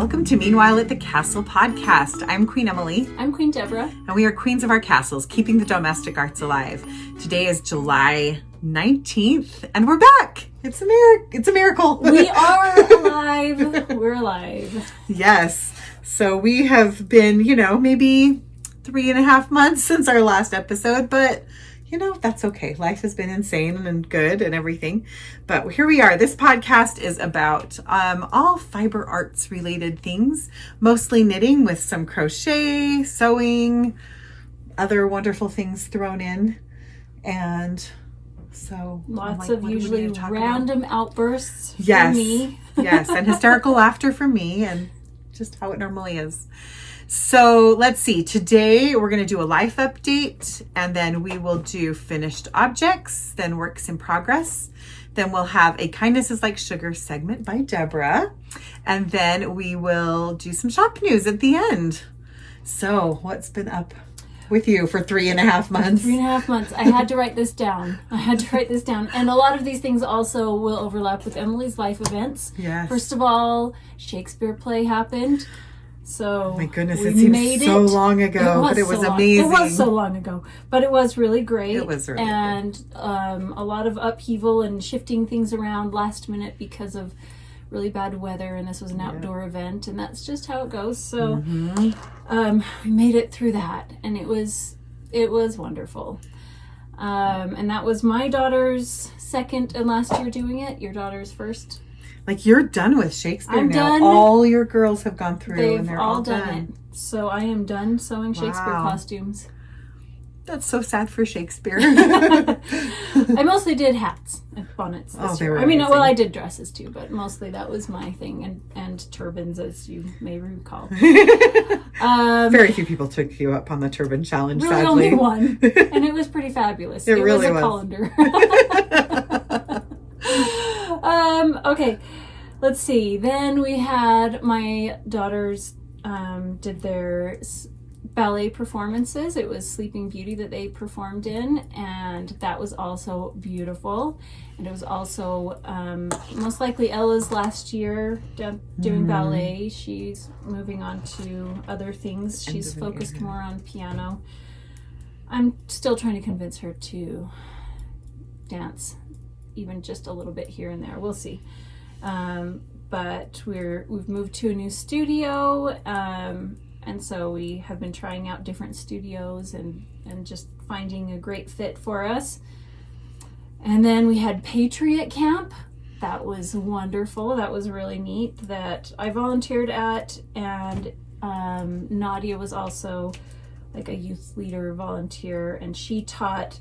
Welcome to Meanwhile at the Castle podcast. I'm Queen Emily. I'm Queen Deborah. And we are queens of our castles, keeping the domestic arts alive. Today is July 19th, and we're back. It's a miracle. We are alive. We're alive. Yes. So we have been, maybe 3.5 months since our last episode, but that's okay. Life has been insane and good and everything. But here we are. This podcast is about all fiber arts related things, mostly knitting with some crochet, sewing, other wonderful things thrown in. And so lots of usually random outbursts from me. Yes, and hysterical laughter from me, and just how it normally is. So let's see. Today we're going to do a life update, and then we will do finished objects, then works in progress. Then we'll have a Kindness is Like Sugar segment by Deborah, and then we will do some shop news at the end. So what's been up with you for 3.5 months? 3.5 months. I had to write this down. And a lot of these things also will overlap with Emily's life events. Yes. First of all, Shakespeare play happened. So my goodness, it seems so long ago, but it was amazing. It was so long ago, but it was really great. It was really good. A lot of upheaval and shifting things around last minute because of really bad weather, and this was an outdoor event, and that's just how it goes. So we made it through that, and it was wonderful. And that was my daughter's second and last year doing it. Your daughter's first. Like, you're done with Shakespeare I'm now. done. All your girls have gone through. They've they're all done it. So I am done sewing Shakespeare costumes. That's so sad for Shakespeare. I mostly did hats and bonnets this year. Amazing. I did dresses too, but mostly that was my thing, and turbans, as you may recall. Very few people took you up on the turban challenge, really sadly. Only one, and it was pretty fabulous. It really was a colander. Okay, let's see. Then we had my daughters did their ballet performances. It was Sleeping Beauty that they performed in, and that was also beautiful. And it was also most likely Ella's last year doing ballet. She's moving on to other things. She's focused more on piano. I'm still trying to convince her to dance even just a little bit here and there. We'll see. But we've moved to a new studio, and so we have been trying out different studios and just finding a great fit for us. And then we had Patriot Camp. That was wonderful. That was really neat that I volunteered at, and Nadia was also like a youth leader volunteer, and she taught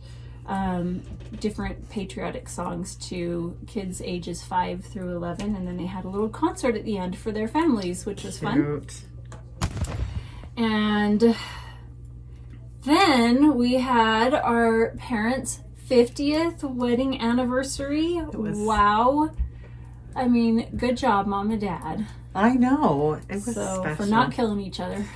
different patriotic songs to kids ages 5 through 11, and then they had a little concert at the end for their families, which was fun. And then we had our parents' 50th wedding anniversary. Wow. I mean, good job, Mom and Dad. I know. It was special. For not killing each other.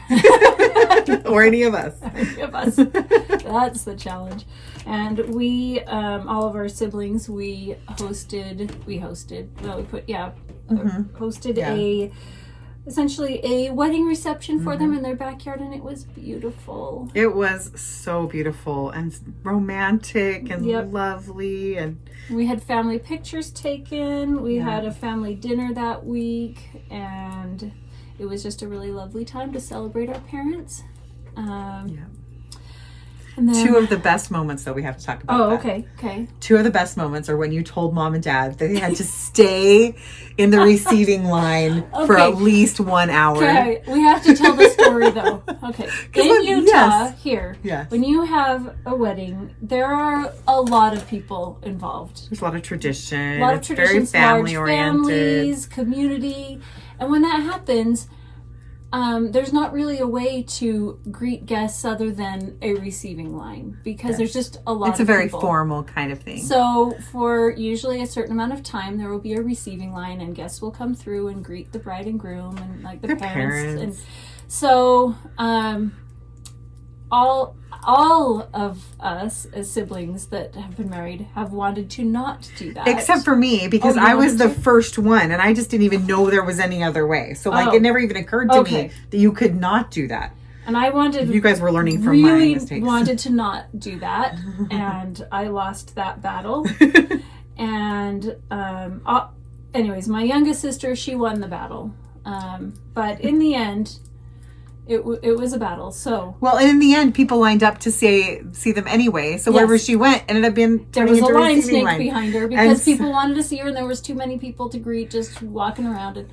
Or any of us. That's the challenge. And we, all of our siblings, hosted essentially a wedding reception for them in their backyard, and it was beautiful. It was so beautiful and romantic and lovely, and we had family pictures taken. We had a family dinner that week, and it was just a really lovely time to celebrate our parents. And then, 2 of the best moments, though, we have to talk about. Okay. 2 of the best moments are when you told Mom and Dad that they had to stay in the receiving line for at least 1 hour. Okay, we have to tell the story, though. Okay. In Utah, when you have a wedding, there are a lot of people involved. There's a lot of tradition. A lot of traditions, very family-oriented. Large families, community. And when that happens, there's not really a way to greet guests other than a receiving line, because there's just a lot of people. It's a very formal kind of thing. So for usually a certain amount of time, there will be a receiving line, and guests will come through and greet the bride and groom and like their parents. And so all of us as siblings that have been married have wanted to not do that. Except for me, because I was the first one, and I just didn't even know there was any other way. So, like, it never even occurred to me that you could not do that. And I wanted... You guys were learning from my mistakes. Really wanted to not do that, and I lost that battle. And, anyways, my youngest sister, she won the battle. But in the end... It was a battle, so... Well, and in the end, people lined up to see them anyway. So wherever she went, ended up being... There was a line snake behind her because people wanted to see her and there was too many people to greet just walking around. And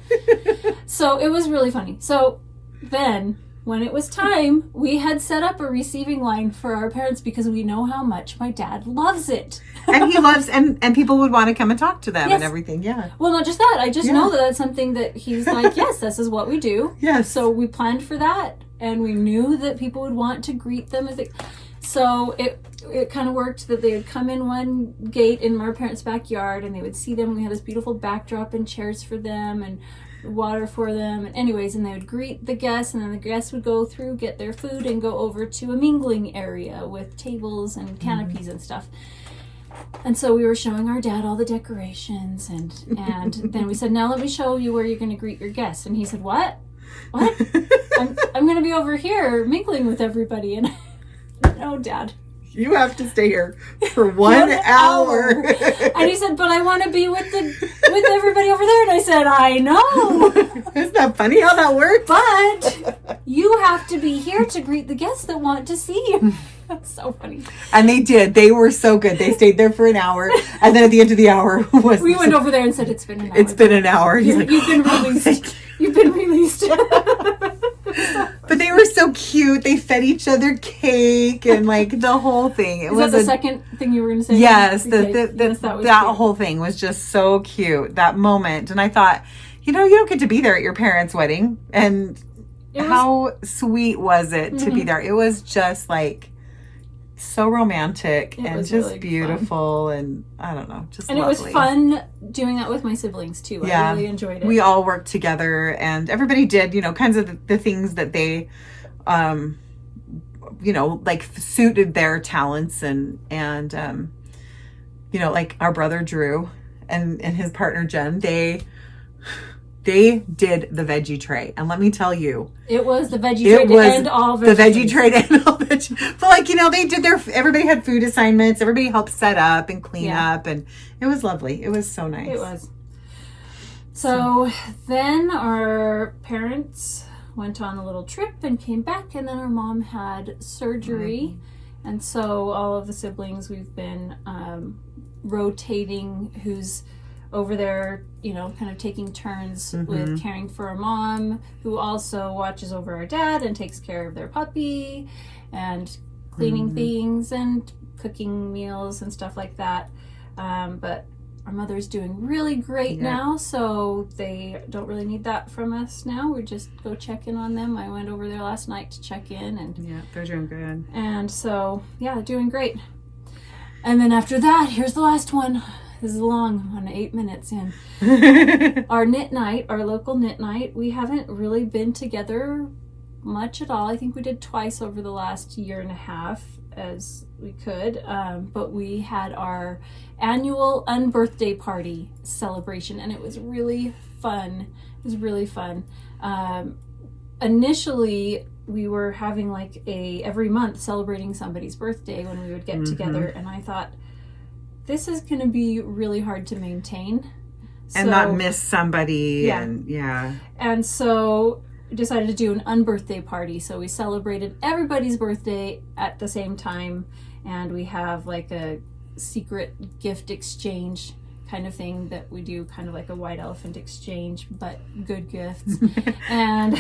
so it was really funny. So then, when it was time, we had set up a receiving line for our parents because we know how much my dad loves it. And he loves... And people would want to come and talk to them and everything, yeah. Well, not just that. I just know that that's something that he's like, yes, this is what we do. Yes. So we planned for that. And we knew that people would want to greet them. So it kind of worked that they would come in one gate in our parents' backyard and they would see them. We had this beautiful backdrop and chairs for them and water for them. And anyways, and they would greet the guests, and then the guests would go through, get their food, and go over to a mingling area with tables and canopies and stuff. And so we were showing our dad all the decorations, and then we said, now let me show you where you're going to greet your guests. And he said, what? I'm going to be over here mingling with everybody. And no, Dad. You have to stay here for 1 hour. And he said, but I want to be with everybody over there. And I said, I know. Isn't that funny how that works? But you have to be here to greet the guests that want to see you. That's so funny. And they did. They were so good. They stayed there for an hour. And then at the end of the hour we went over there and said, it's been an hour. It's been an hour. You've been released. You've been released. But they were so cute. They fed each other cake and like the whole thing. Is that the second thing you were going to say? Yes. That whole thing was just so cute. That moment. And I thought, you don't get to be there at your parents' wedding. And how sweet was it to be there? It was just like so romantic and just really beautiful fun. And I don't know, just and lovely. It was fun doing that with my siblings too. I really enjoyed it. We all worked together and everybody did, kinds of the things that they like suited their talents and like our brother Drew and his partner Jen, they did the veggie tray. And let me tell you. It was the veggie tray to end all veggies. The veggie tray to end all veggies. But they did everybody had food assignments. Everybody helped set up and clean up. And it was lovely. It was so nice. It was. So then our parents went on a little trip and came back. And then our mom had surgery. Mm-hmm. And so all of the siblings, we've been rotating who's over there, kind of taking turns with caring for our mom, who also watches over our dad and takes care of their puppy and cleaning things and cooking meals and stuff like that. But our mother's doing really great now, so they don't really need that from us now. We just go check in on them. I went over there last night to check in. And they're doing good. And so, doing great. And then after that, here's the last one. This is long, I'm on 8 minutes in. Our knit night, our local knit night, we haven't really been together much at all. I think we did twice over the last year and a half as we could. But we had our annual unbirthday party celebration and it was really fun. It was really fun. Initially, we were having like every month celebrating somebody's birthday when we would get together. And I thought, this is going to be really hard to maintain. And not miss somebody. And so we decided to do an unbirthday party. So we celebrated everybody's birthday at the same time. And we have like a secret gift exchange kind of thing that we do, kind of like a white elephant exchange, but good gifts. And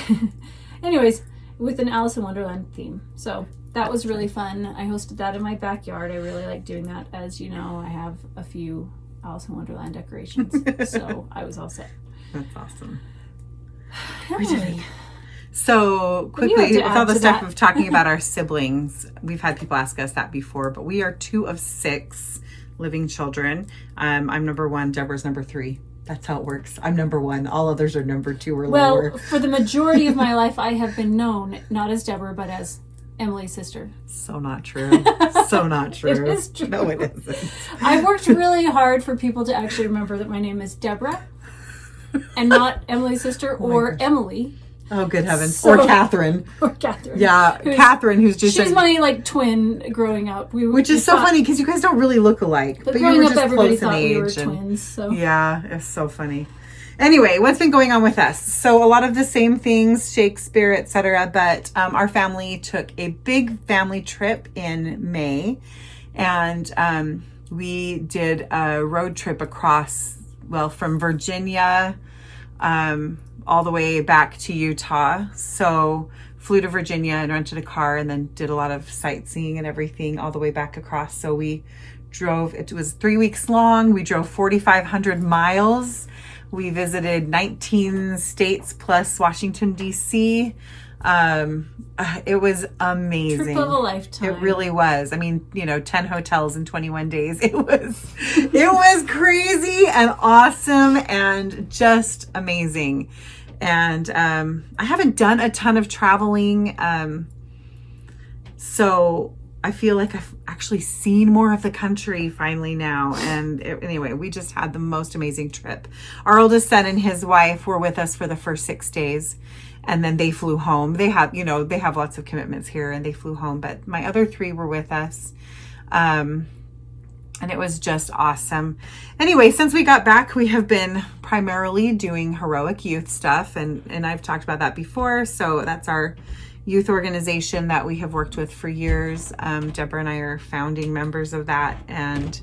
anyways, with an Alice in Wonderland theme. So that was really fun. I hosted that in my backyard. I really like doing that. As you know, I have a few Alice in Wonderland decorations. So I was all set. That's awesome. Emily. So quickly, with all the stuff of talking about our siblings, we've had people ask us that before, but we are 2 of 6 living children. I'm number 1, Deborah's number 3. That's how it works. I'm number 1. All others are number 2 or lower. Well, for the majority of my life, I have been known, not as Deborah, but as Emily's sister. So not true. So not true. It is true. No, it isn't. I've worked really hard for people to actually remember that my name is Deborah and not Emily's sister or Emily. Oh, good heavens. So, or Catherine. Or Catherine. Yeah, Catherine, who's just... She's my, like, twin growing up. Which is so funny, because you guys don't really look alike. But you were growing up, just everybody close in thought we age. were twins, so... Yeah, it's so funny. Anyway, what's been going on with us? So a lot of the same things, Shakespeare, etc. But our family took a big family trip in May. And we did a road trip across, well, from Virginia... all the way back to Utah. So flew to Virginia and rented a car and then did a lot of sightseeing and everything all the way back across. So we drove, it was 3 weeks long. We drove 4,500 miles. We visited 19 states plus Washington, D.C. It was amazing. Trip of a lifetime. It really was. I mean, 10 hotels in 21 days. It was crazy and awesome and just amazing. And I haven't done a ton of traveling. So I feel like I've actually seen more of the country finally now. And anyway, we just had the most amazing trip. Our oldest son and his wife were with us for the first 6 days. And then they flew home. They have lots of commitments here and they flew home. But my other 3 were with us. And it was just awesome. Anyway, since we got back, we have been primarily doing heroic youth stuff. And I've talked about that before. So that's our youth organization that we have worked with for years. Deborah and I are founding members of that. And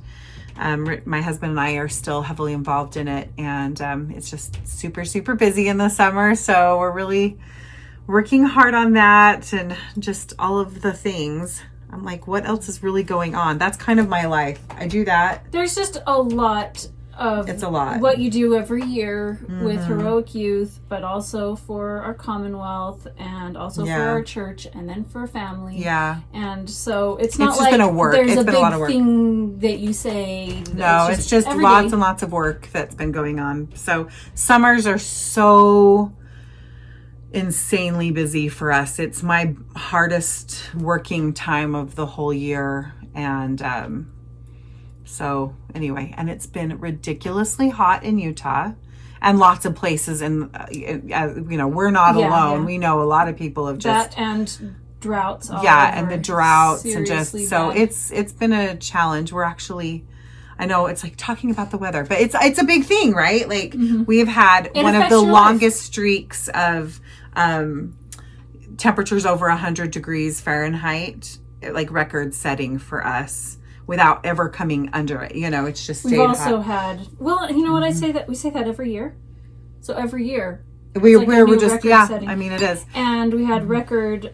my husband and I are still heavily involved in it. And it's just super, super busy in the summer. So we're really working hard on that and just all of the things. I'm like, what else is really going on? That's kind of my life. I do that. There's just a lot of it's a lot. What you do every year with Heroic Youth, but also for our Commonwealth and also for our church and then for family. Yeah. And so it's not just like been a work. There's it's a been big a lot of work. thing that you say. No, it's just lots and lots of work that's been going on. So summers are so insanely busy for us. It's my hardest working time of the whole year. And so anyway, and it's been ridiculously hot in Utah and lots of places. And, we're not alone. Yeah. We know a lot of people have just... That and droughts all and the droughts and just... bad. So it's been a challenge. We're actually... I know it's like talking about the weather, but it's a big thing, right? Like we have had one of the longest streaks of temperatures over 100 degrees Fahrenheit, like record setting for us without ever coming under it. It's just stayed We've also hot. had, well, you know what, I say that we say that every year. So every year we're just setting. I mean, it is. And we had record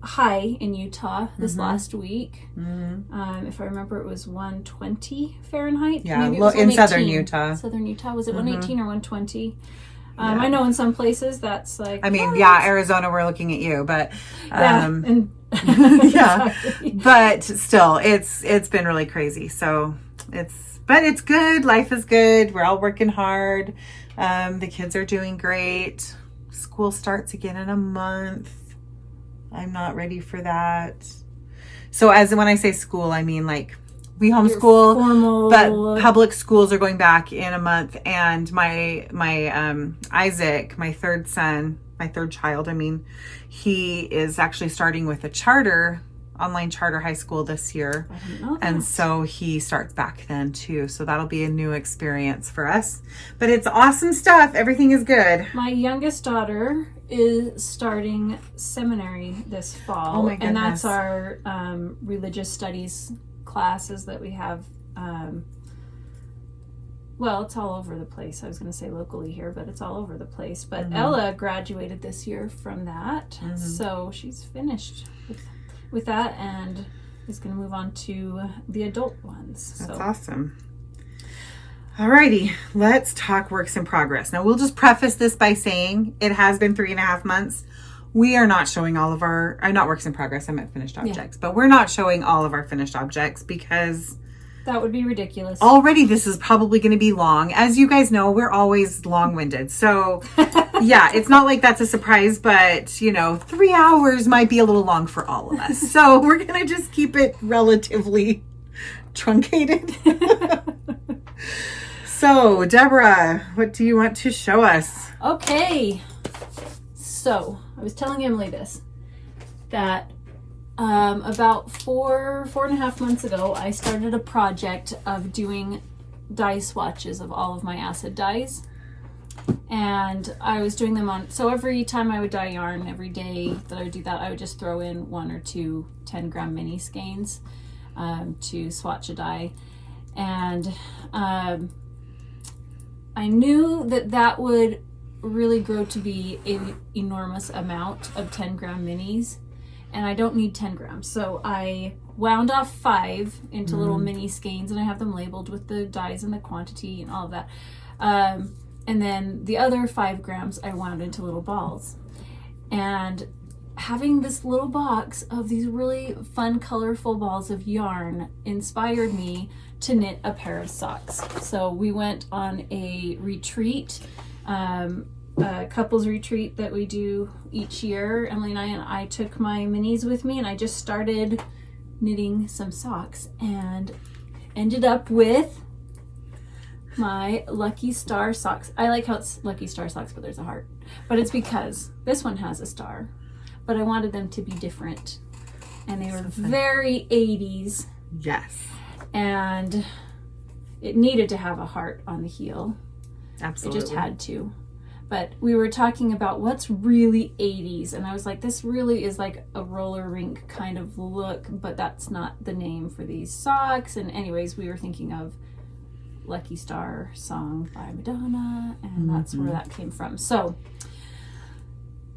high in Utah this last week. If I remember, it was 120 Fahrenheit. Yeah, maybe it was in southern Utah. Southern Utah, was it 118 or 120? I know in some places that's like... I mean, Arizona, we're looking at you, but... Exactly. But still, it's been really crazy. So but it's good. Life is good. We're all working hard. The kids are doing great. School starts again in a month. I'm not ready for that. So when I say school, I mean like we homeschool, but public schools are going back in a month. And my Isaac, my third child, he is actually starting with a online charter high school this year. I didn't know that. And so he starts back then too. So that'll be a new experience for us. But it's awesome stuff. Everything is good. My youngest daughter is starting seminary this fall. Oh my goodness. And that's our religious studies classes that we have. Well, it's all over the place. I was going to say locally here, but it's all over the place. But Ella graduated this year from that. So she's finished with that and is going to move on to the adult ones. That's awesome. Alrighty, let's talk works in progress. Now, we'll just preface this by saying it has been 3.5 months. We are not showing all of our, not works in progress, I meant finished objects, but we're not showing all of our finished objects because... That would be ridiculous. Already this is probably going to be long. As you guys know, we're always long-winded. So Yeah, it's not like that's a surprise, but, you know, 3 hours might be a little long for all of us. So we're going to just keep it relatively truncated. So, Deborah, what do you want to show us? Okay. So, I was telling Emily this, that about 4.5 months ago, I started a project of doing dye swatches of all of my acid dyes. And I was doing them on, so every time I would dye yarn, every day that I would do that, I would just throw in 1 or 2 10-gram mini skeins to swatch a dye. And I knew that would really grow to be an enormous amount of 10-gram minis, and I don't need 10 grams. So I wound off 5 into little mini skeins, and I have them labeled with the dyes and the quantity and all of that. And then the other 5 grams I wound into little balls. And having this little box of these really fun, colorful balls of yarn inspired me to knit a pair of socks. So we went on a retreat, a couples retreat that we do each year, Emily and I took my minis with me, and I just started knitting some socks and ended up with my Lucky Star socks. I like how it's Lucky Star socks, but there's a heart. But it's because this one has a star, but I wanted them to be different. And they were very 80s. Yes. And it needed to have a heart on the heel. Absolutely. It just had to. But we were talking about what's really 80s, and I was like, this really is like a roller rink kind of look, but that's not the name for these socks. And anyways, we were thinking of Lucky Star song by Madonna, and that's where that came from. So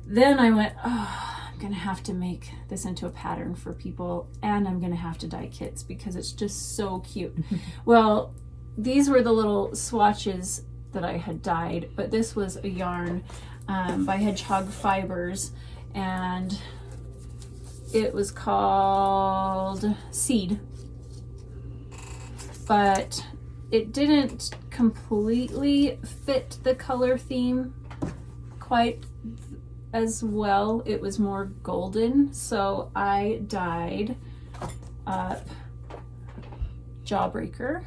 then I went, I'm gonna have to make this into a pattern for people, and I'm gonna have to dye kits because it's just so cute. Well, these were the little swatches that I had dyed, but this was a yarn by Hedgehog Fibers, and it was called Seed, but it didn't completely fit the color theme quite as well. It was more golden, so I dyed up Jawbreaker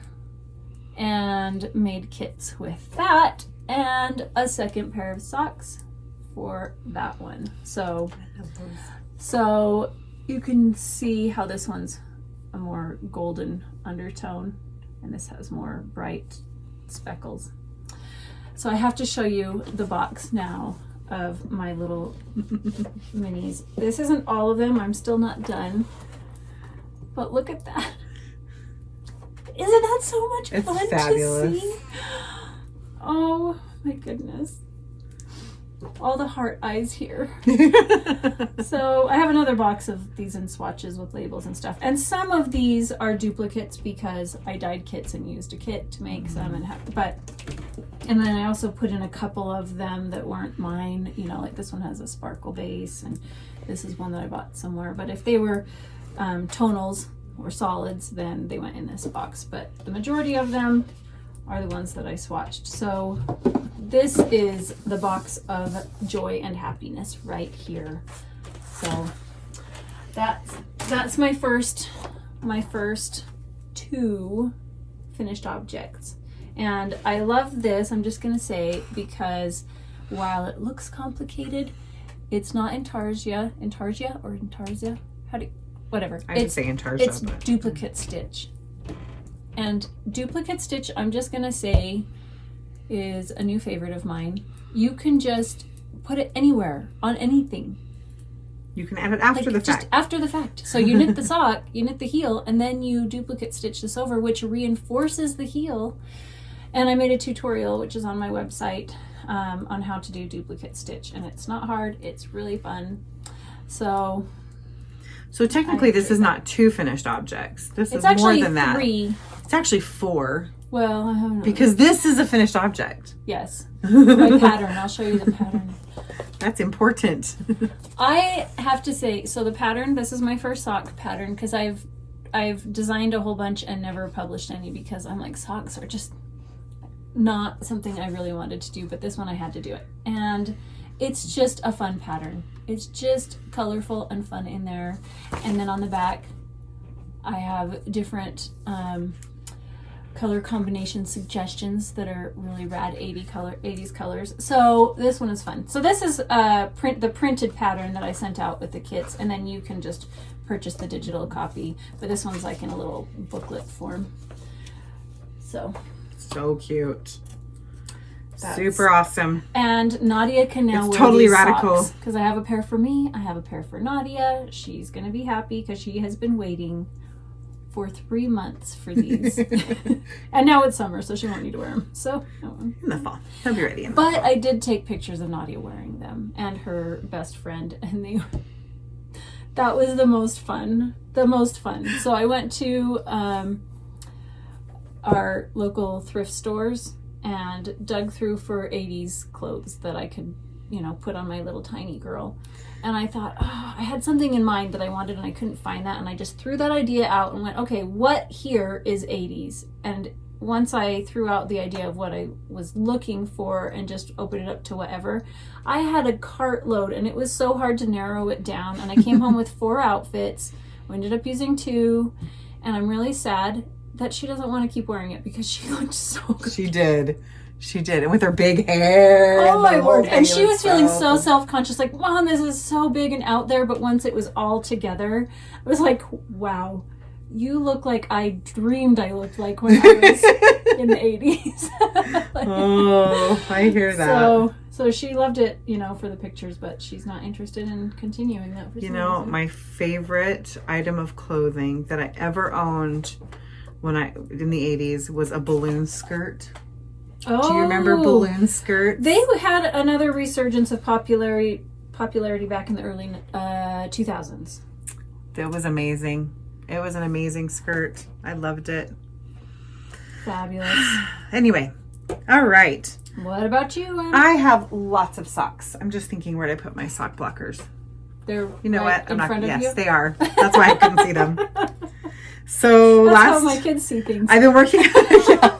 and made kits with that, and a second pair of socks for that one. So you can see how this one's a more golden undertone, and this has more bright speckles. So I have to show you the box now of my little minis. This isn't all of them, I'm still not done, but look at that. Isn't that so much fun fabulous to see? Oh my goodness. All the heart eyes here. So I have another box of these in swatches with labels and stuff. And some of these are duplicates because I dyed kits and used a kit to make some, and then I also put in a couple of them that weren't mine, you know, like this one has a sparkle base, and this is one that I bought somewhere. But if they were tonals or solids, then they went in this box. But the majority of them are the ones that I swatched. So this is the box of joy and happiness right here. So that's my first 2 finished objects. And I love this, I'm just gonna say, because while it looks complicated, it's not intarsia, whatever. I would say intarsia. It's duplicate stitch. And duplicate stitch, I'm just gonna say, is a new favorite of mine. You can just put it anywhere, on anything. You can add it after the fact. Just after the fact. So you knit the sock, you knit the heel, and then you duplicate stitch this over, which reinforces the heel. And I made a tutorial, which is on my website, on how to do duplicate stitch. And it's not hard, it's really fun. So technically this is not 2 finished objects. This is more than that. 3. It's actually 4. Well, I don't know. Because this is a finished object. Yes. My pattern. I'll show you the pattern. That's important. I have to say, so the pattern, this is my first sock pattern, because I've designed a whole bunch and never published any, because I'm like, socks are just, not something I really wanted to do, but this one I had to do it. And it's just a fun pattern. It's just colorful and fun in there. And then on the back, I have different color combination suggestions that are really rad 80s colors. So this one is fun. So this is the printed pattern that I sent out with the kits, and then you can just purchase the digital copy. But this one's like in a little booklet form. So cute. Super awesome. And Nadia can now wear totally these radical socks because I have a pair for me. I have a pair for Nadia. She's gonna be happy because she has been waiting for 3 months for these. And now it's summer, so she won't need to wear them. So in the fall, they'll be ready. But I did take pictures of Nadia wearing them and her best friend, and that was the most fun. So I went to our local thrift stores and dug through for 80s clothes that I could, put on my little tiny girl. And I thought, I had something in mind that I wanted and I couldn't find that. And I just threw that idea out and went, okay, what here is 80s? And once I threw out the idea of what I was looking for and just opened it up to whatever, I had a cartload and it was so hard to narrow it down. And I came home with 4 outfits. We ended up using 2. And I'm really sad that she doesn't want to keep wearing it because she looked so good. She did. And with her big hair. Oh my word. And she was feeling so self-conscious, like, Mom, this is so big and out there. But once it was all together, I was like, wow, you look like I dreamed I looked like when I was in the 80s. Oh, I hear that. So she loved it, for the pictures, but she's not interested in continuing that for some reason. My favorite item of clothing that I ever owned in the 80s was a balloon skirt. Oh, do you remember balloon skirts? They had another resurgence of popularity back in the early 2000s. It was amazing. It was an amazing skirt. I loved it. Fabulous. Anyway, all right. What about you, Anna? I have lots of socks. I'm just thinking where to put my sock blockers. They're what? In front of you? Yes, they are. That's why I couldn't see them. So That's how my kids see things. I've been working yeah.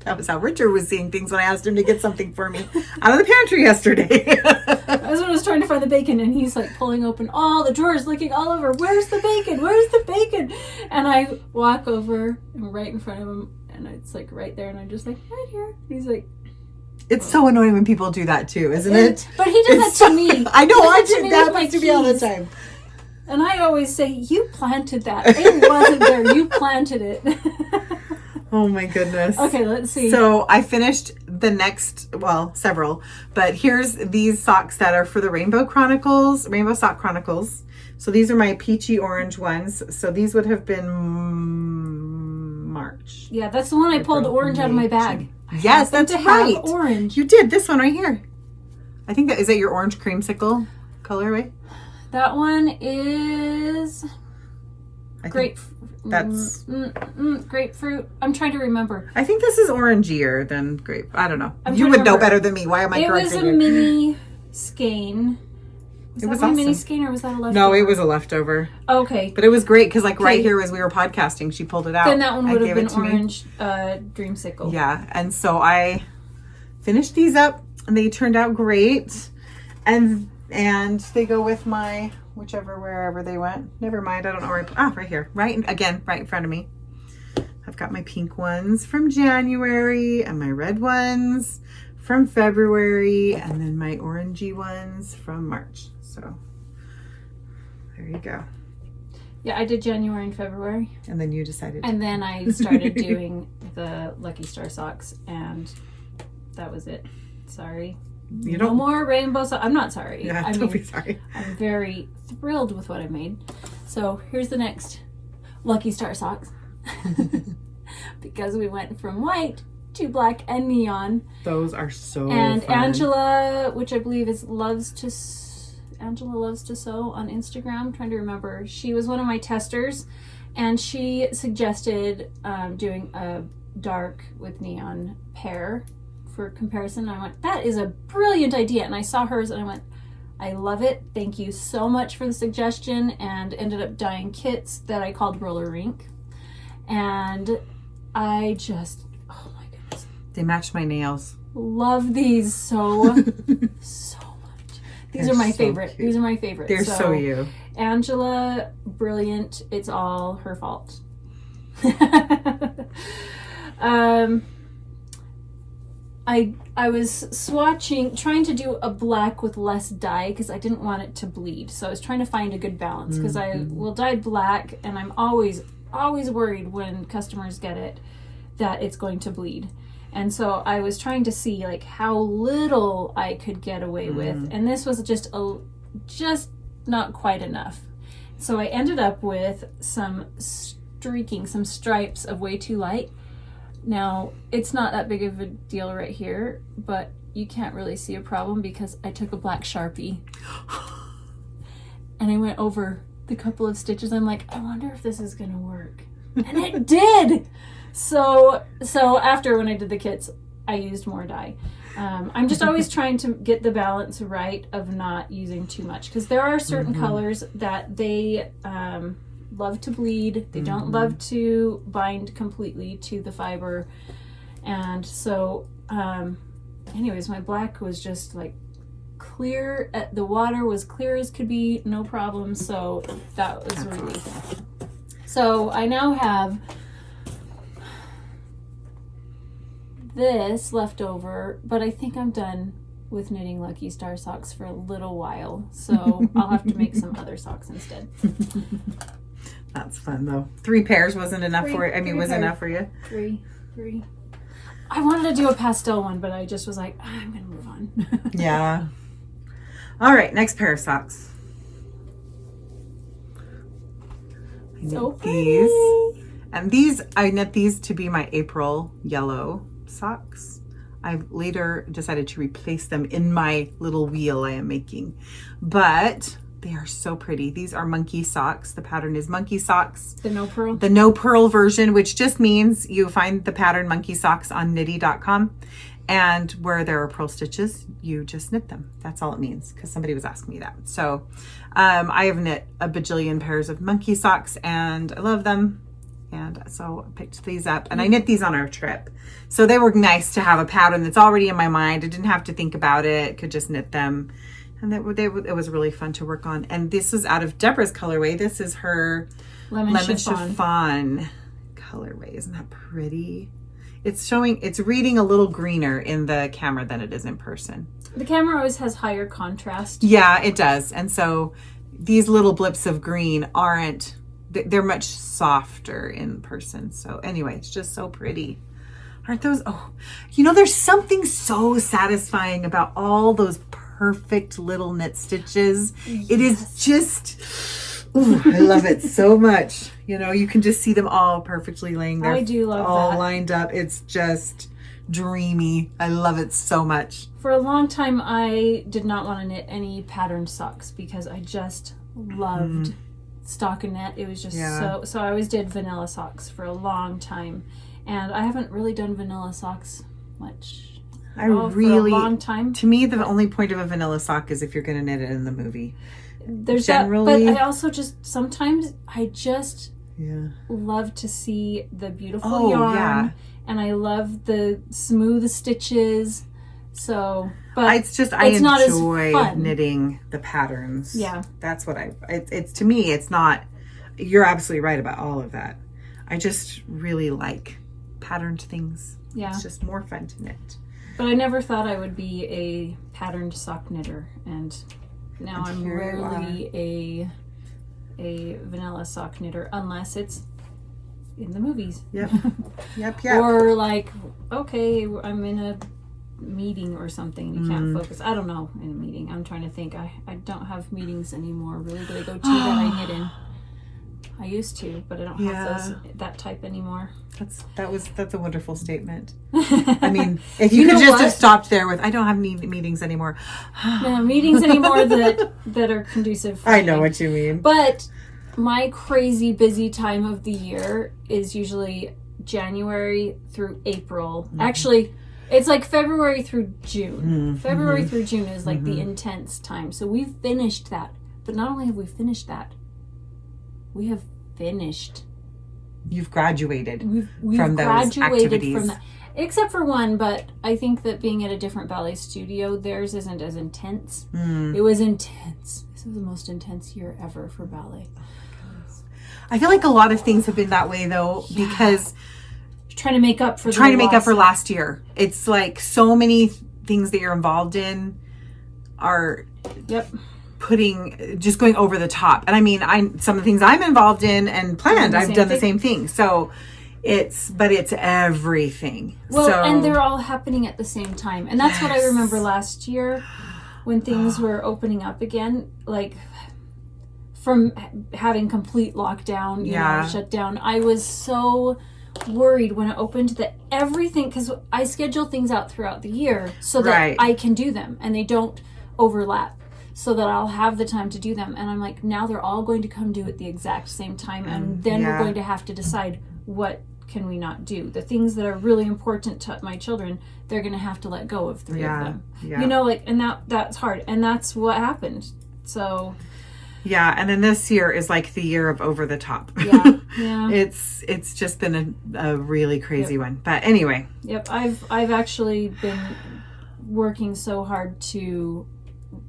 That was how Richard was seeing things when I asked him to get something for me out of the pantry yesterday. That was when I was trying to find the bacon, and he's like pulling open all the drawers, looking all over. Where's the bacon? Where's the bacon? And I walk over and right in front of him, and it's like right there, and I'm just like, right here. He's like, it's so annoying when people do that too, isn't it? But he does that to me. I know, that happens to me all the time. And I always say, you planted that. It wasn't there. You planted it. Oh my goodness. Okay, let's see. So I finished several, but here's these socks that are for the Rainbow Sock Chronicles. So these are my peachy orange ones. So these would have been March. Yeah, that's the one I pulled orange out of my bag. Yes, that's right. Orange. You did this one right here. I think is that your orange creamsicle colorway? That one is grapefruit. That's grapefruit. I'm trying to remember. I think this is orangier than grape. I don't know. You would know better than me. Why am I correcting you? It was a mini skein. It was a awesome. mini skein, or was that a leftover? No, it was a leftover. Okay. But it was great because right here as we were podcasting, she pulled it out. Then that one would have been orange dreamsicle. Yeah. And so I finished these up and they turned out great. And they go with my wherever they went. Never mind. I don't know where right here. Right in front of me. I've got my pink ones from January and my red ones from February and then my orangey ones from March. So there you go. Yeah, I did January and February. And then you decided. And then I started doing the Lucky Star socks, and that was it. Sorry. No more rainbow socks. I'm not sorry. Yeah, don't be sorry. I'm very thrilled with what I made. So here's the next Lucky Star socks. Because we went from white to black and neon. Those are so And fun. Angela, which I believe is Angela Loves to Sew on Instagram. I'm trying to remember. She was one of my testers, and she suggested doing a dark with neon pair for comparison. And I went, that is a brilliant idea. And I saw hers and I went, I love it. Thank you so much for the suggestion. And ended up dyeing kits that I called Roller Rink. And I just, oh my goodness. They match my nails. Love these so much. These are my favorite. Cute. These are my favorite. They're so you. Angela, brilliant. It's all her fault. I was swatching, trying to do a black with less dye because I didn't want it to bleed. So I was trying to find a good balance because I will dye black, and I'm always worried when customers get it that it's going to bleed. And so I was trying to see like how little I could get away with, and this was just not quite enough. So I ended up with some stripes of way too light. Now it's not that big of a deal right here, but you can't really see a problem because I took a black Sharpie and I went over the couple of stitches. I'm like, I wonder if this is gonna work, and it did. So after when I did the kits, I used more dye. I'm just always trying to get the balance right of not using too much, because there are certain colors that they love to bleed. They don't love to bind completely to the fiber. And so anyways, my black was just like clear. The water was clear as could be, no problem. So that was a relief. So I now have this left over, but I think I'm done with knitting Lucky Star socks for a little while, so I'll have to make some other socks instead. That's fun though. 3 pairs wasn't enough for it. I mean, was enough for you? Three. I wanted to do a pastel one, but I just was like, I'm gonna move on. Yeah. All right, next pair of socks. So these, pretty. and these I knit these to be my April yellow socks. I later decided to replace them in my little wheel I am making, but they are so pretty. These are monkey socks. The pattern is monkey socks. The no purl? The no purl version, which just means you find the pattern monkey socks on knitty.com, and where there are purl stitches, you just knit them. That's all it means, because somebody was asking me that. So I have knit a bajillion pairs of monkey socks and I love them. And so I picked these up, and I knit these on our trip. So they were nice to have a pattern that's already in my mind. I didn't have to think about it, could just knit them. And it was really fun to work on. And this is out of Deborah's colorway. This is her lemon chiffon colorway. Isn't that pretty? It's reading a little greener in the camera than it is in person. The camera always has higher contrast. Yeah, it does. And so these little blips of green they're much softer in person. So anyway, it's just so pretty. Aren't those? Oh, there's something so satisfying about all those perfect little knit stitches. Yes. It is just, I love it so much. You can just see them all perfectly laying there. I do love all that. lined up. It's just dreamy. I love it so much. For a long time, I did not want to knit any patterned socks because I just loved stockinette. It was just so I always did vanilla socks for a long time, and I haven't really done vanilla socks much for a long time. To me, the only point of a vanilla sock is if you're going to knit it in the movie. There's generally that, but I also just sometimes I just love to see the beautiful yarn, and I love the smooth stitches. So, but I enjoy knitting the patterns. Yeah. That's what it's to me, it's not, you're absolutely right about all of that. I just really like patterned things. Yeah. It's just more fun to knit. But I never thought I would be a patterned sock knitter, and now I'm rarely a vanilla sock knitter unless it's in the movies. Yep. Yep. Or like, okay, I'm in a meeting or something and you can't focus. I don't know, in a meeting. I'm trying to think. I don't have meetings anymore really that I go to that I knit in. I used to, but I don't have that type anymore. That's a wonderful statement. I mean, if you could just have stopped there with, I don't have any meetings anymore. No, meetings anymore that are conducive for I know what you mean. But my crazy busy time of the year is usually January through April. Actually, it's like February through June. February through June is like the intense time. So we've finished that. But not only have we finished that, we have finished. You've graduated we've from graduated those activities. from that. except for one, but I think that being at a different ballet studio, theirs isn't as intense. It was intense. This was the most intense year ever for ballet. I feel like a lot of things have been that way though, because trying to make up for last year. It's like so many things that you're involved in are just going over the top. And I mean, some of the things I'm involved in and planned, I've done the same thing. So it's everything. Well, and they're all happening at the same time. And that's what I remember last year when things were opening up again, like from having complete lockdown, you know, shut down. I was so worried when it opened that everything, because I schedule things out throughout the year so that I can do them and they don't overlap, so that I'll have the time to do them. And I'm like, now they're all going to come due at the exact same time, and then we're going to have to decide what can we not do. The things that are really important to my children, they're going to have to let go of 3 of them. You know, like, and that's hard, and that's what happened. So yeah, and then this year is like the year of over the top. Yeah. It's just been a really crazy one. But anyway. Yep, I've actually been working so hard to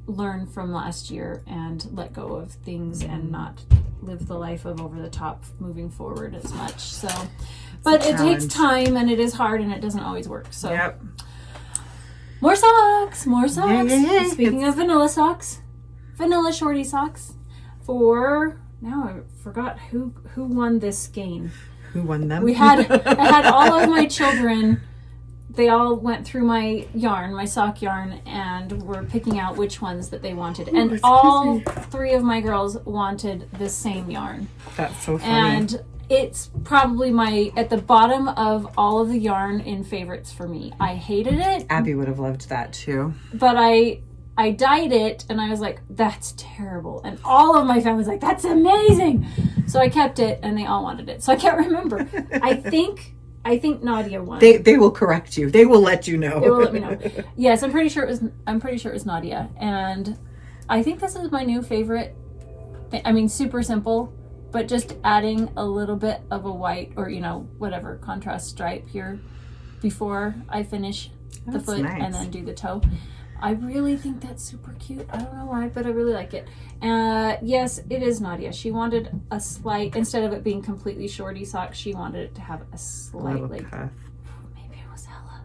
learn from last year and let go of things and not live the life of over the top moving forward as much. So, but it takes time and it is hard and it doesn't always work. So, more socks. Yay. Speaking of vanilla socks, vanilla shorty socks. Now I forgot who won this skein. Who won them? I had all of my children. They all went through my yarn, my sock yarn, and were picking out which ones that they wanted. And all 3 of my girls wanted the same yarn. That's so funny. And it's probably at the bottom of all of the yarn in favorites for me. I hated it. Abby would have loved that too. But I dyed it and I was like, that's terrible. And all of my family was like, that's amazing. So I kept it and they all wanted it. So I can't remember. I think Nadia won. They will correct you. They will let you know. They will let me know. Yes, I'm pretty sure it was Nadia. And I think this is my new favorite. I mean, super simple, but just adding a little bit of a white or, you know, whatever contrast stripe here before I finish the foot and then do the toe. I really think that's super cute. I don't know why, but I really like it. Yes, it is Nadia. She wanted a slight, instead of it being completely shorty socks, she wanted it to have a slight, like, maybe it was Ella.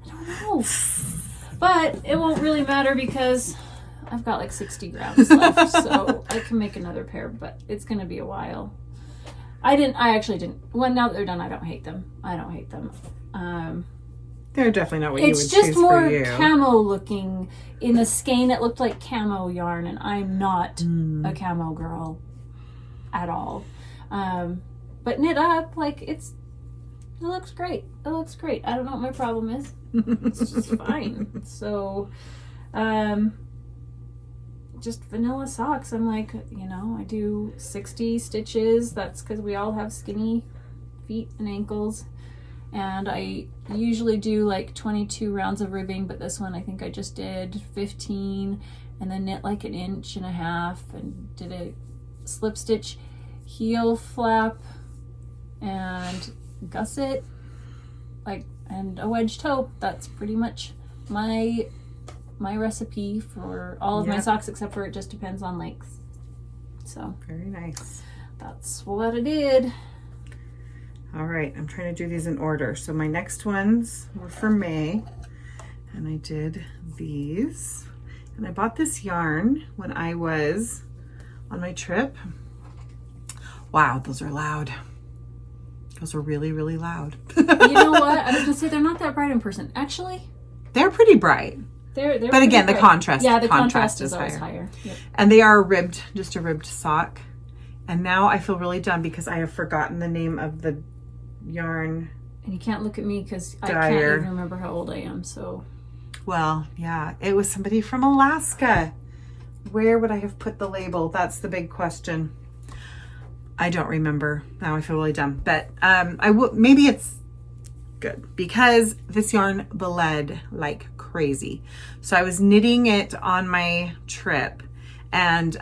I don't know. But it won't really matter because I've got like 60 grams left, so I can make another pair, but it's going to be a while. I actually didn't. Well, now that they're done, I don't hate them. They're definitely not what you would choose for you. It's just more camo looking. In the skein, it looked like camo yarn, and I'm not a camo girl at all. But knit up, like, it looks great. It looks great. I don't know what my problem is. It's just fine. So, just vanilla socks. I'm like, you know, I do 60 stitches. That's because we all have skinny feet and ankles. And I usually do like 22 rounds of ribbing, but this one I think I just did 15 and then knit like 1.5 inches and did a slip stitch heel flap and gusset, like, and a wedge toe. That's pretty much my recipe for all of my socks, except for it just depends on length. So very nice. That's what I did. All right, I'm trying to do these in order. So my next ones were for May, and I did these. And I bought this yarn when I was on my trip. Wow, those are loud. Those are really, really loud. You know what? I was gonna say they're not that bright in person. Actually, they're pretty bright. They're but again, bright. the contrast. Yeah, the contrast is always higher. Yep. And they are ribbed, just a ribbed sock. And now I feel really dumb because I have forgotten the name of the yarn. And you can't look at me because I can't even remember how old I am. So, well, yeah, it was somebody from Alaska. Where would I have put the label? That's the big question. I don't remember. Now I feel really dumb. But maybe it's good because this yarn bled like crazy. So I was knitting it on my trip. And,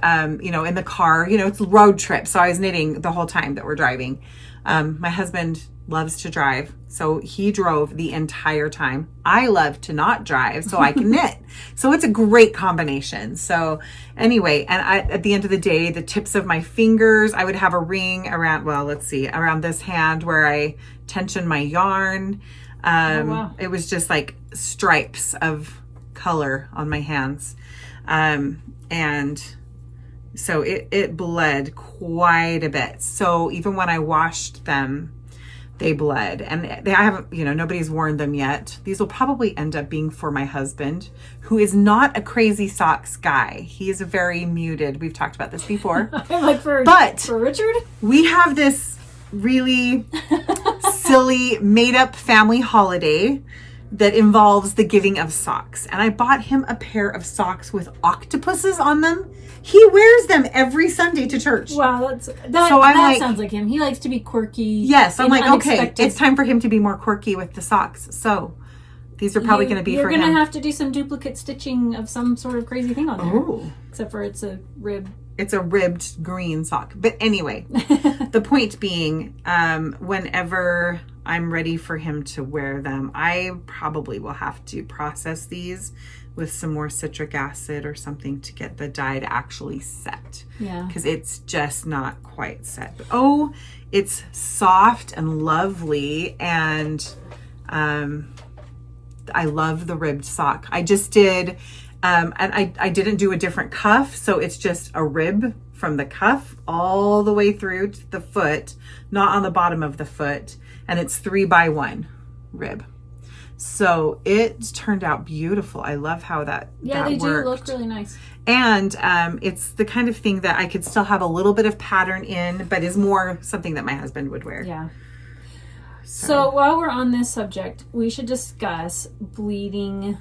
you know, in the car, you know, it's a road trip. So I was knitting the whole time that we're driving. My husband loves to drive. So he drove the entire time. I love to not drive so I can knit. So it's a great combination. So anyway, and at the end of the day, the tips of my fingers, I would have a ring around, well, let's see, around this hand where I tension my yarn. Wow. It was just like stripes of color on my hands. And so it bled quite a bit. So even when I washed them, they bled. And I haven't, nobody's worn them yet. These will probably end up being for my husband, who is not a crazy socks guy. He is very muted. We've talked about this before. For Richard? We have this really silly made up family holiday that involves the giving of socks. And I bought him a pair of socks with octopuses on them. He wears them every Sunday to church. Wow, that sounds like him. He likes to be quirky. Yes, I'm like, okay, it's time for him to be more quirky with the socks. So these are probably going to be for him. You're going to have to do some duplicate stitching of some sort of crazy thing on there. Oh. Except for it's a rib. It's a ribbed green sock. But anyway, the point being, whenever I'm ready for him to wear them, I probably will have to process these with some more citric acid or something to get the dye to actually set. Yeah. Because it's just not quite set. But, it's soft and lovely. And I love the ribbed sock. I just did, and I didn't do a different cuff. So it's just a rib from the cuff all the way through to the foot, not on the bottom of the foot. And it's 3x1 rib. So it turned out beautiful. I love how that they worked. do look really nice. And it's the kind of thing that I could still have a little bit of pattern in, but is more something that my husband would wear. Yeah. So while we're on this subject, we should discuss bleeding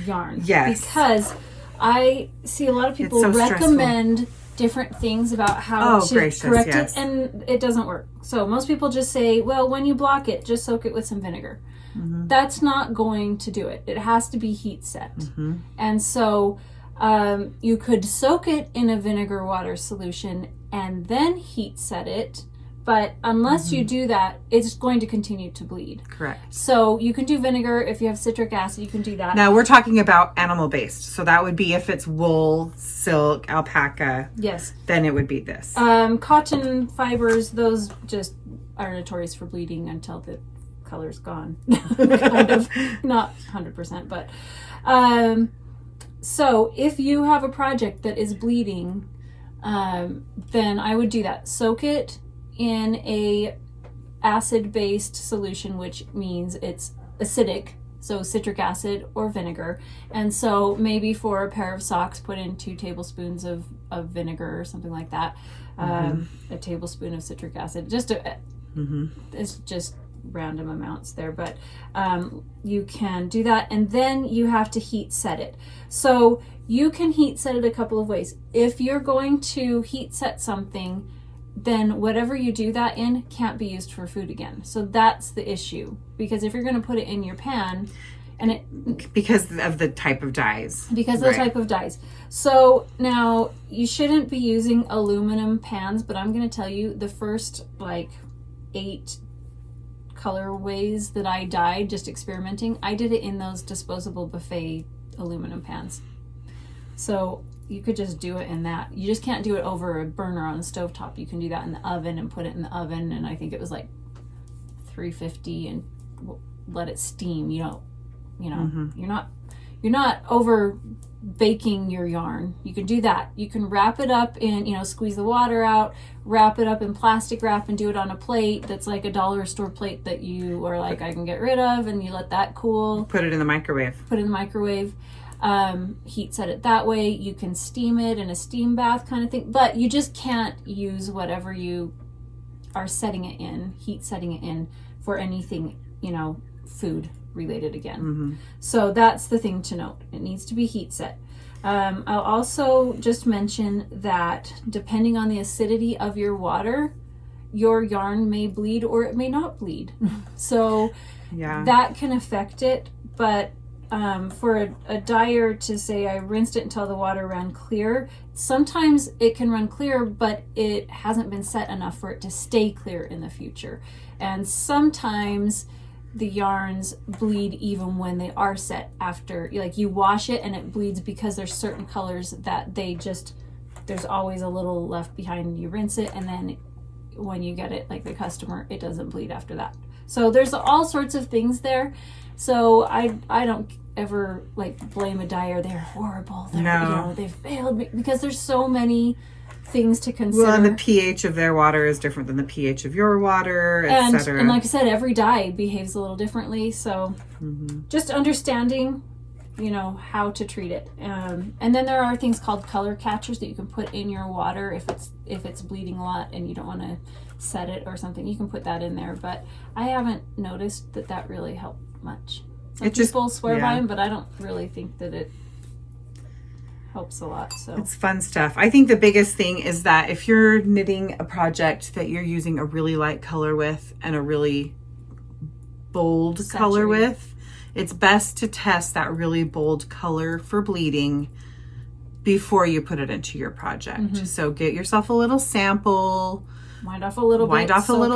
yarn. Yes. Because I see a lot of people recommend different things about how to correct it, and it doesn't work. So most people just say, well, when you block it, just soak it with some vinegar. Mm-hmm. That's not going to do it. It has to be heat set. Mm-hmm. And so you could soak it in a vinegar water solution and then heat set it. But unless you do that, it's going to continue to bleed. Correct. So you can do vinegar. If you have citric acid, you can do that. Now we're talking about animal-based. So that would be if it's wool, silk, alpaca. Yes. Then it would be this. Cotton fibers, those just are notorious for bleeding until the color's gone. Kind of. Not 100%, but... so if you have a project that is bleeding, then I would do that. Soak it in a acid-based solution, which means it's acidic, so citric acid or vinegar. And so maybe for a pair of socks, put in 2 tablespoons of vinegar or something like that. A tablespoon of citric acid. It's just random amounts there, but you can do that, and then you have to heat set it. So you can heat set it a couple of ways. If you're going to heat set something, then whatever you do that in can't be used for food again. So that's the issue, because if you're going to put it in your pan, and because of the type of dyes. Because of the type of dyes. So now you shouldn't be using aluminum pans, but I'm going to tell you the first 8 colorways that I dyed just experimenting, I did it in those disposable buffet aluminum pans. So you could just do it in that. You just can't do it over a burner on the stovetop. You can do that in the oven and put it in the oven, and I think it was 350, and let it steam. You're not over baking your yarn. You can do that. You can wrap it up in, squeeze the water out, wrap it up in plastic wrap, and do it on a plate that's like a dollar store plate that you are I can get rid of, and you let that cool. Put it in the microwave. Heat set it that way. You can steam it in a steam bath kind of thing, but you just can't use whatever you are setting it in, heat setting it in, for anything, food related again. So that's the thing to note. It needs to be heat set. I'll also just mention that depending on the acidity of your water, your yarn may bleed or it may not bleed. So that can affect it, but for a dyer to say I rinsed it until the water ran clear, sometimes it can run clear, but it hasn't been set enough for it to stay clear in the future. And sometimes the yarns bleed even when they are set after, like you wash it and it bleeds because there's certain colors that there's always a little left behind. You rinse it and then when you get it, like the customer, it doesn't bleed after that. So there's all sorts of things there. So I don't ever like blame a dyer. They're horrible. They failed me, because there's so many things to consider. Well, and the pH of their water is different than the pH of your water, etc. And like I said, every dye behaves a little differently. So just understanding, how to treat it. And then there are things called color catchers that you can put in your water if it's bleeding a lot and you don't want to set it or something. You can put that in there, but I haven't noticed that really helped much. Some people swear by them, but I don't really think that it helps a lot. So it's fun stuff. I think the biggest thing is that if you're knitting a project that you're using a really light color with and a really bold color with, it's best to test that really bold color for bleeding before you put it into your project. So get yourself a little sample. Wind off a little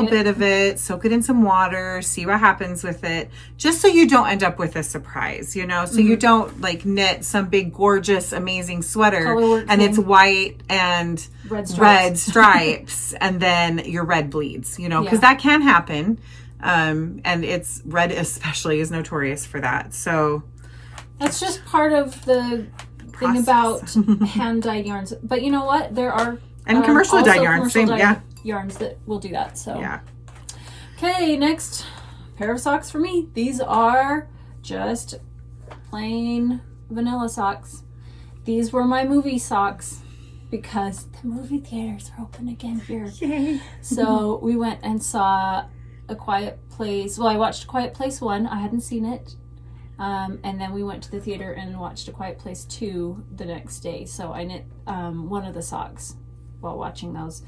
bit of it, soak it in some water, see what happens with it, just so you don't end up with a surprise, so you don't like knit some big gorgeous amazing sweater and it's white and red stripes and then your red bleeds, because that can happen. And it's red especially is notorious for that. So that's just part of the thing about hand dyed yarns. But you know what? There are commercially dyed yarns, yarns that will do that. So okay, next pair of socks for me. These are just plain vanilla socks. These were my movie socks because the movie theaters are open again here. Yay. So we went and saw A Quiet Place. Well, I watched A Quiet Place 1. I hadn't seen it. And then we went to the theater and watched A Quiet Place 2 the next day. So I knit one of the socks while watching those.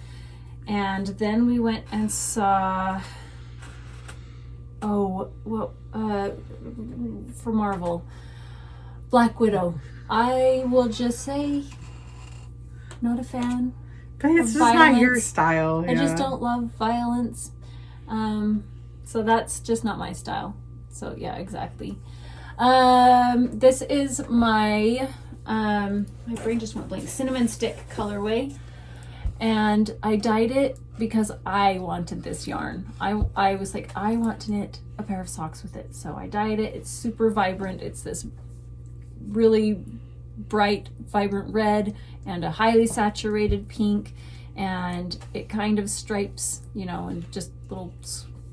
And then we went and saw, for Marvel, Black Widow. I will just say, not a fan. But it's just not your style. I just don't love violence. So that's just not my style. So yeah, exactly. This is my brain just went blank, cinnamon stick colorway. And I dyed it because I wanted this yarn. I was like, I want to knit a pair of socks with it. So I dyed it. It's super vibrant. It's this really bright, vibrant red and a highly saturated pink. And it kind of stripes, and just little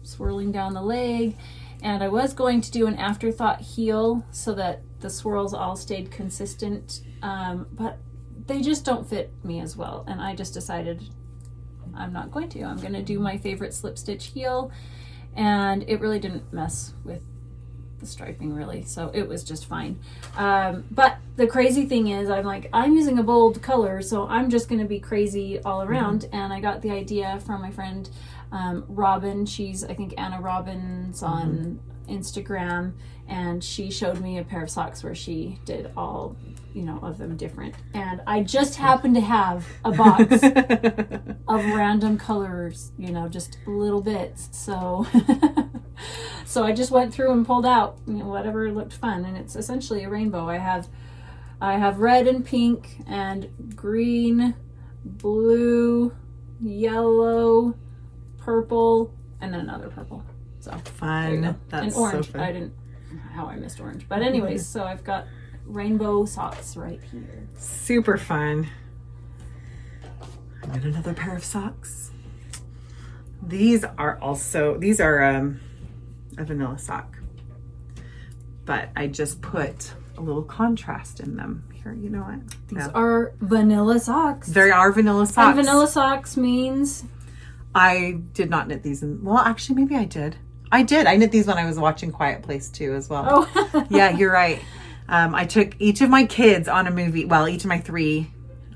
swirling down the leg. And I was going to do an afterthought heel so that the swirls all stayed consistent. But they just don't fit me as well, and I just decided I'm not going to. I'm going to do my favorite slip stitch heel, and it really didn't mess with the striping really, so it was just fine. But the crazy thing is I'm using a bold color, so I'm just going to be crazy all around. And I got the idea from my friend Robin. She's, I think, Anna Robbins on Instagram, and she showed me a pair of socks where she did all of them different, and I just happened to have a box of random colors, just little bits, so so I just went through and pulled out whatever looked fun, and it's essentially a rainbow. I have red and pink and green, blue, yellow, purple, and then another purple. So fun. That's and orange. So fun. I didn't how I missed orange, but anyways, so I've got rainbow socks right here. Super fun. I got another pair of socks. These are a vanilla sock, but I just put a little contrast in them. Here, you know what? These are vanilla socks. They are vanilla socks. And vanilla socks means I did not knit these well, actually, maybe I did. I knit these when I was watching Quiet Place 2 as well. Oh. Yeah, you're right. I took each of my kids on a movie, each of my 3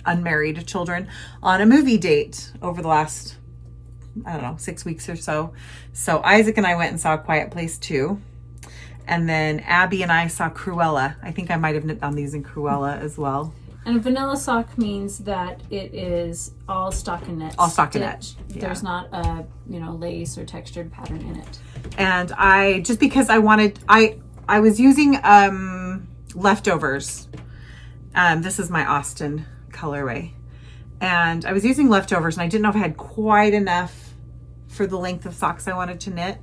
unmarried children on a movie date over the last, 6 weeks or so. So Isaac and I went and saw Quiet Place 2. And then Abby and I saw Cruella. I think I might have knit on these in Cruella as well. And a vanilla sock means that it is all stockinette. All stockinette. Yeah. There's not a lace or textured pattern in it. And I just because I wanted I was using leftovers. This is my Austin colorway, and I was using leftovers, and I didn't know if I had quite enough for the length of socks I wanted to knit.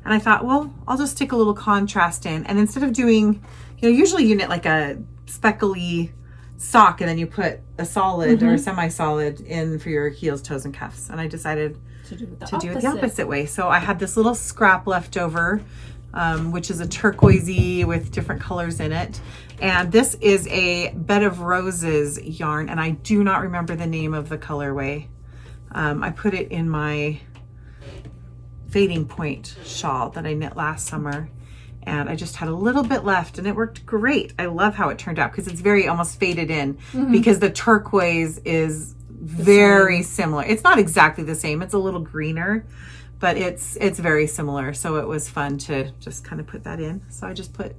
And I thought, well, I'll just stick a little contrast in, and instead of doing, usually you knit like a speckly sock and then you put a solid or semi-solid in for your heels, toes, and cuffs. And I decided to do it the opposite way. So I had this little scrap left over, which is a turquoisey with different colors in it. And this is a Bed of Roses yarn, and I do not remember the name of the colorway. I put it in my Fading Point shawl that I knit last summer, and I just had a little bit left, and it worked great. I love how it turned out because it's very almost faded in because the turquoise is very similar. It's not exactly the same. It's a little greener, but it's very similar. So it was fun to just kind of put that in. So I just put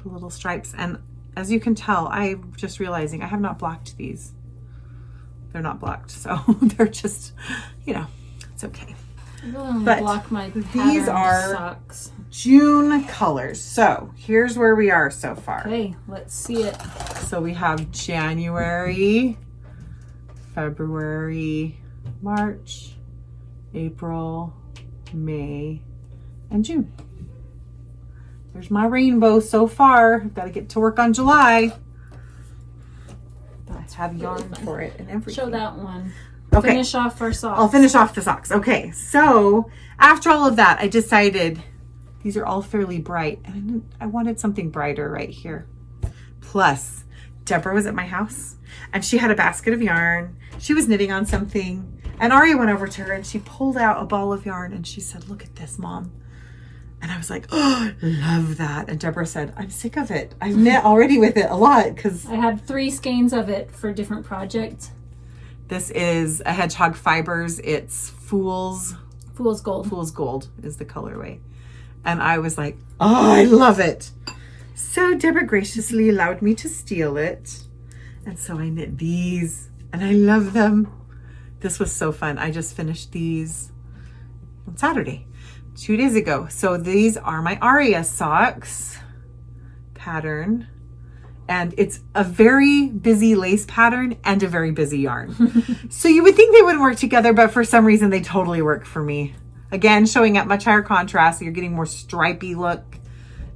the little stripes, and as you can tell, I'm just realizing I have not blocked these. They're not blocked, so they're just, it's okay. I really only But block my these are socks. June colors. So here's where we are so far. Okay, let's see it. So we have January, February, March, April, May, and June. There's my rainbow so far. I've got to get to work on July. I have yarn for it and everything. Show that one. Okay. Finish off our socks. I'll finish off the socks. Okay, so after all of that, I decided these are all fairly bright, and I wanted something brighter right here. Plus, Deborah was at my house, and she had a basket of yarn. She was knitting on something, and Ari went over to her, and she pulled out a ball of yarn, and she said, "Look at this, Mom." And I was like, "Oh, love that." And Deborah said, "I'm sick of it. I've knit already with it a lot because I had 3 skeins of it for different projects." This is a Hedgehog Fibers. It's Fool's Gold. Fool's Gold is the colorway. And I was like, oh, I love it. So Deborah graciously allowed me to steal it. And so I knit these, and I love them. This was so fun. I just finished these on Saturday, 2 days ago. So these are my Aria socks pattern. And it's a very busy lace pattern and a very busy yarn. So you would think they wouldn't work together, but for some reason they totally work for me. Again, showing up much higher contrast, so you're getting more stripy look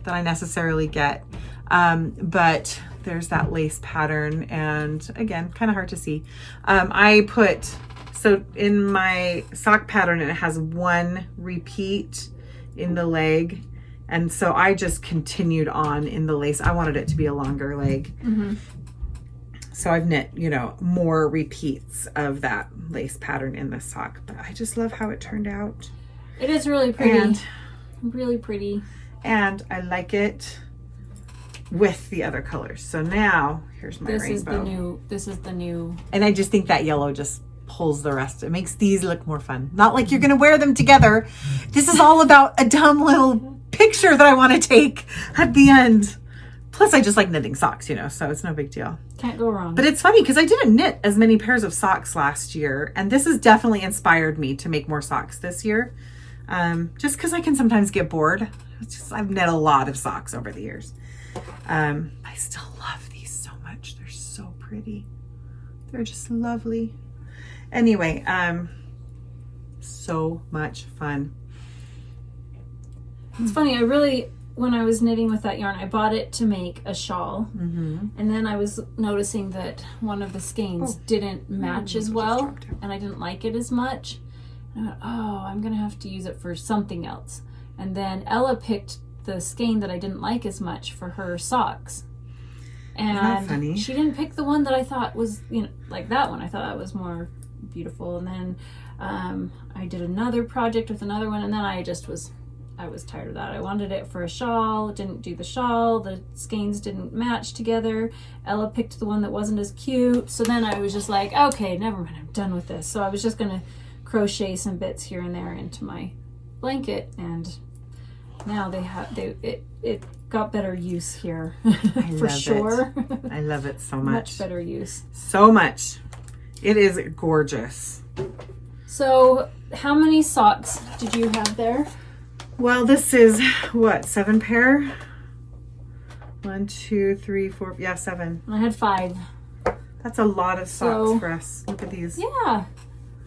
than I necessarily get. But there's that lace pattern, and again, kind of hard to see. So in my sock pattern, it has 1 repeat in the leg. And so I just continued on in the lace. I wanted it to be a longer leg. So I've knit, more repeats of that lace pattern in the sock. But I just love how it turned out. It is really pretty. Really pretty. And I like it with the other colors. So now, here's my rainbow. This is the new. And I just think that yellow just pulls the rest. It makes these look more fun. Not like you're going to wear them together. This is all about a dumb little picture that I want to take at the end. Plus I just like knitting socks, so it's no big deal. Can't go wrong. But it's funny because I didn't knit as many pairs of socks last year, and this has definitely inspired me to make more socks this year. Just because I can sometimes get bored. I've knit a lot of socks over the years. I still love these so much. They're so pretty. They're just lovely. Anyway, so much fun. It's funny, when I was knitting with that yarn, I bought it to make a shawl. And then I was noticing that one of the skeins didn't match as well, and I didn't like it as much. And I went, I'm going to have to use it for something else. And then Ella picked the skein that I didn't like as much for her socks. And she didn't pick the one that I thought was, like that one. I thought that was more beautiful. And then I did another project with another one, and then I was tired of that. I wanted it for a shawl, didn't do the shawl, the skeins didn't match together. Ella picked the one that wasn't as cute. So then I was just like, okay, never mind, I'm done with this. So I was just gonna crochet some bits here and there into my blanket, and now it got better use here for love sure. I love it so much. Much better use. So much. It is gorgeous. So, how many socks did you have there? Well, this is what, 7 pair? 1, 2, 3, 4. Yeah, 7. I had 5. That's a lot of socks for us. Look at these. Yeah.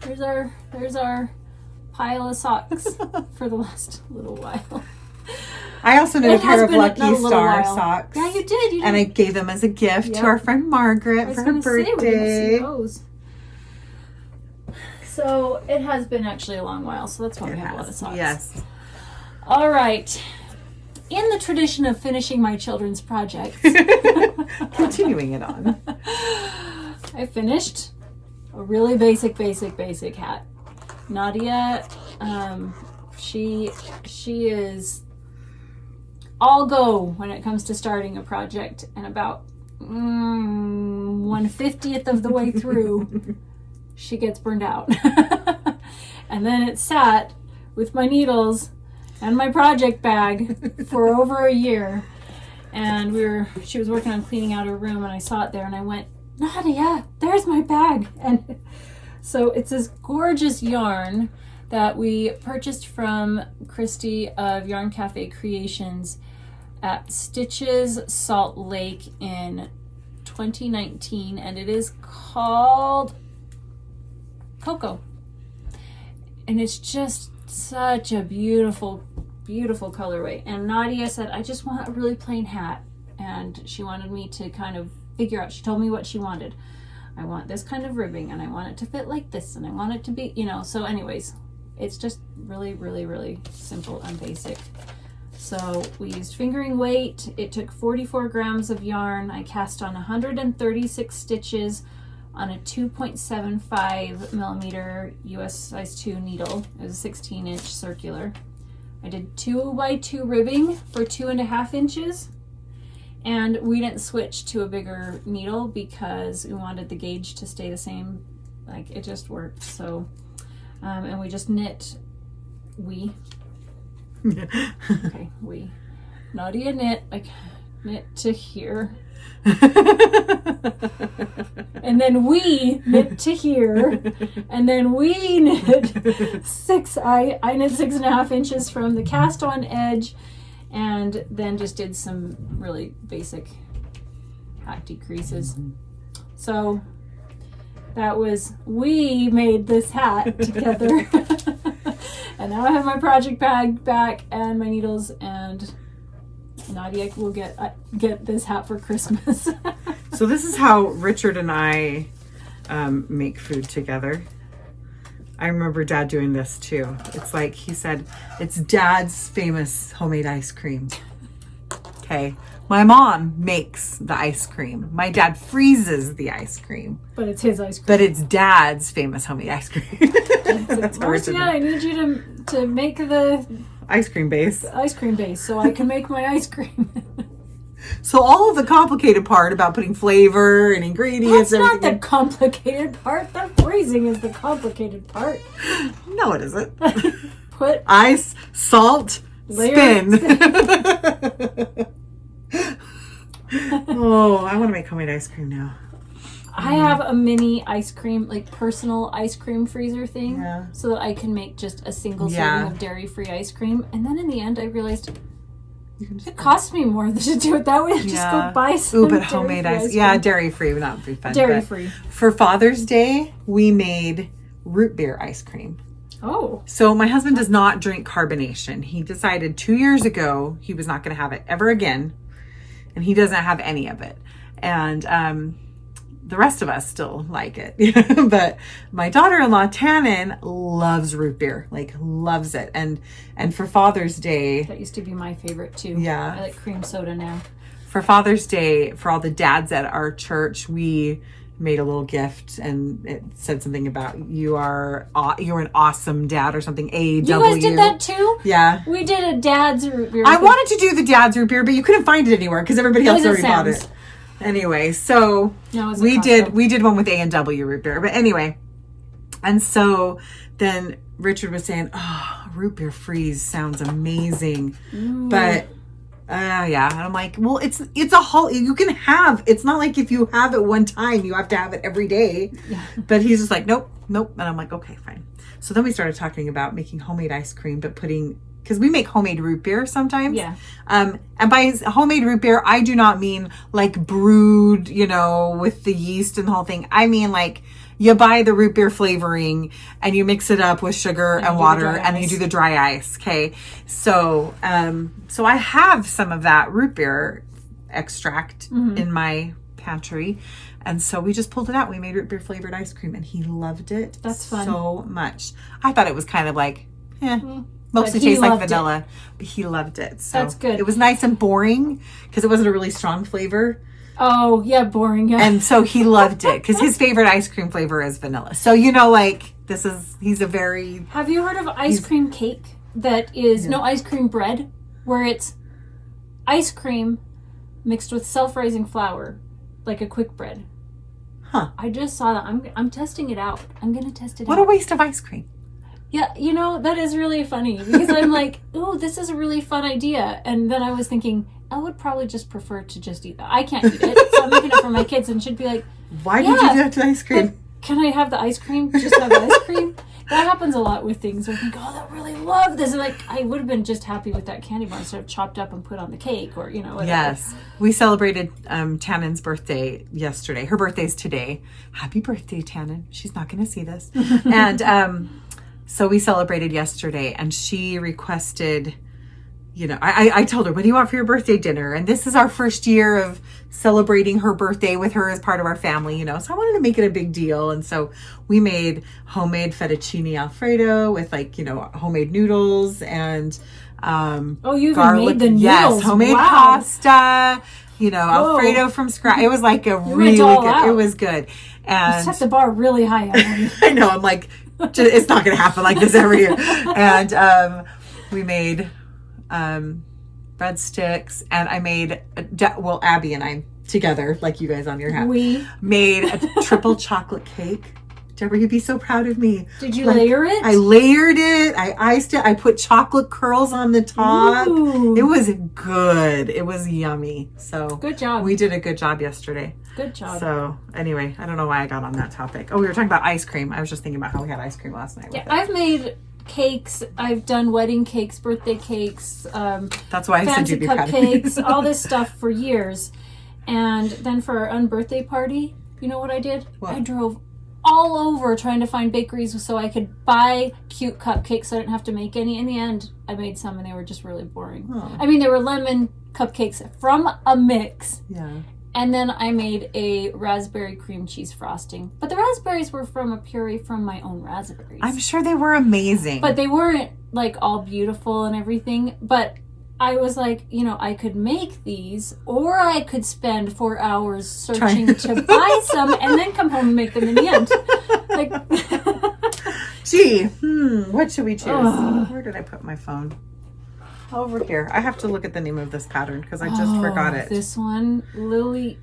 There's our pile of socks for the last little while. I also knit a pair of Lucky a little Star while. socks. Yeah, you did. And I gave them as a gift to our friend Margaret for her birthday. So it has been actually a long while, so that's why we have a lot of socks. Yes. All right. In the tradition of finishing my children's projects, Continuing it on. I finished a really basic hat. Nadia, she is all go when it comes to starting a project, and about 1/50th of the way through, she gets burned out. And then it sat with my needles and my project bag for over a year. And she was working on cleaning out her room, and I saw it there, and I went, Nadia, there's my bag. And so it's this gorgeous yarn that we purchased from Christy of Yarn Cafe Creations at Stitches Salt Lake in 2019, and it is called Cocoa. And it's just such a beautiful colorway. And Nadia said, I just want a really plain hat. And she wanted me to kind of figure out, she told me what she wanted. I want this kind of ribbing, and I want it to fit like this, and I want it to be, so anyways, it's just really, really, really simple and basic. So we used fingering weight. It took 44 grams of yarn. I cast on 136 stitches on a 2.75 millimeter US size 2 needle. It was a 16-inch circular. I did 2x2 ribbing for 2.5 inches. And we didn't switch to a bigger needle because we wanted the gauge to stay the same. Like, it just worked. So, and we just knit. Nadia knit to here. And then we knit to here. And then we knit I knit 6.5 inches from the cast on edge. And then just did some really basic hat decreases. So we made this hat together. And now I have my project bag back and my needles, and Nadia will get this hat for Christmas. So this is how Richard and I make food together. I remember Dad doing this too. It's like he said, it's Dad's famous homemade ice cream. Okay. My mom makes the ice cream. My dad freezes the ice cream. But it's his ice cream. But it's Dad's famous homemade ice cream. That's Marcia, I need you to make the ice cream base. So I can make my ice cream. So all of the complicated part about putting flavor and ingredients. That's not the complicated part. The freezing is the complicated part. No, it isn't. Put ice, salt, spin. Oh, I want to make homemade ice cream now. I have a mini ice cream, like personal ice cream freezer thing, so that I can make just a single serving of dairy-free ice cream. And then in the end, I realized it costs me more to do it that way. Just go buy some. But homemade ice cream. Yeah, dairy-free would not be fun. Dairy-free. For Father's Day, we made root beer ice cream. Oh. So my husband does not drink carbonation. He decided 2 years ago he was not going to have it ever again. And he doesn't have any of it. And the rest of us still like it. But my daughter-in-law, Tannen, loves root beer. Like, loves it. And for Father's Day... That used to be my favorite, too. Yeah. I like cream soda now. For Father's Day, for all the dads at our church, we made a little gift, and it said something about you're an awesome dad or something. You guys did that too? Yeah. We did a dad's root beer. I wanted to do the dad's root beer, but you couldn't find it anywhere because everybody else already bought it. Anyway, so we did one with A&W root beer. But anyway, and so then Richard was saying, oh, root beer freeze sounds amazing. Ooh. But yeah, and I'm like, well, it's a whole, you can have, it's not like if you have it one time, you have to have it every day. Yeah. But he's just like, nope. And I'm like, okay, fine. So then we started talking about making homemade ice cream, but because we make homemade root beer sometimes. Yeah. And by homemade root beer, I do not mean like brewed, with the yeast and the whole thing. I mean like you buy the root beer flavoring and you mix it up with sugar and water and you do the dry ice. Okay. So, so I have some of that root beer extract in my pantry. And so we just pulled it out. We made root beer flavored ice cream and he loved it. That's fun. So much. I thought it was kind of like, mostly tastes like vanilla, but he loved it. So that's good. It was nice and boring because it wasn't a really strong flavor. Oh, yeah, boring. Yeah. And so he loved it because his favorite ice cream flavor is vanilla. So, like he's a very... Have you heard of ice cream cake that is, no, ice cream bread, where it's ice cream mixed with self-rising flour, like a quick bread? Huh. I just saw that. I'm testing it out. I'm going to test it out. What a waste of ice cream. Yeah, that is really funny because I'm like, ooh, this is a really fun idea. And then I was thinking, I would probably just prefer to just eat that. I can't eat it, so I'm making it for my kids and should be like, why did you do that to ice cream? Can I have the ice cream? Just have the ice cream? That happens a lot with things. I think, oh, I really love this. And like, I would have been just happy with that candy bar instead of chopped up and put on the cake or, whatever. Yes. We celebrated Tannen's birthday yesterday. Her birthday's today. Happy birthday, Tannen. She's not going to see this. And so we celebrated yesterday and she requested... I told her, what do you want for your birthday dinner? And this is our first year of celebrating her birthday with her as part of our family, So I wanted to make it a big deal. And so we made homemade fettuccine Alfredo with homemade noodles and oh, you even garlic. made the noodles. Yes, homemade pasta, Alfredo from scratch. It was like really good. It was good. And you set the bar really high. I know. I'm like, it's not going to happen like this every year. And we made... breadsticks, and I made Abby and I together, like you guys on your hat, we made a triple chocolate cake. Deborah, you'd be so proud of me. Did you layer it? I layered it. I iced it. I put chocolate curls on the top. Ooh. It was good. It was yummy. So good job. We did a good job yesterday. Good job. So anyway, I don't know why I got on that topic. Oh, we were talking about ice cream. I was just thinking about how we had ice cream last night. Yeah, I've made cakes. I've done wedding cakes, birthday cakes, that's why I said you'd be cupcakes, all this stuff for years. And then for our unbirthday party, you know what I did? What? I drove all over trying to find bakeries so I could buy cute cupcakes so I didn't have to make any. In the end, I made some and they were just really boring. Oh. I mean, they were lemon cupcakes from a mix. Yeah. And then I made a raspberry cream cheese frosting. But the raspberries were from a puree from my own raspberries. I'm sure they were amazing. But they weren't like all beautiful and everything. But I was like, I could make these, or I could spend 4 hours searching to buy some and then come home and make them in the end. Gee, what should we choose? Where did I put my phone? Over here. I have to look at the name of this pattern because I just forgot it. This one, Lily.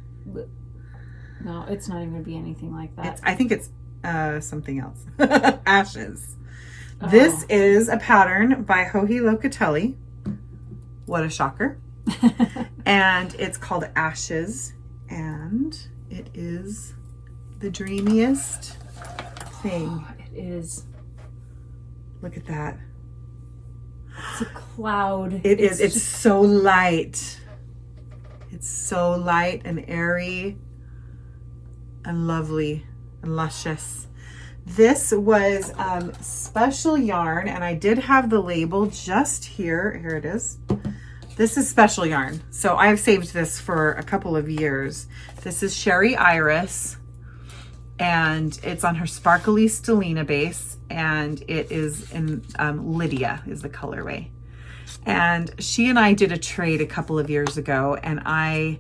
No, it's not even going to be anything like that. I think it's something else. Ashes. This is a pattern by Joji Locatelli. What a shocker. And it's called Ashes. And it is the dreamiest thing. Oh, it is. Look at that. It's a cloud. It's so light. It's so light and airy and lovely and luscious. This was special yarn, and I did have the label just here. Here it is. This is special yarn. So I have saved this for a couple of years. This is Sherry Iris, and it's on her Sparkly Stellina base, and it is in Lydia is the colorway. And she and I did a trade a couple of years ago, and I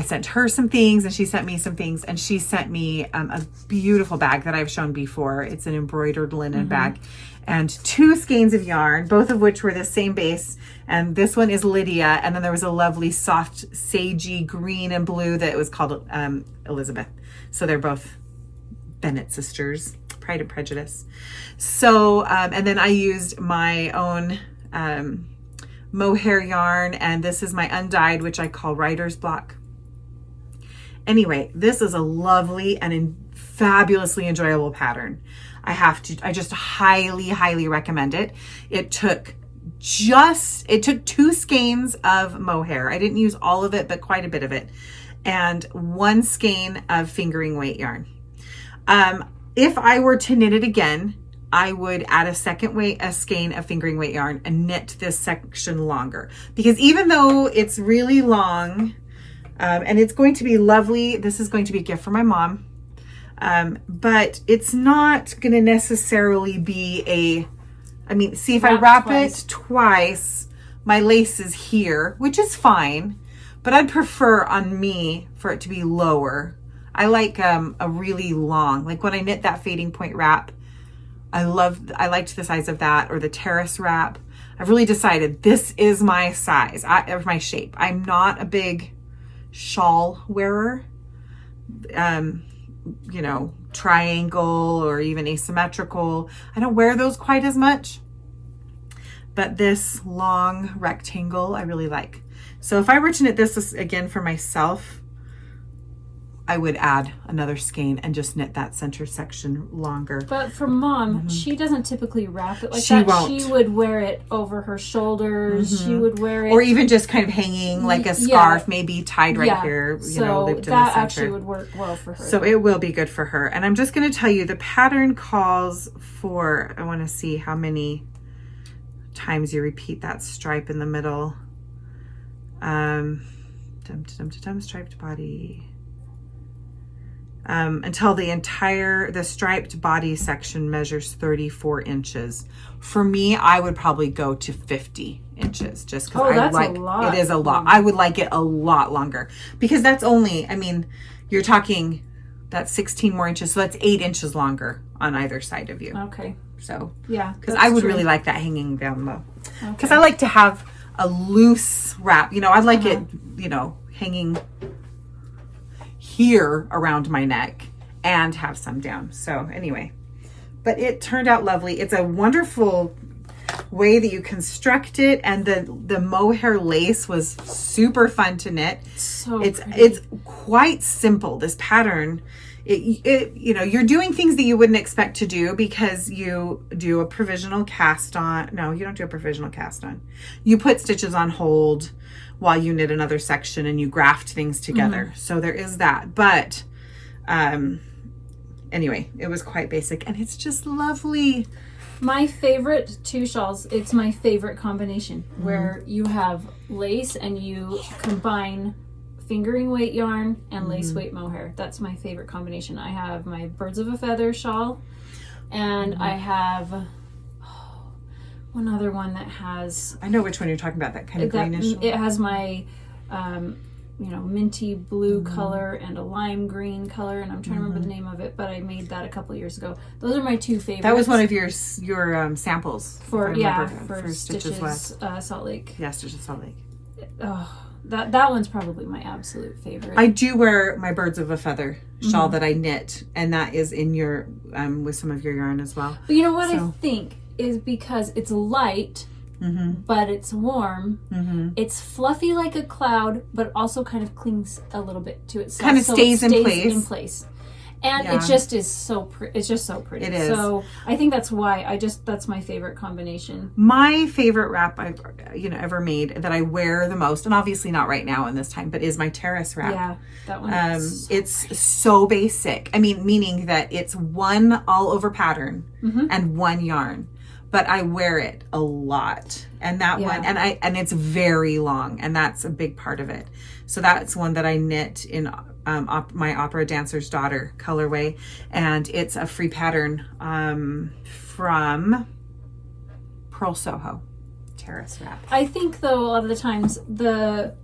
sent her some things and she sent me some things, and she sent me a beautiful bag that I've shown before. It's an embroidered linen bag and 2 skeins of yarn, both of which were the same base. And this one is Lydia, and then there was a lovely soft sagey green and blue that was called Elizabeth. So they're both Bennett sisters. Pride and Prejudice. So, and then I used my own mohair yarn, and this is my undyed, which I call writer's block. Anyway, this is a lovely and fabulously enjoyable pattern. I just highly recommend it. It took 2 skeins of mohair. I didn't use all of it, but quite a bit of it. And 1 skein of fingering weight yarn. If I were to knit it again, I would add a skein of fingering weight yarn and knit this section longer. Because even though it's really long, and it's going to be lovely, this is going to be a gift for my mom. But it's not going to necessarily be see, if I wrap it twice, my lace is here, which is fine, but I'd prefer on me for it to be lower. I like a really long, like when I knit that fading point wrap, I liked the size of that, or the terrace wrap. I've really decided this is my size, or my shape. I'm not a big shawl wearer. Triangle or even asymmetrical. I don't wear those quite as much, but this long rectangle I really like. So if I were to knit this again for myself, I would add another skein and just knit that center section longer. But for Mom, she doesn't typically wrap it like She that. won't. She would wear it over her shoulders. She would wear it, or even just kind of hanging like a scarf, maybe tied right here. So looped in the that center. actually would work well for her. So it will be good for her. And I'm just going to tell you, the pattern calls for, I want to see how many times you repeat that stripe in the middle. Striped body. Until the striped body section measures 34 inches. For me, I would probably go to 50 inches just because it is a lot. I would like it a lot longer because that's only, you're talking, that's 16 more inches. So that's 8 inches longer on either side of you. Okay. So, yeah, because I would really like that hanging down low. Because I like to have a loose wrap. I'd like it, hanging here around my neck and have some down. So anyway, but it turned out lovely. It's a wonderful way that you construct it, and the mohair lace was super fun to knit. It's quite simple, this pattern. You're doing things that you wouldn't expect to do because you do a provisional cast on. No, you don't do a provisional cast on. You put stitches on hold while you knit another section and you graft things together. So there is that. But anyway, it was quite basic and it's just lovely. My favorite 2 shawls, it's my favorite combination where you have lace and you combine fingering weight yarn and lace weight mohair. That's my favorite combination. I have my Birds of a Feather shawl, and I have one other one that has, I know which one you're talking about, that kind of greenish. It has my minty blue color and a lime green color, and I'm trying to remember the name of it, but I made that a couple years ago. Those are my 2 favorites. That was one of your samples for Stitches West. Salt Lake. Yeah, Stitches Salt Lake. Oh, that one's probably my absolute favorite. I do wear my Birds of a Feather shawl that I knit, and that is in your with some of your yarn as well. But you know what I think is because it's light, but it's warm. It's fluffy like a cloud, but also kind of clings a little bit to itself. Kind of stays in place. And it just is so pretty. It's just so pretty. It is. So I think that's why that's my favorite combination. My favorite wrap I've ever made that I wear the most, and obviously not right now in this time, but is my terrace wrap. Yeah, that one. It's so basic. Meaning that it's one all over pattern and one yarn, but I wear it a lot. And that one, and it's very long, and that's a big part of it. So that's one that I knit in my Opera Dancer's Daughter colorway, and it's a free pattern from Pearl Soho terrace wrap. I think though a lot of the times the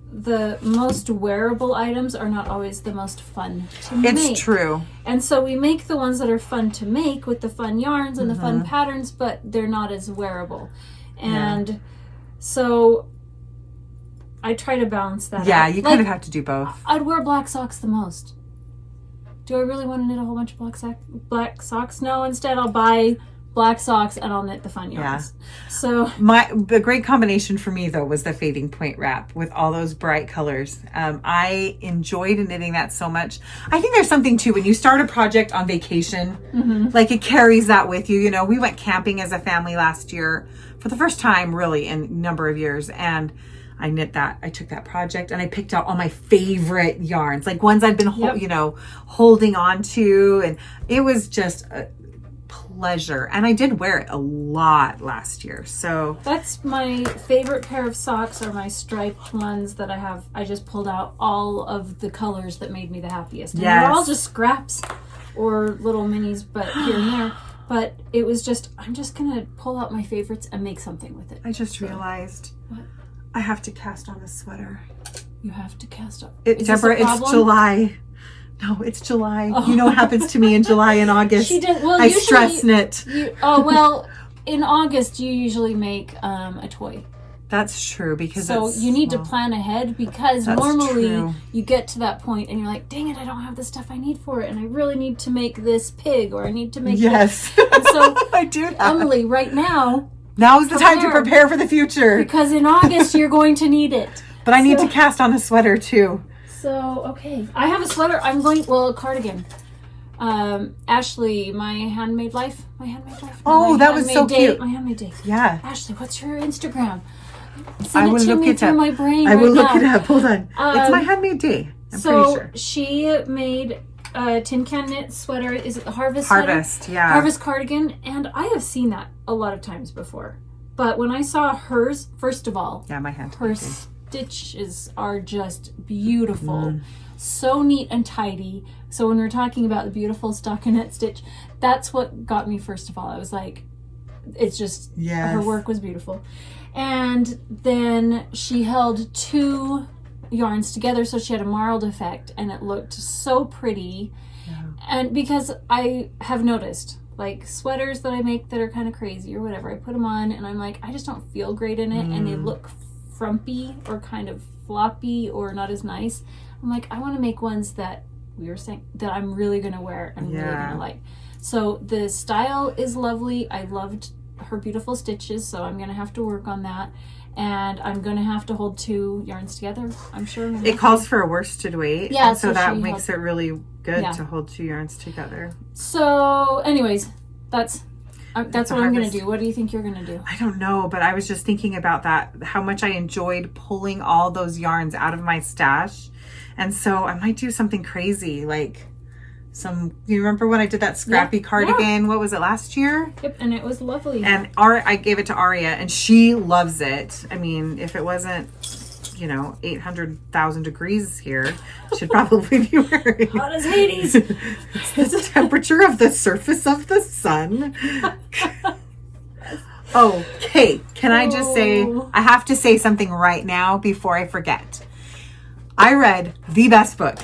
most wearable items are not always the most fun to make. It's true. And so we make the ones that are fun to make with the fun yarns and the fun patterns, but they're not as wearable. And so I try to balance that out. Yeah, you kind of have to do both. I'd wear black socks the most. do I really want to knit a whole bunch of black socks? No, instead I'll buy black socks and I'll knit the fun yarns. Yeah. So the great combination for me though was the fading point wrap with all those bright colors. I enjoyed knitting that so much. I think there's something too when you start a project on vacation, like it carries that with you. You know, we went camping as a family last year for the first time really in a number of years, and I knit that. I took that project and I picked out all my favorite yarns, like ones I've been holding on to, and it was just a pleasure. And I did wear it a lot last year. So that's my favorite pair of socks are my striped ones that I have. I just pulled out all of the colors that made me the happiest. And they're all just scraps or little minis, but here and there. But it was just, I'm just going to pull out my favorites and make something with it. I just realized what? I have to cast on a sweater. You have to cast on. Deborah, it's July. No, it's July. Oh. You know what happens to me in July and August. She did. Well, I stress knit. In August you usually make a toy. That's true because you need to plan ahead because normally you get to that point and you're like, dang it, I don't have the stuff I need for it, and I really need to make this pig or I need to make this. And so I do that. Emily, right now is the time to prepare for the future because in August you're going to need it. But I need to cast on a sweater too. So, okay. I have a sweater. A cardigan. Ashley, my handmade life. Oh, that was so cute. My handmade day. Yeah. Ashley, what's your Instagram? I will look it up. My brain I will look it up. Hold on. It's my handmade day. I'm pretty sure. She made a tin can knit sweater. Is it the Harvest sweater? Yeah. Harvest cardigan. And I have seen that a lot of times before. But when I saw hers, first of all, my hand. Her stitches are just beautiful. So neat and tidy. So when we're talking about the beautiful stockinette stitch, that's what got me first of all. I was like, it's just, her work was beautiful. And then she held two yarns together, so she had a marled effect, and it looked so pretty. Yeah. And because I have noticed, like sweaters that I make that are kind of crazy or whatever, I put them on and I'm like, I just don't feel great in it, and they look frumpy or kind of floppy or not as nice. I'm like, I want to make ones that we were saying that I'm really going to wear and really going to like. So the style is lovely. I loved her beautiful stitches, so I'm going to have to work on that. And I'm going to have to hold two yarns together, I'm sure. It calls for a worsted weight. Yeah. So that makes it really good to hold two yarns together. So anyways, that's what I'm going to do. What do you think you're going to do? I don't know, but I was just thinking about that, how much I enjoyed pulling all those yarns out of my stash. And so I might do something crazy, like you remember when I did that scrappy cardigan? What was it, last year? Yep, and it was lovely. And I gave it to Aria, and she loves it. I mean, if it wasn't, 800,000 degrees here, she'd probably be wearing hot as Hades. It's the temperature of the surface of the sun. Okay, can I just say, I have to say something right now before I forget. I read the best book.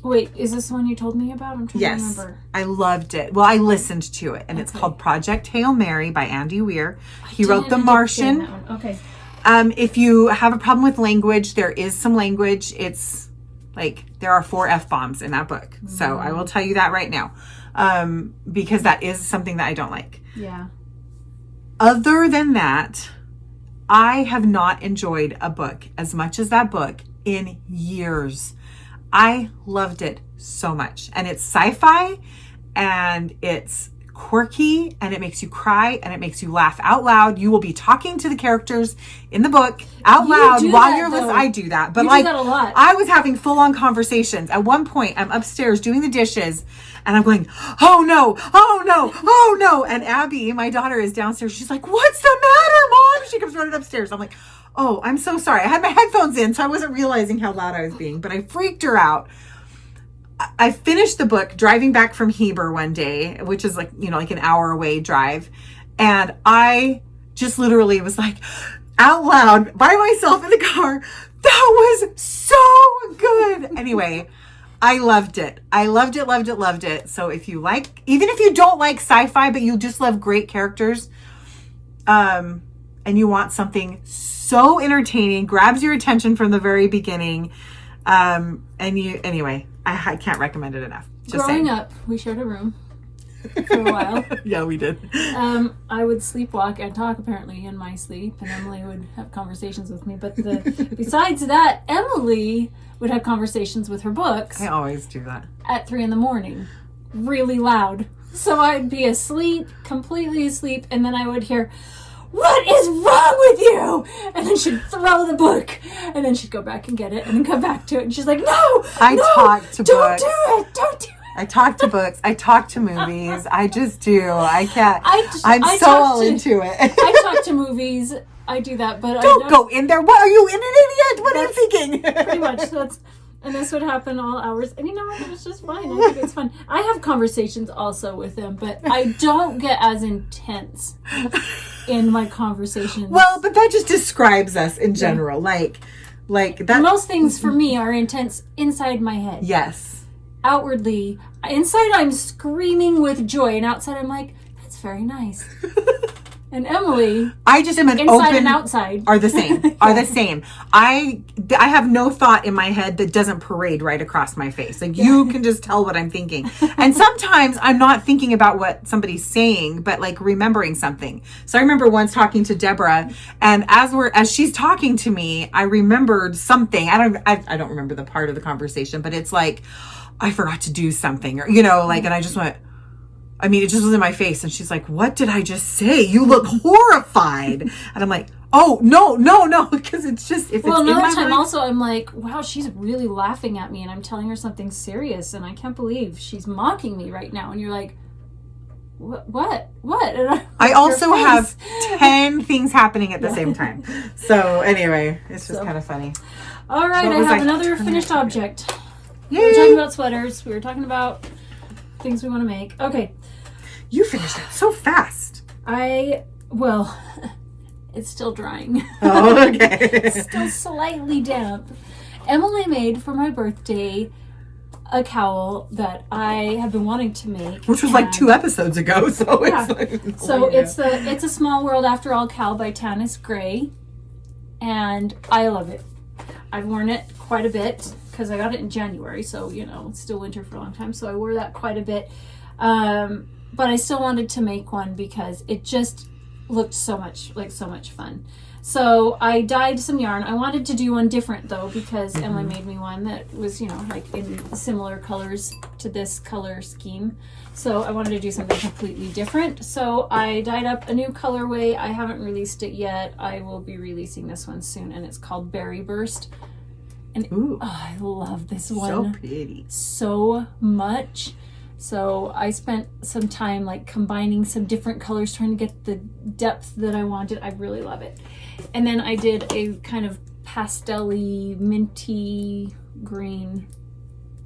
Wait, is this the one you told me about? I'm trying to remember. I loved it. Well, I listened to it, and it's called Project Hail Mary by Andy Weir. He wrote The Martian. Okay. If you have a problem with language, there is some language. It's like there are 4 F-bombs in that book. So I will tell you that right now, because that is something that I don't like. Yeah. Other than that, I have not enjoyed a book as much as that book in years. I loved it so much. And it's sci-fi, and it's quirky, and it makes you cry, and it makes you laugh out loud. You will be talking to the characters in the book out loud while you're listening. I do that. But you do that a lot. I was having full-on conversations. At one point, I'm upstairs doing the dishes, and I'm going, oh no, oh no, oh no. And Abby, my daughter, is downstairs. She's like, what's the matter, Mom? She comes running upstairs. I'm like, oh, I'm so sorry. I had my headphones in, so I wasn't realizing how loud I was being, but I freaked her out. I finished the book driving back from Heber one day, which is like an hour away drive. And I just literally was like out loud by myself in the car. That was so good. Anyway, I loved it. I loved it, loved it, loved it. So if you even if you don't like sci-fi, but you just love great characters, and you want something so entertaining, grabs your attention from the very beginning, anyway, I can't recommend it enough. Growing up, we shared a room for a while. Yeah, we did. I would sleepwalk and talk apparently in my sleep, and Emily would have conversations with me. But besides that, Emily would have conversations with her books. I always do that. At 3 a.m, really loud. So I'd be asleep, completely asleep, and then I would hear, "What is wrong with you?" And then she'd throw the book, and then she'd go back and get it, and then come back to it, and she's like, "No, talk to don't books. do it, don't do it." I talk to books. I talk to movies. I just do. I can't. I'm I so talk all to- into it. I talk to movies. I do that, but Don't go in there. What are you, an idiot? What are you thinking? Pretty much. And this would happen all hours. And you know what? It was just fine. I think it's fun. I have conversations also with them, but I don't get as intense in my conversations. Well, but that just describes us in general. Like that. Most things for me are intense inside my head. Yes. Outwardly, inside I'm screaming with joy, and outside I'm like, that's very nice. And Emily, I just am an inside open and outside are the same. Are the same. I have no thought in my head that doesn't parade right across my face. Like you can just tell what I'm thinking. And sometimes I'm not thinking about what somebody's saying, but like remembering something. So I remember once talking to Deborah, and as she's talking to me, I remembered something. I don't remember the part of the conversation, but it's like I forgot to do something, or and I just went. It just was in my face, and she's like, "What did I just say? You look horrified." And I'm like, "Oh, no," because it's just if well, it's in another my time mind. also I'm like, wow, she's really laughing at me, and I'm telling her something serious, and I can't believe she's mocking me right now. And you're like, what? And I also have 10 things happening at the same time. So anyway, it's just kind of funny. All right, What I was have I another turning finished to? object. Yay! We were talking about sweaters. We were talking about things we want to make. Okay. You finished it so fast. It's still drying. Oh, okay. It's still slightly damp. Emily made for my birthday a cowl that I have been wanting to make, Which was like 2 episodes ago, so Yeah. it's So it's a Small World After All cowl by Tanis Gray, and I love it. I've worn it quite a bit because I got it in January, so it's still winter for a long time. So I wore that quite a bit. But I still wanted to make one because it just looked so much fun. So I dyed some yarn. I wanted to do one different though because Emily made me one that was, like in similar colors to this color scheme. So I wanted to do something completely different. So I dyed up a new colorway. I haven't released it yet. I will be releasing this one soon, and it's called Berry Burst. And I love this one so pretty. so much. So I spent some time like combining some different colors, trying to get the depth that I wanted. I really love it. And then I did a kind of pastel-y, minty green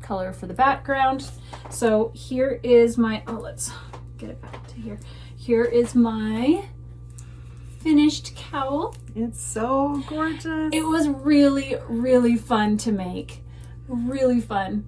color for the background. So here is my, let's get it back to here. Here is my finished cowl. It's so gorgeous. It was really, really fun to make. Really fun.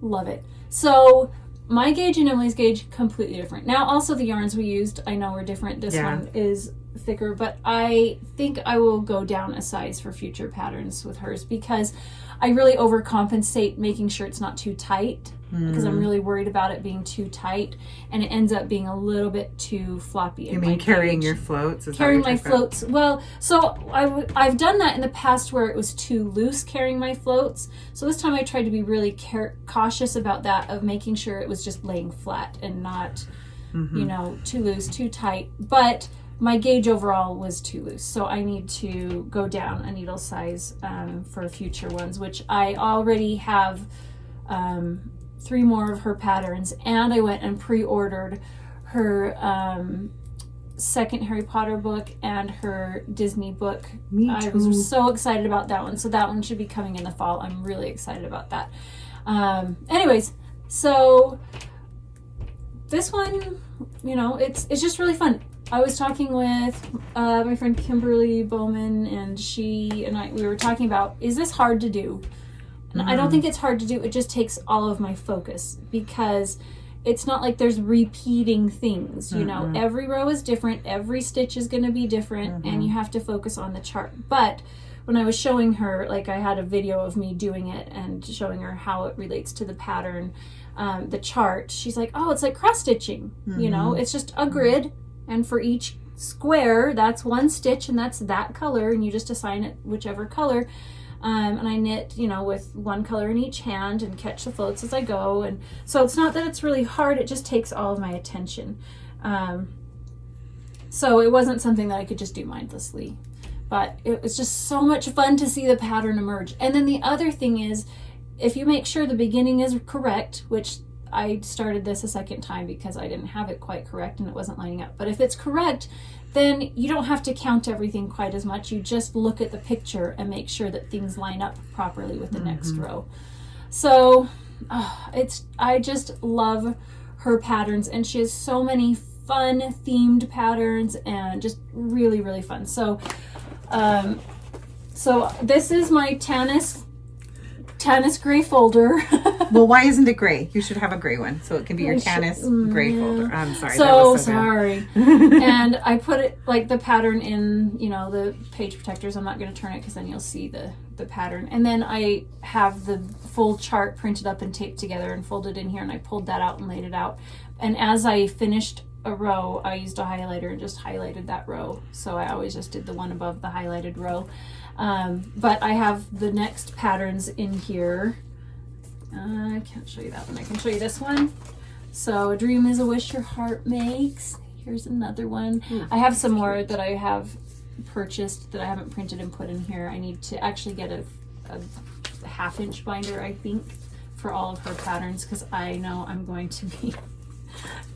Love it. So my gauge and Emily's gauge completely different. Now also the yarns we used I know are different. This one is thicker, but I think I will go down a size for future patterns with hers because I really overcompensate making sure it's not too tight because I'm really worried about it being too tight, and it ends up being a little bit too floppy. You mean carrying your floats? Carrying my floats. Well, so I've done that in the past where it was too loose carrying my floats. So this time I tried to be really cautious about that, of making sure it was just laying flat and not, too loose, too tight. But my gauge overall was too loose, so I need to go down a needle size for future ones, which I already have 3 more of her patterns, and I went and pre-ordered her second Harry Potter book and her Disney book. Me too. I was so excited about that one, so that one should be coming in the fall. I'm really excited about that. Anyways, so this one, it's just really fun. I was talking with my friend Kimberly Bowman, and we were talking about, is this hard to do? And I don't think it's hard to do. It just takes all of my focus because it's not like there's repeating things. Every row is different. Every stitch is going to be different, and you have to focus on the chart. But when I was showing her, like I had a video of me doing it and showing her how it relates to the pattern, the chart, she's like, oh, it's like cross stitching. You know, it's just a grid, and for each square, that's one stitch, and that's that color, and you just assign it whichever color. And I knit, you know, with one color in each hand and catch the floats as I go. And so it's not that it's really hard, it just takes all of my attention. So it wasn't something that I could just do mindlessly, but it was just so much fun to see the pattern emerge. And then the other thing is, if you make sure the beginning is correct, which I started this a second time because I didn't have it quite correct and it wasn't lining up. But if it's correct, then you don't have to count everything quite as much. You just look at the picture and make sure that things line up properly with the next row. So I just love her patterns, and she has so many fun themed patterns and just really, really fun. So this is my Tanis gray folder. Well, why isn't it gray? You should have a gray one, so it can be your Tanis gray folder. I'm sorry. So, that was so sorry. And I put it, like, the pattern in, you know, the page protectors. I'm not going to turn it because then you'll see the pattern. And then I have the full chart printed up and taped together and folded in here, and I pulled that out and laid it out. And as I finished a row, I used a highlighter and just highlighted that row. So I always just did the one above the highlighted row. But I have the next patterns in here. I can't show you that one. I can show you this one. So a dream is a wish your heart makes. Here's another one. I have some more that I have purchased that I haven't printed and put in here. I need to actually get a 1/2-inch binder, I think, for all of her patterns, because I know I'm going to be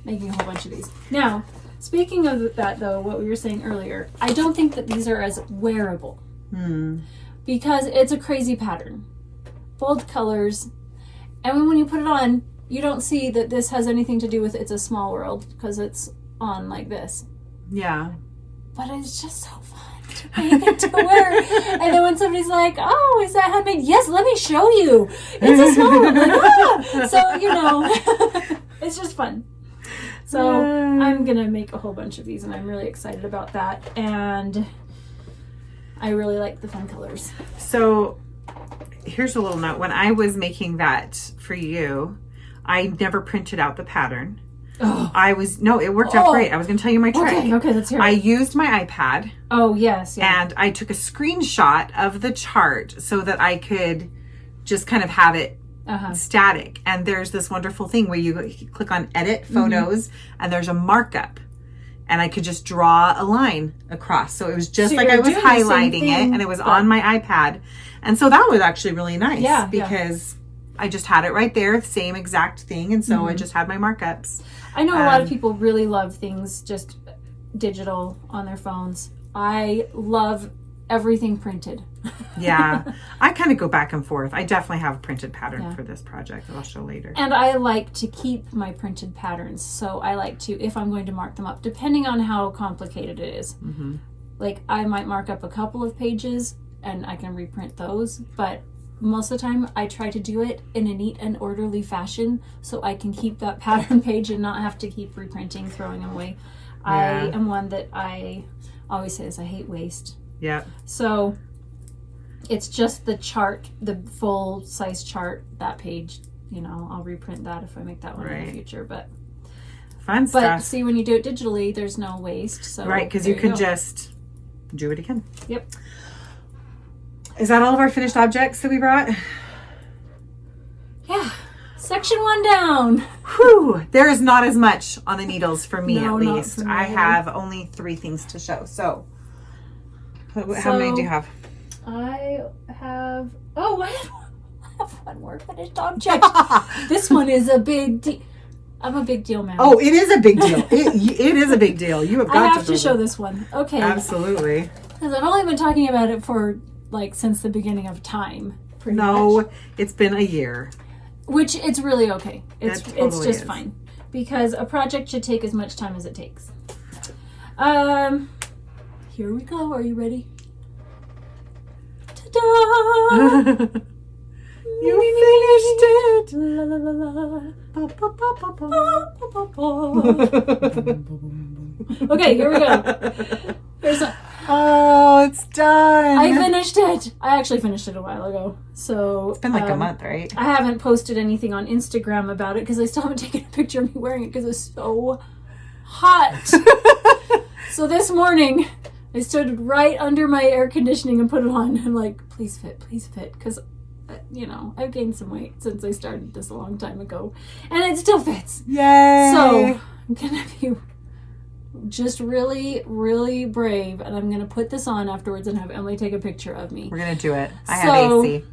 making a whole bunch of these. Now, speaking of that though, what we were saying earlier, I don't think that these are as wearable. Because it's a crazy pattern, bold colors, and when you put it on, you don't see that this has anything to do with It's a Small World because it's on like this. Yeah. But it's just so fun to make it to wear. And then when somebody's like, oh, is that handmade? Yes, let me show you. It's a small world. Like, ah! So, you know, it's just fun. So I'm going to make a whole bunch of these, and I'm really excited about that. And I really like the fun colors. So here's a little note. When I was making that for you, I never printed out the pattern. Oh. It worked out great. I was going to tell you my trick. Okay, let's hear it. I used my iPad. Oh, yes. Yeah. And I took a screenshot of the chart so that I could just kind of have it static. And there's this wonderful thing where you click on edit photos and there's a markup. And I could just draw a line across. So it was just like I was highlighting it, and it was on my iPad. And so that was actually really nice because I just had it right there, same exact thing. And so I just had my markups. I know a lot of people really love things just digital on their phones. I love everything printed. Yeah. I kind of go back and forth. I definitely have a printed pattern for this project that I'll show later. And I like to keep my printed patterns. So I like to, if I'm going to mark them up, depending on how complicated it is. Like I might mark up a couple of pages and I can reprint those. But most of the time I try to do it in a neat and orderly fashion so I can keep that pattern page and not have to keep reprinting, throwing them away. Yeah. I am one that I always say is I hate waste. Yeah. So it's just the chart, the full size chart, that page, you know, I'll reprint that if I make that one in the future. But fun stuff. But see, when you do it digitally, there's no waste. So right, because you can just do it again. Yep. Is that all of our finished objects that we brought? Yeah. Section 1 down. Whew. There is not as much on the needles for me, at least. Not for me. I have only 3 things to show. So how many do you have? I have I have one more finished object. This one is a big deal. I'm a big deal man. Oh, it is a big deal. it is a big deal. You have got I have to show this one. Okay. Absolutely. Because I've only been talking about it for since the beginning of time. Pretty much. It's been a year. Which it's really okay. It's totally just fine. Because a project should take as much time as it takes. Here we go. Are you ready? Ta-da! You finished it. La, la, la, la. Ba, ba, ba, ba, ba. Okay, here we go. Oh, it's done. I finished it. I actually finished it a while ago. So it's been like a month, right? I haven't posted anything on Instagram about it because I still haven't taken a picture of me wearing it because it's so hot. So this morning, I stood right under my air conditioning and put it on. I'm like, please fit, because, I've gained some weight since I started this a long time ago, and it still fits. Yay! So I'm gonna be just really, really brave, and I'm gonna put this on afterwards and have Emily take a picture of me. We're gonna do it. I have AC.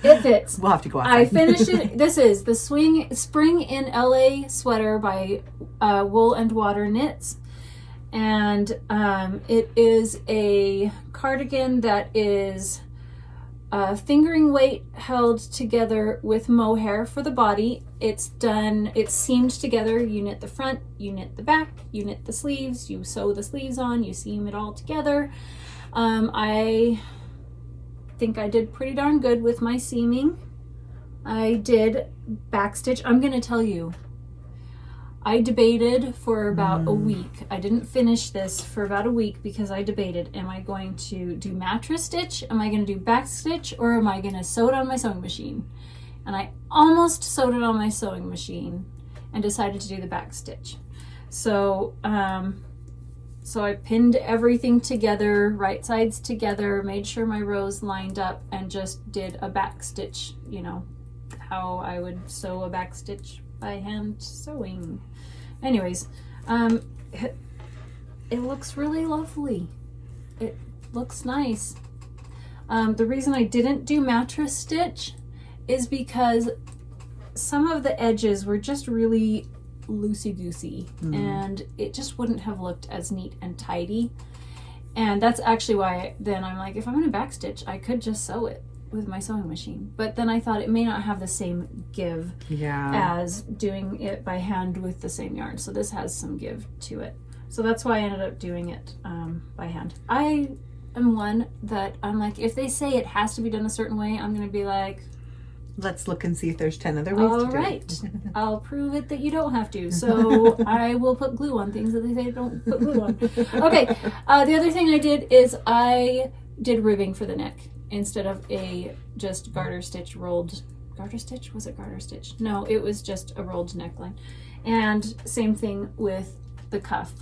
It fits. We'll have to go outside. I finished it. This is the Spring in LA sweater by Wool and Water Knits. And it is a cardigan that is fingering weight held together with mohair for the body. It's seamed together. You knit the front, you knit the back, you knit the sleeves, you sew the sleeves on, you seam it all together. I think I did pretty darn good with my seaming. I did backstitch. I'm going to tell you, I debated for about a week. I didn't finish this for about a week because I debated, am I going to do mattress stitch? Am I going to do backstitch? Or am I going to sew it on my sewing machine? And I almost sewed it on my sewing machine and decided to do the backstitch. So, so I pinned everything together, right sides together, made sure my rows lined up, and just did a backstitch, how I would sew a backstitch by hand sewing. Anyways, it looks really lovely. It looks nice. The reason I didn't do mattress stitch is because some of the edges were just really loosey-goosey, and it just wouldn't have looked as neat and tidy. And that's actually why then I'm like, if I'm going to backstitch, I could just sew it with my sewing machine. But then I thought it may not have the same give as doing it by hand with the same yarn. So this has some give to it. So that's why I ended up doing it by hand. I am one that I'm like, if they say it has to be done a certain way, I'm going to be like, let's look and see if there's 10 other ways to do it. All right. I'll prove it that you don't have to. So I will put glue on things that they say don't put glue on. Okay. The other thing I did is I did ribbing for the neck instead of a just garter stitch rolled. Garter stitch? Was it garter stitch? No, it was just a rolled neckline. And same thing with the cuff.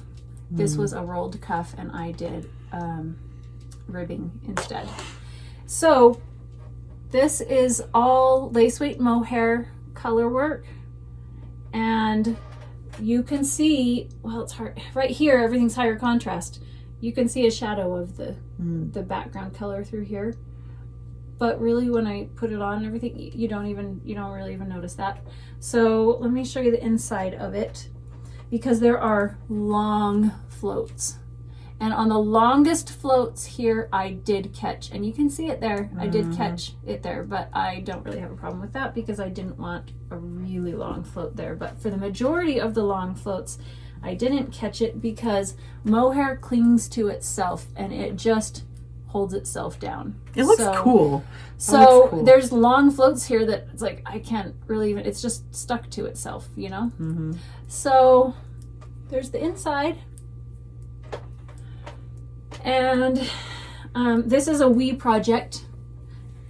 This was a rolled cuff, and I did ribbing instead. So this is all lace weight mohair color work, and you can see, well, it's hard right here, everything's higher contrast. You can see a shadow of the background color through here, but really when I put it on and everything, you don't really even notice that. So let me show you the inside of it, because there are long floats. And on the longest floats here, I did catch, and you can see it there. I did catch it there, but I don't really have a problem with that because I didn't want a really long float there. But for the majority of the long floats, I didn't catch it because mohair clings to itself and it just holds itself down. It looks cool. So there's long floats here that it's like, I can't really even, it's just stuck to itself, So there's the inside. And this is a we project.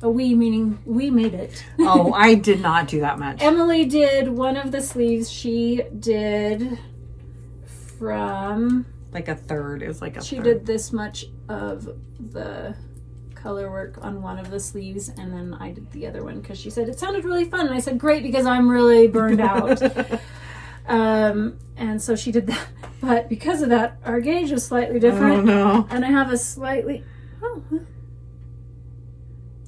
A we meaning we made it. Oh, I did not do that much. Emily did one of the sleeves. She did from... like a third. It was like a She third. did this much of the color work on one of the sleeves, and then I did the other one because she said it sounded really fun. And I said, great, because I'm really burned out. And so she did that. But because of that, our gauge is slightly different. Oh, no. And I have a slightly...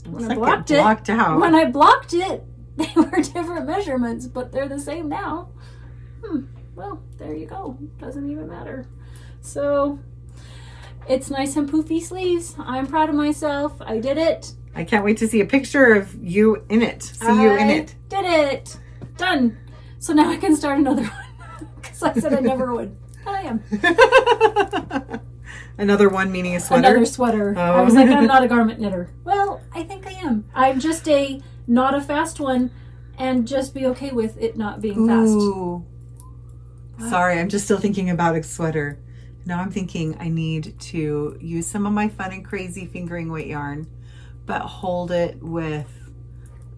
When I blocked out. When I blocked it, they were different measurements, but they're the same now. Well, there you go. Doesn't even matter. So, it's nice and poofy sleeves. I'm proud of myself. I did it. I can't wait to see a picture of you in it. See you in it. Did it. Done. So now I can start another one. Because I said I never would. I am. Another one meaning a sweater? Another sweater. Oh. I was like, I'm not a garment knitter. Well, I think I am. I'm just not a fast one, and just be okay with it not being fast. Ooh. Sorry, I'm just still thinking about a sweater. Now I'm thinking I need to use some of my fun and crazy fingering weight yarn, but hold it with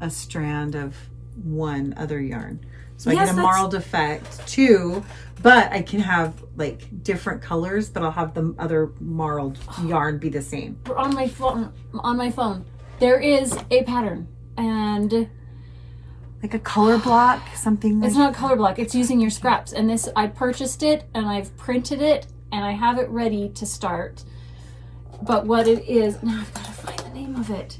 a strand of one other yarn. So I get a marled effect too, but I can have like different colors, but I'll have the other marled yarn be the same. On my phone, there is a pattern, and like a color block, something. It's not color block. It's using your scraps. And this, I purchased it and I've printed it and I have it ready to start. But what it is, now I've got to find the name of it.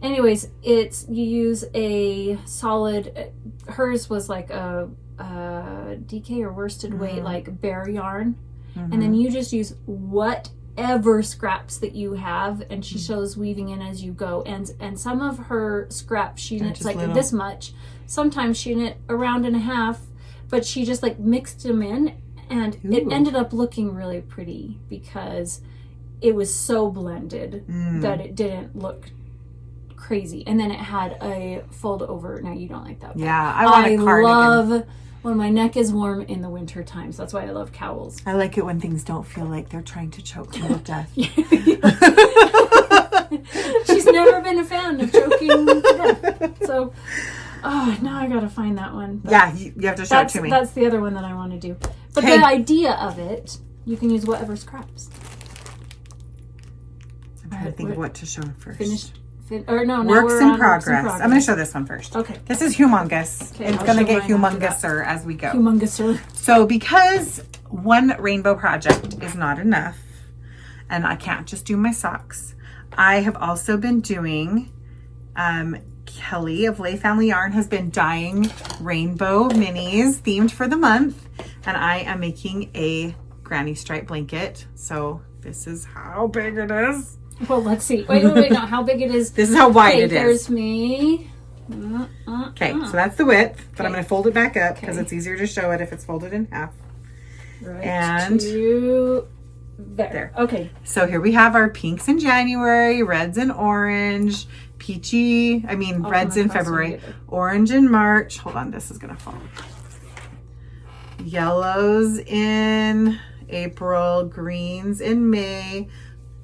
Anyways, it's, you use a solid, hers was like a DK or worsted weight, like bare yarn. And then you just use whatever scraps that you have, and she shows weaving in as you go. And some of her scraps, she knits like this much. Sometimes she knit a round and a half, but she just like mixed them in, and it ended up looking really pretty because it was so blended that it didn't look crazy. And then it had a fold over. Now you don't like that. Yeah, I want a cardigan. I love when my neck is warm in the winter times. That's why I love cowls. I like it when things don't feel like they're trying to choke me to death. She's never been a fan of choking to death. So, now I gotta find that one. But yeah, you have to show it to me. That's the other one that I want to do. But the idea of it, you can use whatever scraps. I'm trying to think of what to show first. Works in progress. I'm going to show this one first. Okay. This is humongous. Okay, it's going to get humongouser as we go. Humongouser. So because one rainbow project is not enough, and I can't just do my socks, I have also been doing, Kelly of Lay Family Yarn has been dyeing rainbow minis themed for the month, and I am making a granny stripe blanket. So this is how big it is. Well, let's see. Wait, no, how big it is. This is how wide it is. There's me. Okay, so that's the width, but I'm going to fold it back up because it's easier to show it if it's folded in half. Right and to there. Okay. So here we have our pinks in January, reds in orange, peachy, reds in February, orange in March. Hold on, this is going to fall. Yellows in April, greens in May,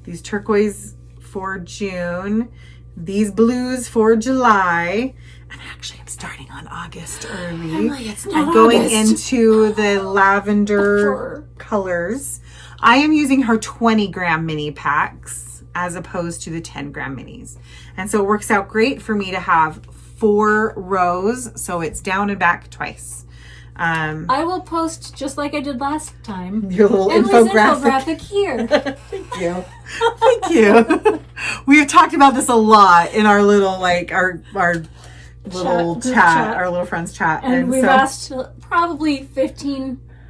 these turquoise for June, these blues for July, and actually I'm starting on August early. Emily, it's not I'm going August. into the lavender colors. I am using her 20-gram mini packs as opposed to the 10-gram minis. And so it works out great for me to have 4 rows, so it's down and back twice. I will post just like I did last time. Your little Emily's infographic here. Thank you. Thank you. We've talked about this a lot in our little, our little chat, our little friends chat. And we've asked probably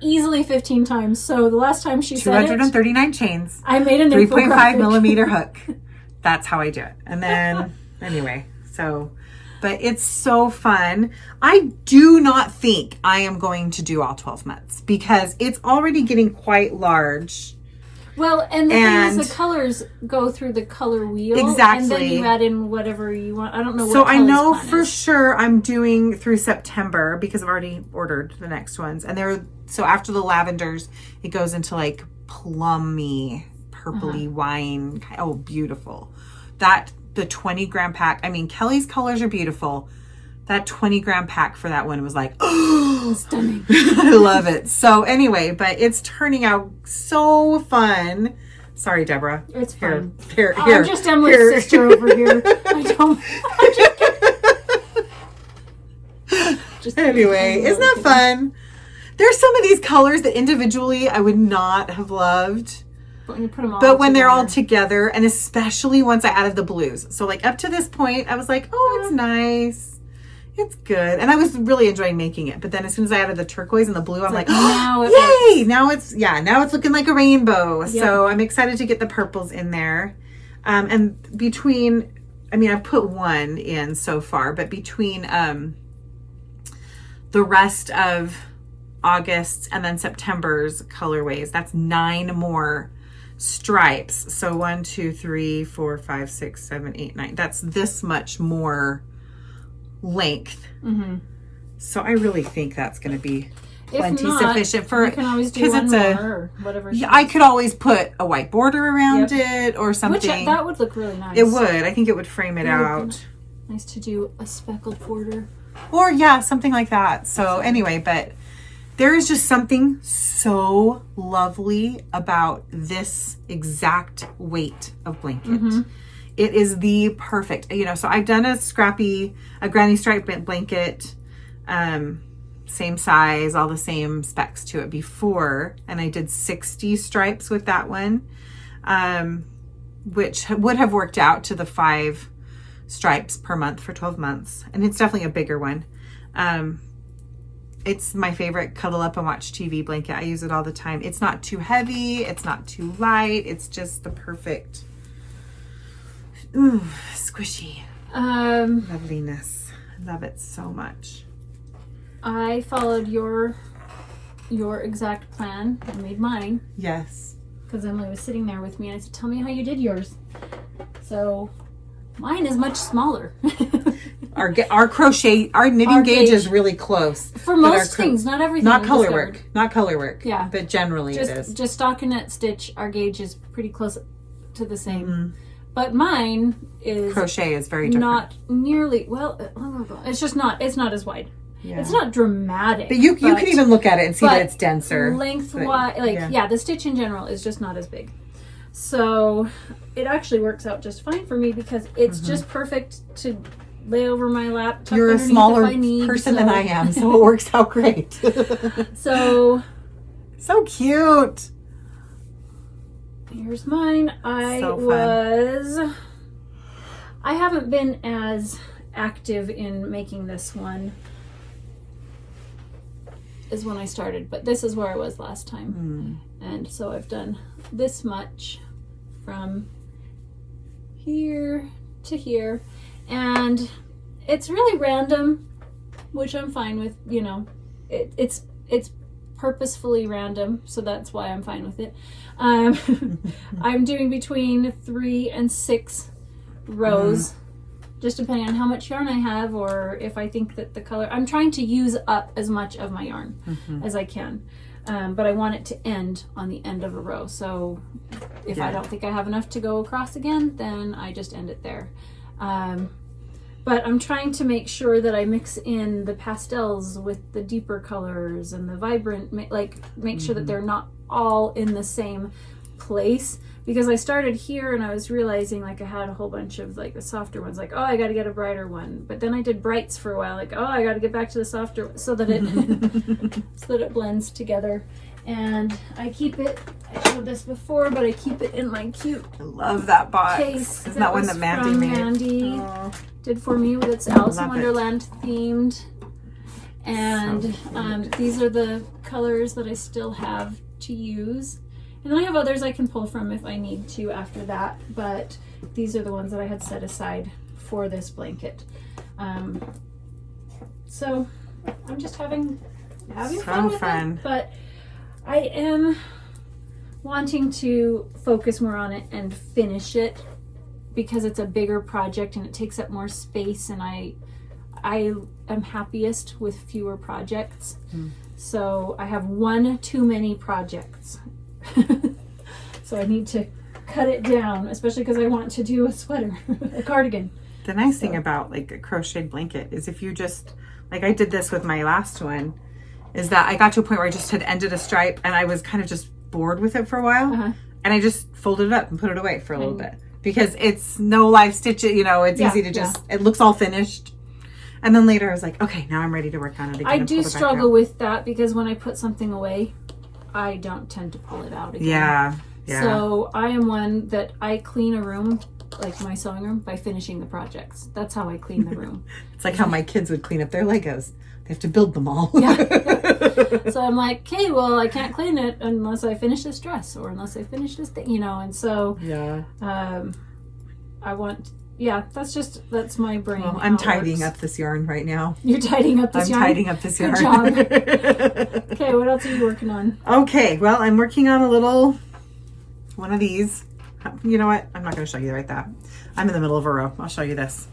easily 15 times. So the last time she said 239 chains. I made an 3.5 millimeter hook. That's how I do it. And then, anyway, but it's so fun. I do not think I am going to do all 12 months because it's already getting quite large. Well, and the thing is, the colors go through the color wheel. Exactly. And then you add in whatever you want. I don't know what So I know for sure I'm doing through September because I've already ordered the next ones. And so after the lavenders, it goes into like plummy, purpley wine. Oh, beautiful. The 20-gram pack. Kelly's colors are beautiful. That 20-gram pack for that one was like, oh, stunning. I love it. So anyway, but it's turning out so fun. Sorry, Deborah. It's fun. Here. I'm just Emily's sister over here. Anyway, isn't that fun? There's some of these colors that individually I would not have loved. But when you put them all But when they're all together, and especially once I added the blues. So like up to this point, I was like, oh, it's nice. It's good. And I was really enjoying making it. But then as soon as I added the turquoise and the blue, I'm like, oh, yay! Now it's looking like a rainbow. Yep. So I'm excited to get the purples in there. And between, I've put one in so far, but between the rest of August and then September's colorways, that's 9 more stripes. So 1, 2, 3, 4, 5, 6, 7, 8, 9. That's this much more length. So I really think that's going to be plenty not, sufficient for, you can always do 'cause one it's more a, or whatever. yeah, I could always put a white border around it or Which something. that would look really nice. It would. I think it would frame it out. Nice to do a speckled border. Or yeah, something like that. So anyway, but there is just something so lovely about this exact weight of blanket. It is the perfect, so I've done a granny stripe blanket, same size, all the same specs to it before. And I did 60 stripes with that one, which would have worked out to the 5 stripes per month for 12 months. And it's definitely a bigger one. It's my favorite cuddle up and watch TV blanket. I use it all the time. It's not too heavy. It's not too light. It's just the perfect, squishy loveliness. I love it so much. I followed your exact plan. I made mine. Yes. Because Emily was sitting there with me and I said, tell me how you did yours. So mine is much smaller. Our knitting gauge is really close. For most things, not everything. Not color work. Yeah. But generally it is. Just stockinette stitch, our gauge is pretty close to the same. But mine is... Crochet is very different. Not nearly... Well, it's just not... It's not as wide. Yeah. It's not dramatic. But you can even look at it and see that it's denser. Lengthwise... the stitch in general is just not as big. So it actually works out just fine for me because it's just perfect to lay over my lap. You're a smaller person than I am, so it works out great. So cute. Here's mine. I haven't been as active in making this one as when I started, but this is where I was last time. And so I've done this much from here to here, and it's really random, which I'm fine with. It's purposefully random, so that's why I'm fine with it. I'm doing between 3 and 6 rows, just depending on how much yarn I have, or if I think that the color, I'm trying to use up as much of my yarn as I can. But I want it to end on the end of a row. So if I don't think I have enough to go across again, then I just end it there. But I'm trying to make sure that I mix in the pastels with the deeper colors and the vibrant, make sure that they're not all in the same place. Because I started here and I was realizing I had a whole bunch of the softer ones, oh, I got to get a brighter one. But then I did brights for a while, oh, I got to get back to the softer, so that it blends together. And I keep it, I showed this before, but I keep it in my cute I love that box. Case. Isn't that one that Mandy made? Mandy did for me with its Alice in Wonderland themed. And these are the colors that I still have to use. And then I have others I can pull from if I need to after that, but these are the ones that I had set aside for this blanket. So I'm just having fun with it, but I am wanting to focus more on it and finish it because it's a bigger project and it takes up more space, and I am happiest with fewer projects. So I have one too many projects. So I need to cut it down, especially because I want to do a sweater, a cardigan. The nice thing about a crocheted blanket is if you just, I did this with my last one, is that I got to a point where I just had ended a stripe and I was kind of just bored with it for a while. And I just folded it up and put it away for a little bit because it's no live stitch. It's easy to just, it looks all finished. And then later I was like, okay, now I'm ready to work on it again. I do struggle with that because when I put something away, I don't tend to pull it out again. Yeah. So I am one that I clean a room, like my sewing room, by finishing the projects. That's how I clean the room. It's like how my kids would clean up their Legos. They have to build them all. So I'm like, okay, well, I can't clean it unless I finish this dress or unless I finish this thing, and so I want... Yeah, that's my brain. Well, I'm tidying up this yarn right now. You're tidying up this yarn? I'm tidying up this yarn. Good job. Okay, what else are you working on? Okay, well, I'm working on a little one of these. You know what? I'm not going to show you right that. I'm in the middle of a row. I'll show you this.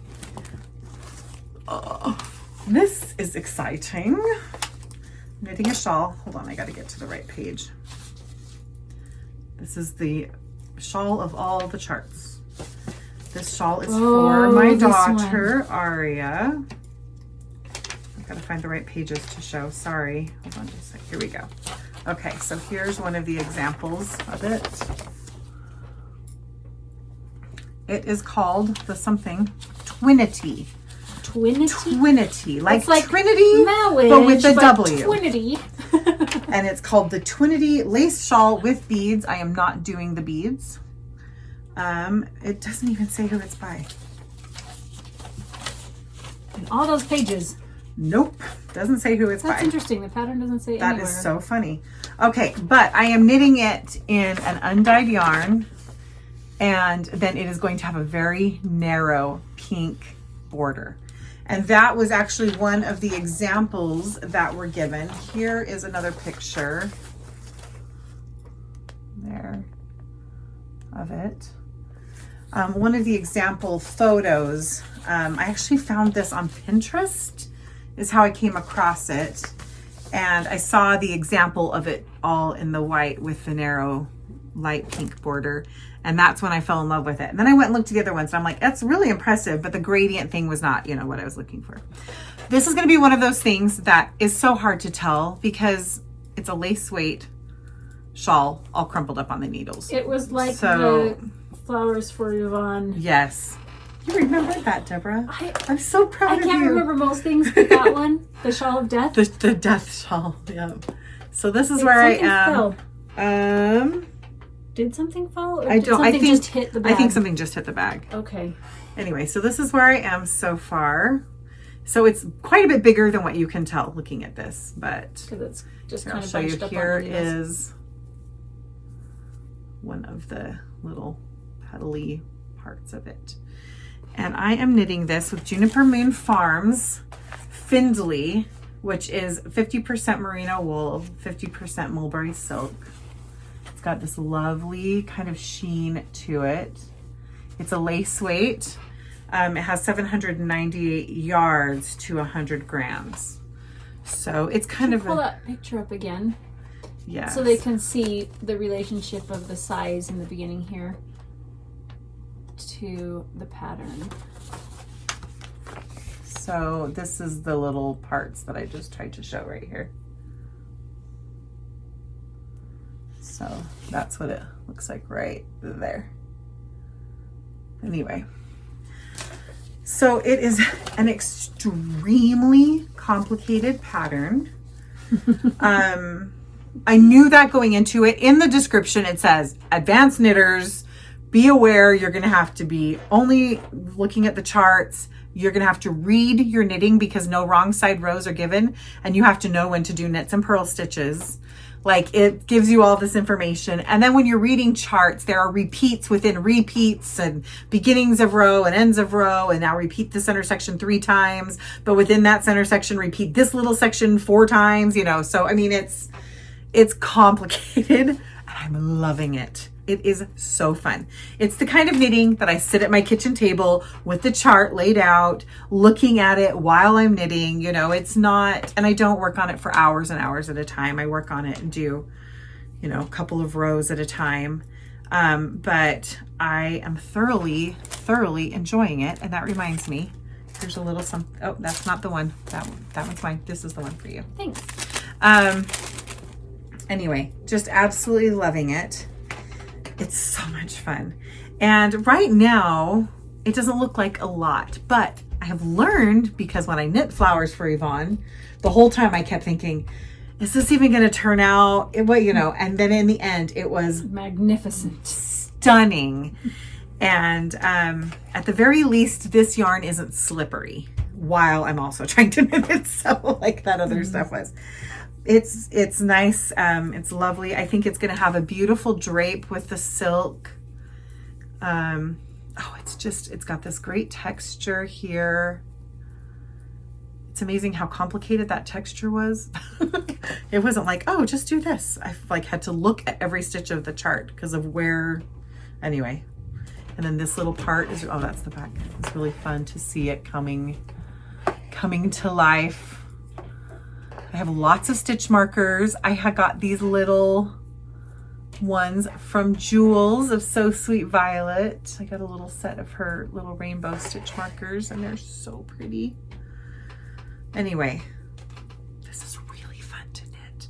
Oh, this is exciting. knitting a shawl. Hold on, I got to get to the right page. This is the shawl of all the charts. This shawl is for my daughter, Aria. I've got to find the right pages to show. Sorry. Hold on just a sec. Here we go. Okay, so here's one of the examples of it. It is called the something Twinity. Twinity, like Trinity, marriage, but with a W. Twinity. And it's called the Twinity lace shawl with beads. I am not doing the beads. It doesn't even say who it's by. And all those pages. Nope, doesn't say who it's by. That's interesting. The pattern doesn't say that anywhere. Is so funny. Okay, but I am knitting it in an undyed yarn, and then it is going to have a very narrow pink border. And that was actually one of the examples that were given. Here is another picture there of it. One of the example photos, I actually found this on Pinterest, is how I came across it. And I saw the example of it all in the white with the narrow light pink border. And that's when I fell in love with it. And then I went and looked at the other ones. And I'm like, that's really impressive. But the gradient thing was not, what I was looking for. This is going to be one of those things that is so hard to tell because it's a lace weight shawl all crumpled up on the needles. It was like the flowers for Yvonne. Yes. You remember that, Deborah? I'm so proud of you. I can't remember most things, but that one, the shawl of death. The death shawl, yeah. So this is where I am. Fell. Did something fall? Or I don't. I think just hit the bag? I think something just hit the bag. Okay. Anyway, so this is where I am so far. So it's quite a bit bigger than what you can tell looking at this, but because it's just here, kind I'll of show you. bunched Here up on the needles. is one of the little petally parts of it, and I am knitting this with Juniper Moon Farms Findley, which is 50% merino wool, 50% mulberry silk. Got this lovely kind of sheen to it. It's a lace weight. It has 798 yards to 100 grams. So it's kind of pull that picture up again. Yeah. So they can see the relationship of the size in the beginning here to the pattern. So this is the little parts that I just tried to show right here. So that's what it looks like right there. Anyway, so it is an extremely complicated pattern. I knew that going into it. In the description, it says, advanced knitters, be aware you're going to have to be only looking at the charts. You're going to have to read your knitting because no wrong side rows are given. And you have to know when to do knits and purl stitches. Like, it gives you all this information. And then when you're reading charts, there are repeats within repeats and beginnings of row and ends of row. And now repeat the center section 3 times. But within that center section, repeat this little section 4 times, So, I mean, it's complicated and I'm loving it. It is so fun. It's the kind of knitting that I sit at my kitchen table with the chart laid out, looking at it while I'm knitting. It's not, and I don't work on it for hours and hours at a time. I work on it and do, a couple of rows at a time. But I am thoroughly enjoying it. And that reminds me, here's a little something. Oh, that's not the one. That one's mine. This is the one for you. Thanks. Anyway, just absolutely loving it. It's so much fun. And right now, it doesn't look like a lot, but I have learned, because when I knit flowers for Yvonne, the whole time I kept thinking, is this even going to turn out? And then in the end, it was magnificent, stunning. And at the very least, this yarn isn't slippery while I'm also trying to knit it so like that other stuff was. It's nice. It's lovely. I think it's going to have a beautiful drape with the silk. It's got this great texture here. It's amazing how complicated that texture was. It wasn't like, oh, just do this. I had to look at every stitch of the chart because of where, anyway. And then this little part is, oh, that's the back. It's really fun to see it coming to life. I have lots of stitch markers. I had got these little ones from Jules of So Sweet Violet. I got a little set of her little rainbow stitch markers, and they're so pretty. Anyway, this is really fun to knit.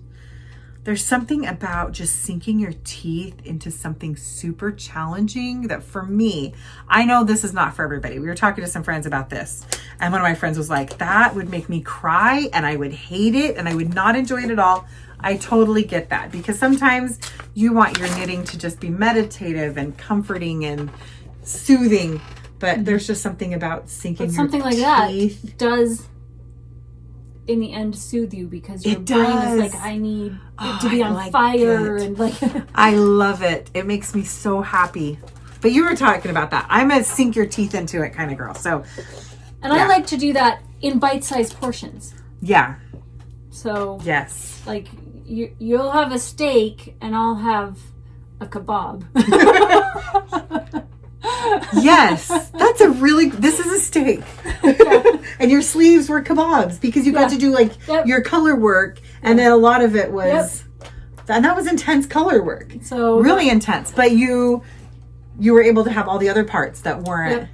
There's something about just sinking your teeth into something super challenging that for me, I know this is not for everybody. We were talking to some friends about this, and one of my friends was like, that would make me cry and I would hate it and I would not enjoy it at all. I totally get that, because sometimes you want your knitting to just be meditative and comforting and soothing, but there's just something about sinking your something like teeth. that does in the end soothe you, because your brain is like, I need it to be on fire and like I love it. It makes me so happy. But you were talking about that. I'm a sink your teeth into it kind of girl. So and I like to do that in bite-sized portions. Yeah. So yes. Like you'll have a steak and I'll have a kebab. Yes, that's this is a steak. And your sleeves were kebabs because you got to do like your color work, and then a lot of it was, and that was intense color work. So really intense, but you were able to have all the other parts that weren't. Yep.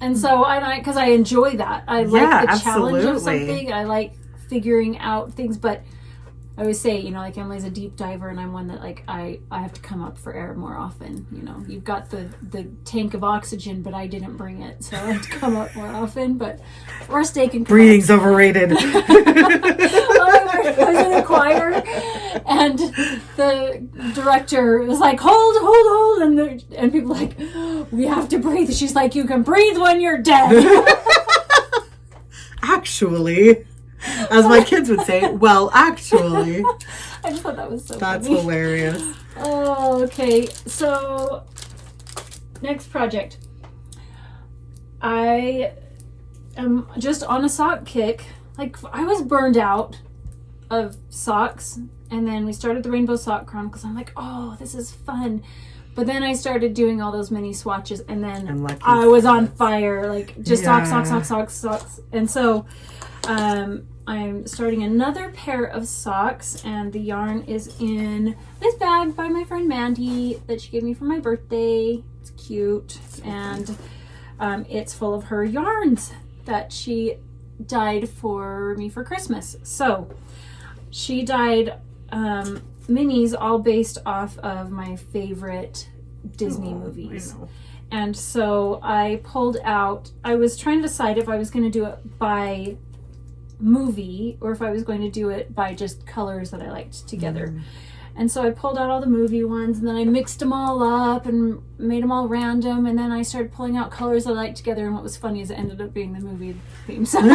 And so because I enjoy that. I like the challenge of something. I like figuring out things, but I always say, like Emily's a deep diver, and I'm one that like I have to come up for air more often. You've got the tank of oxygen, but I didn't bring it, so I have to come up more often. But or steak and breathing's overrated. I was in a choir, and the director was like, "Hold," and people were like, "We have to breathe." She's like, "You can breathe when you're dead." Actually. As my kids would say, well, actually. I just thought that was so That's funny. hilarious. Oh, okay. So, next project. I am just on a sock kick. Like, I was burned out of socks, and then we started the Rainbow Sock Chronicles. I'm like, oh, this is fun. But then I started doing all those mini swatches, and then I was on fire. Like, just socks. And so, I'm starting another pair of socks, and the yarn is in this bag by my friend Mandy that she gave me for my birthday. It's cute, and it's full of her yarns that she dyed for me for Christmas. So she dyed minis all based off of my favorite Disney movies. And so I pulled out, I was trying to decide if I was going to do it by movie or if I was going to do it by just colors that I liked together. And so I pulled out all the movie ones, and then I mixed them all up and made them all random, and then I started pulling out colors I liked together, and what was funny is it ended up being the movie theme song.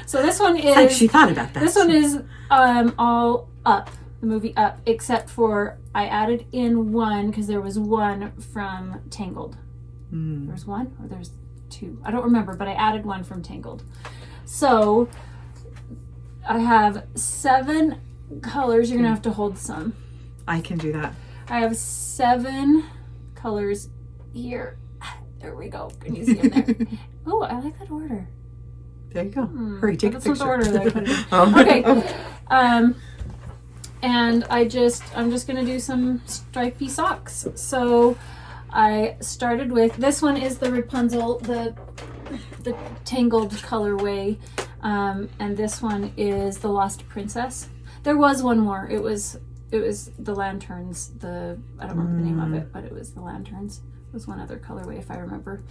So this one is like she thought about that. This one is all Up, the movie Up, except for I added in one because there was one from Tangled. There's one or there's two, I don't remember, but I added one from Tangled. So I have 7 colors. You're gonna have to hold some. I can do that. I have 7 colors here. There we go. Can you see them there? Oh, I like that order. There you go. Hurry, take a picture. That's the order that I put it in. Okay. And I'm just gonna do some stripy socks. So I started with, this one is the Rapunzel, the Tangled colorway, and this one is the Lost Princess. There was one more. It was the Lanterns. I don't remember the name of it, but it was the Lanterns. It was one other colorway if I remember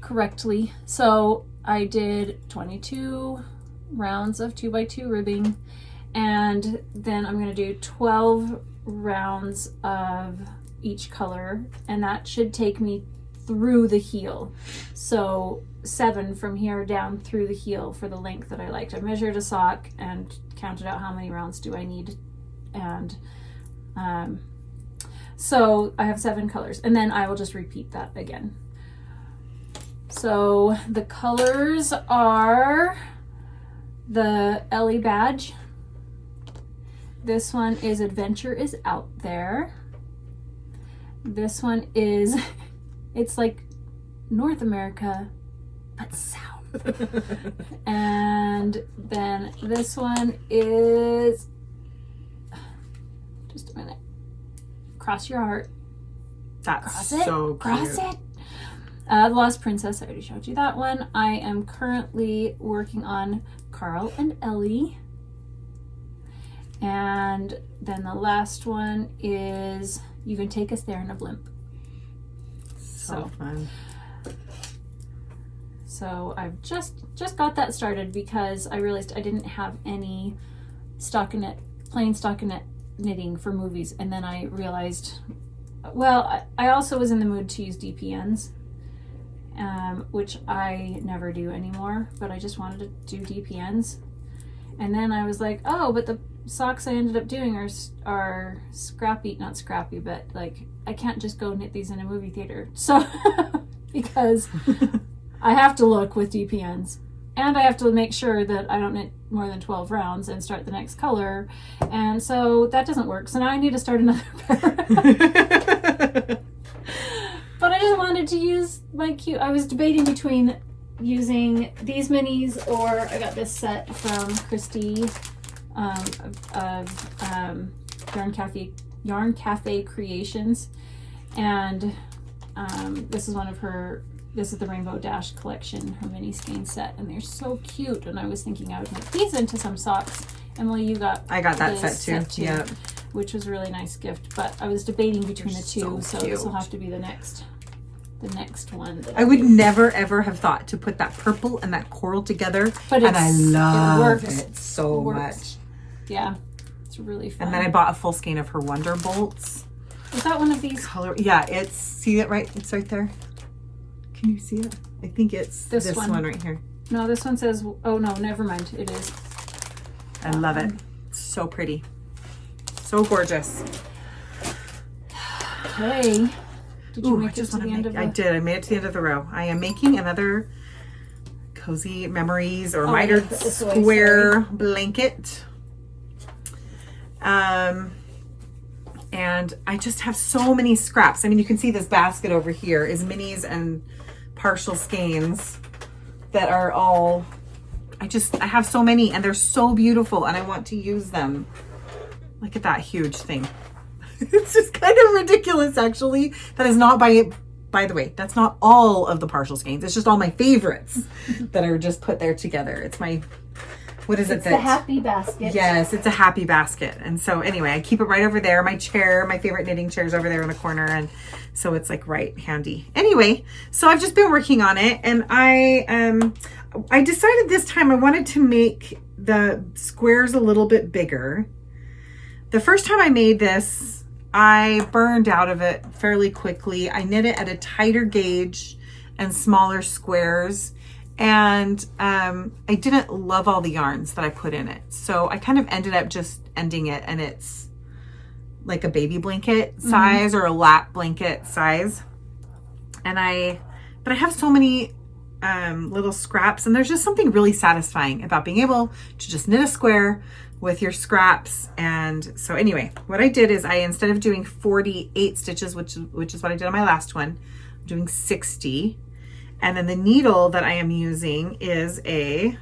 correctly. So I did 22 rounds of 2x2 ribbing, and then I'm going to do 12 rounds of each color, and that should take me through the heel. So 7 from here down through the heel for the length that I liked. I measured a sock and counted out how many rounds do I need, and so I have 7 colors, and then I will just repeat that again. So the colors are the Ellie badge. This one is Adventure is Out There. This one is, it's like North America, but South. And And then this one is, just a minute, Cross Your Heart. That's Cross it. so cute. Cross it. The Lost Princess, I already showed you that one. I am currently working on Carl and Ellie. And then the last one is You Can Take Us There in a Blimp. So fun. So I've just got that started because I realized I didn't have any plain stockinette knitting for movies. And then I realized, well, I also was in the mood to use DPNs. Which I never do anymore, but I just wanted to do DPNs. And then I was like, oh, but the socks I ended up doing are scrappy, not scrappy, but like I can't just go knit these in a movie theater. So, because I have to look with DPNs and I have to make sure that I don't knit more than 12 rounds and start the next color. And so that doesn't work. So now I need to start another pair. But I just wanted to use my cute. I was debating between using these minis, or I got this set from Christy of Yarn Cafe Creations, and this is one of her. This is the Rainbow Dash collection, her mini skein set, and they're so cute. And I was thinking I would make these into some socks. Emily, I got that set too. Yeah. Which was a really nice gift, but I was debating between the two, so this will have to be the next one. I would never ever have thought to put that purple and that coral together, and I love it so much. Yeah, it's really fun. And then I bought a full skein of her Wonder Bolts. Is that one of these? Yeah, see it right? It's right there. Can you see it? I think it's this one right here. No, this one says, oh no, never mind. It is. I love it. It's so pretty. So gorgeous. Okay. Did you make it to the end of the... I did. I made it to the end of the row. I am making another Cozy Memories or mitered square blanket. And I just have so many scraps. I mean, you can see this basket over here is minis and partial skeins that are all... I have so many and they're so beautiful and I want to use them. Look at that huge thing. It's just kind of ridiculous, actually. That is not by the way, that's not all of the partial skeins. It's just all my favorites that are just put there together. It's my, what is it? It's the happy basket. Yes, it's a happy basket. And so anyway, I keep it right over there. My chair, my favorite knitting chair is over there in the corner. And so it's like right handy. Anyway, so I've just been working on it and I decided this time I wanted to make the squares a little bit bigger. The first time I made this, I burned out of it fairly quickly. I knit it at a tighter gauge and smaller squares. And I didn't love all the yarns that I put in it. So I kind of ended up just ending it and it's like a baby blanket size or a lap blanket size. But I have so many little scraps and there's just something really satisfying about being able to just knit a square with your scraps. And so anyway, what I did is instead of doing 48 stitches, which is what I did on my last one, I'm doing 60. And then the needle that I am using is a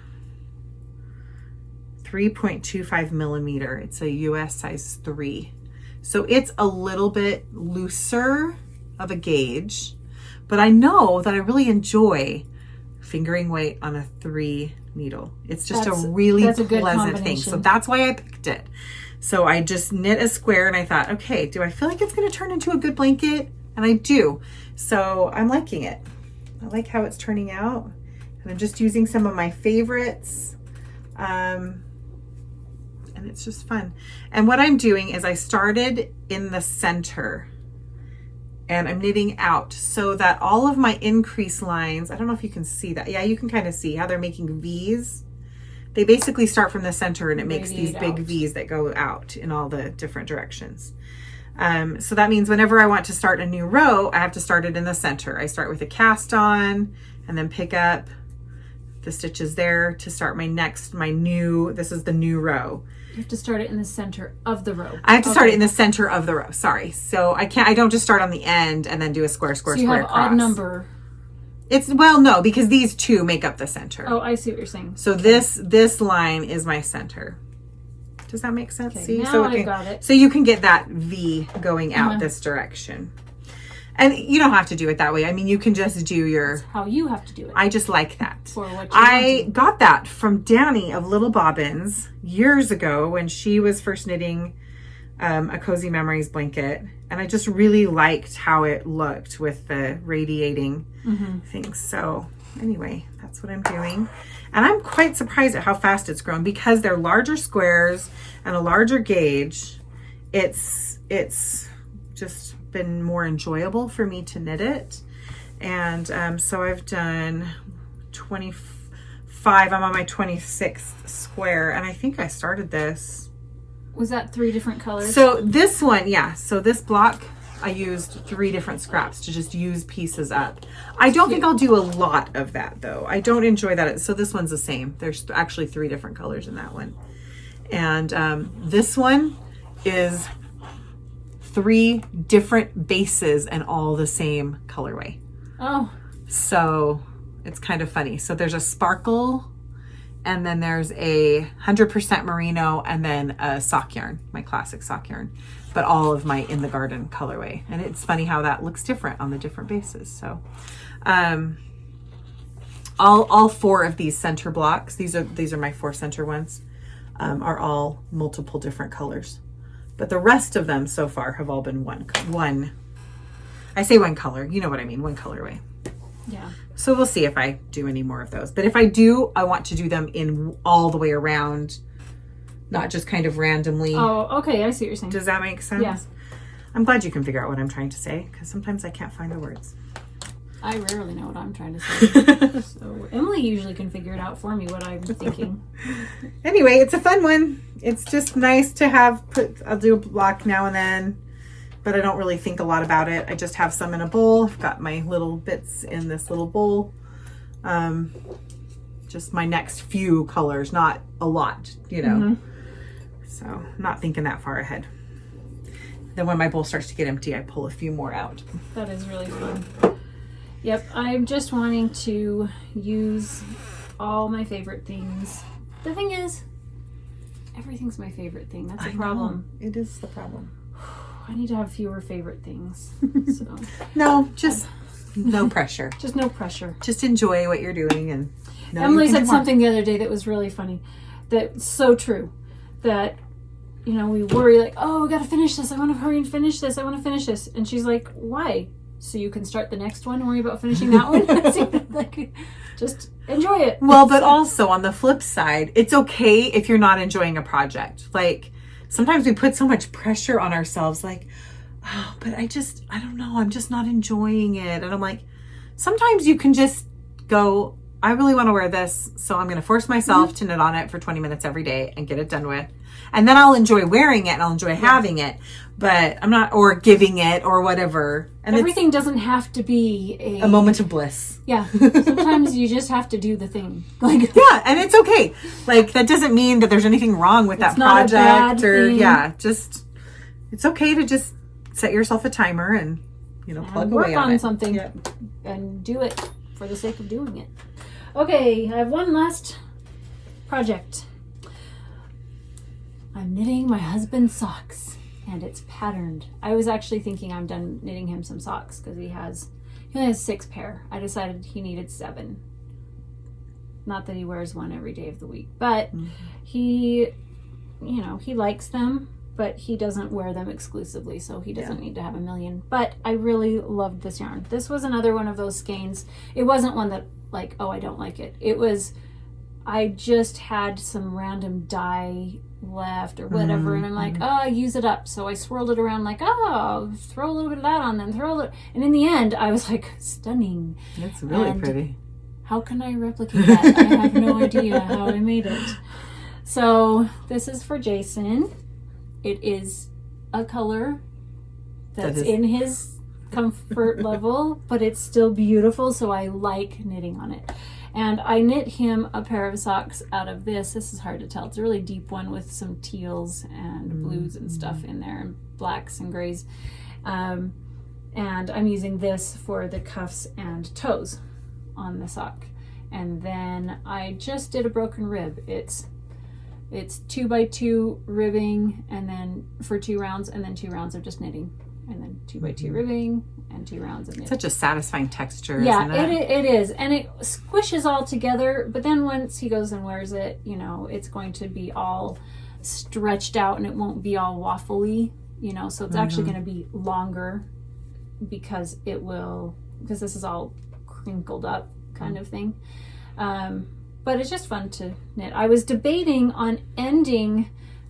3.25 millimeter. It's a US size 3. So it's a little bit looser of a gauge, but I know that I really enjoy fingering weight on a 3 needle. It's just a really pleasant thing. So that's why I picked it. So I just knit a square and I thought, okay, do I feel like it's going to turn into a good blanket? And I do. So I'm liking it. I like how it's turning out. And I'm just using some of my favorites. And it's just fun. And what I'm doing is I started in the center and I'm knitting out so that all of my increase lines, I don't know if you can see that. Yeah, you can kind of see how they're making V's. They basically start from the center and it makes these big V's that go out in all the different directions. So that means whenever I want to start a new row, I have to start it in the center. I start with a cast on and then pick up the stitches there to start this is the new row. You have to start it in the center of the row. I have to start it in the center of the row. Sorry. So I don't just start on the end and then do a square, so you have across. odd number Well, no, because these two make up the center. Oh, I see what you're saying. So this line is my center. Does that make sense? Okay, See, now so I got it. So you can get that V going out this direction, and you don't have to do it that way. I mean, you can just do your. That's how you have to do it. I just like that. For what you I got that from Danny of Little Bobbins years ago when she was first knitting a Cozy Memories blanket, and I just really liked how it looked with the radiating things. So anyway, that's what I'm doing. And I'm quite surprised at how fast it's grown because they're larger squares and a larger gauge. It's just been more enjoyable for me to knit it. And so I've done 25. I'm on my 26th square, and I think I started this. Was that 3 different colors? So this one, yeah. So this block, I used 3 different scraps to just use pieces up. I don't think I'll do a lot of that though. I don't enjoy that. So this one's the same. There's actually 3 different colors in that one. And this one is 3 different bases and all the same colorway. Oh. So it's kind of funny. So there's a sparkle, and then there's a 100% merino, and then a sock yarn, my classic sock yarn, but all of my in the garden colorway. And it's funny how that looks different on the different bases. So all 4 of these center blocks, these are my 4 center ones, are all multiple different colors. But the rest of them so far have all been one. I say one color, you know what I mean, one colorway. Yeah. So we'll see if I do any more of those. But if I do, I want to do them in all the way around, not just kind of randomly. Oh, okay. I see what you're saying. Does that make sense? Yeah. I'm glad you can figure out what I'm trying to say, because sometimes I can't find the words. I rarely know what I'm trying to say. So Emily usually can figure it out for me, what I'm thinking. Anyway, it's a fun one. It's just nice to I'll do a block now and then, but I don't really think a lot about it. I just have some in a bowl. I've got my little bits in this little bowl. Just my next few colors, not a lot, you know. So I'm not thinking that far ahead. Then when my bowl starts to get empty, I pull a few more out. That is really fun. Yep, I'm just wanting to use all my favorite things. The thing is, everything's my favorite thing. That's a problem. It is the problem. I need to have fewer favorite things. So no, just no pressure. Just no pressure. Just enjoy what you're doing. And Emily said something the other day that was really funny. That's so true. That, you know, we worry like, oh, we got to finish this. I want to hurry and finish this. I want to finish this. And she's like, why? So you can start the next one and worry about finishing that one? Like, just enjoy it. Well, but also on the flip side, it's okay if you're not enjoying a project. Like, sometimes we put so much pressure on ourselves, like, oh, but I don't know, I'm just not enjoying it. And I'm like, sometimes you can just go, I really want to wear this, so I'm going to force myself to knit on it for 20 minutes every day and get it done with. And then I'll enjoy wearing it and I'll enjoy having it, but I'm not, or giving it or whatever. And everything doesn't have to be a moment of bliss. Yeah. Sometimes you just have to do the thing. Like, yeah, and it's okay. Like, that doesn't mean that there's anything wrong with that project or just, it's okay to just set yourself a timer and, you know, plug away on it. Work on something and do it for the sake of doing it. Okay, I have one last project. I'm knitting my husband's socks, and it's patterned. I was actually thinking I'm done knitting him some socks because he only has 6 pair. I decided he needed 7. Not that he wears one every day of the week, but he likes them, but he doesn't wear them exclusively, so he doesn't need to have a million. But I really loved this yarn. This was another one of those skeins. It wasn't one that, like, oh, I don't like it. It was, I just had some random dye left or whatever, and I'm like, oh, use it up. So I swirled it around like, oh, throw a little bit of that on, then throw a little, and in the end I was like, stunning. It's really pretty. How can I replicate that? I have no idea how I made it. So this is for Jason. It is a color that's in his comfort level, but it's still beautiful, so I like knitting on it. And I knit him a pair of socks out of this. This is hard to tell. It's a really deep one with some teals and blues and stuff in there, and blacks and grays. And I'm using this for the cuffs and toes. on the sock. And then I just did a broken rib. It's 2x2 ribbing, and then for 2 rounds, and then 2 rounds of just knitting, and then 2x2 ribbing and 2 rounds of knitting. Such a satisfying texture. Yeah, isn't it? It is, and it squishes all together. But then once he goes and wears it, you know, it's going to be all stretched out, and it won't be all waffly. You know, so it's actually going to be longer because this is all crinkled up kind of thing. But it's just fun to knit. I was debating on ending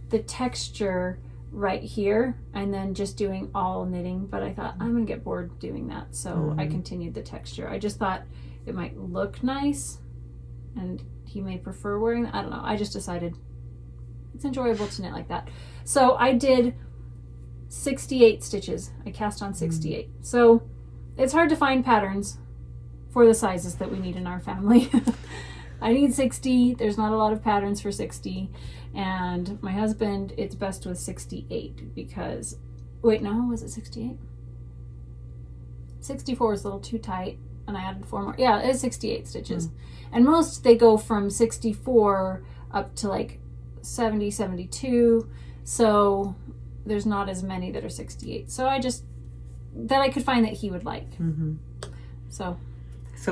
the texture right here and then just doing all knitting, but I thought I'm gonna get bored doing that, so I continued the texture. I just thought it might look nice and he may prefer wearing that. I don't know. I just decided it's enjoyable to knit like that. So I did 68 stitches. I cast on 68. So it's hard to find patterns for the sizes that we need in our family. I need 60. There's not a lot of patterns for 60. And my husband, it's best with 68 because, wait, no, was it 68? 64 is a little too tight, and I added 4 more. Yeah, it's 68 stitches. And most, they go from 64 up to like 70, 72. So there's not as many that are 68. So I could find that he would like. So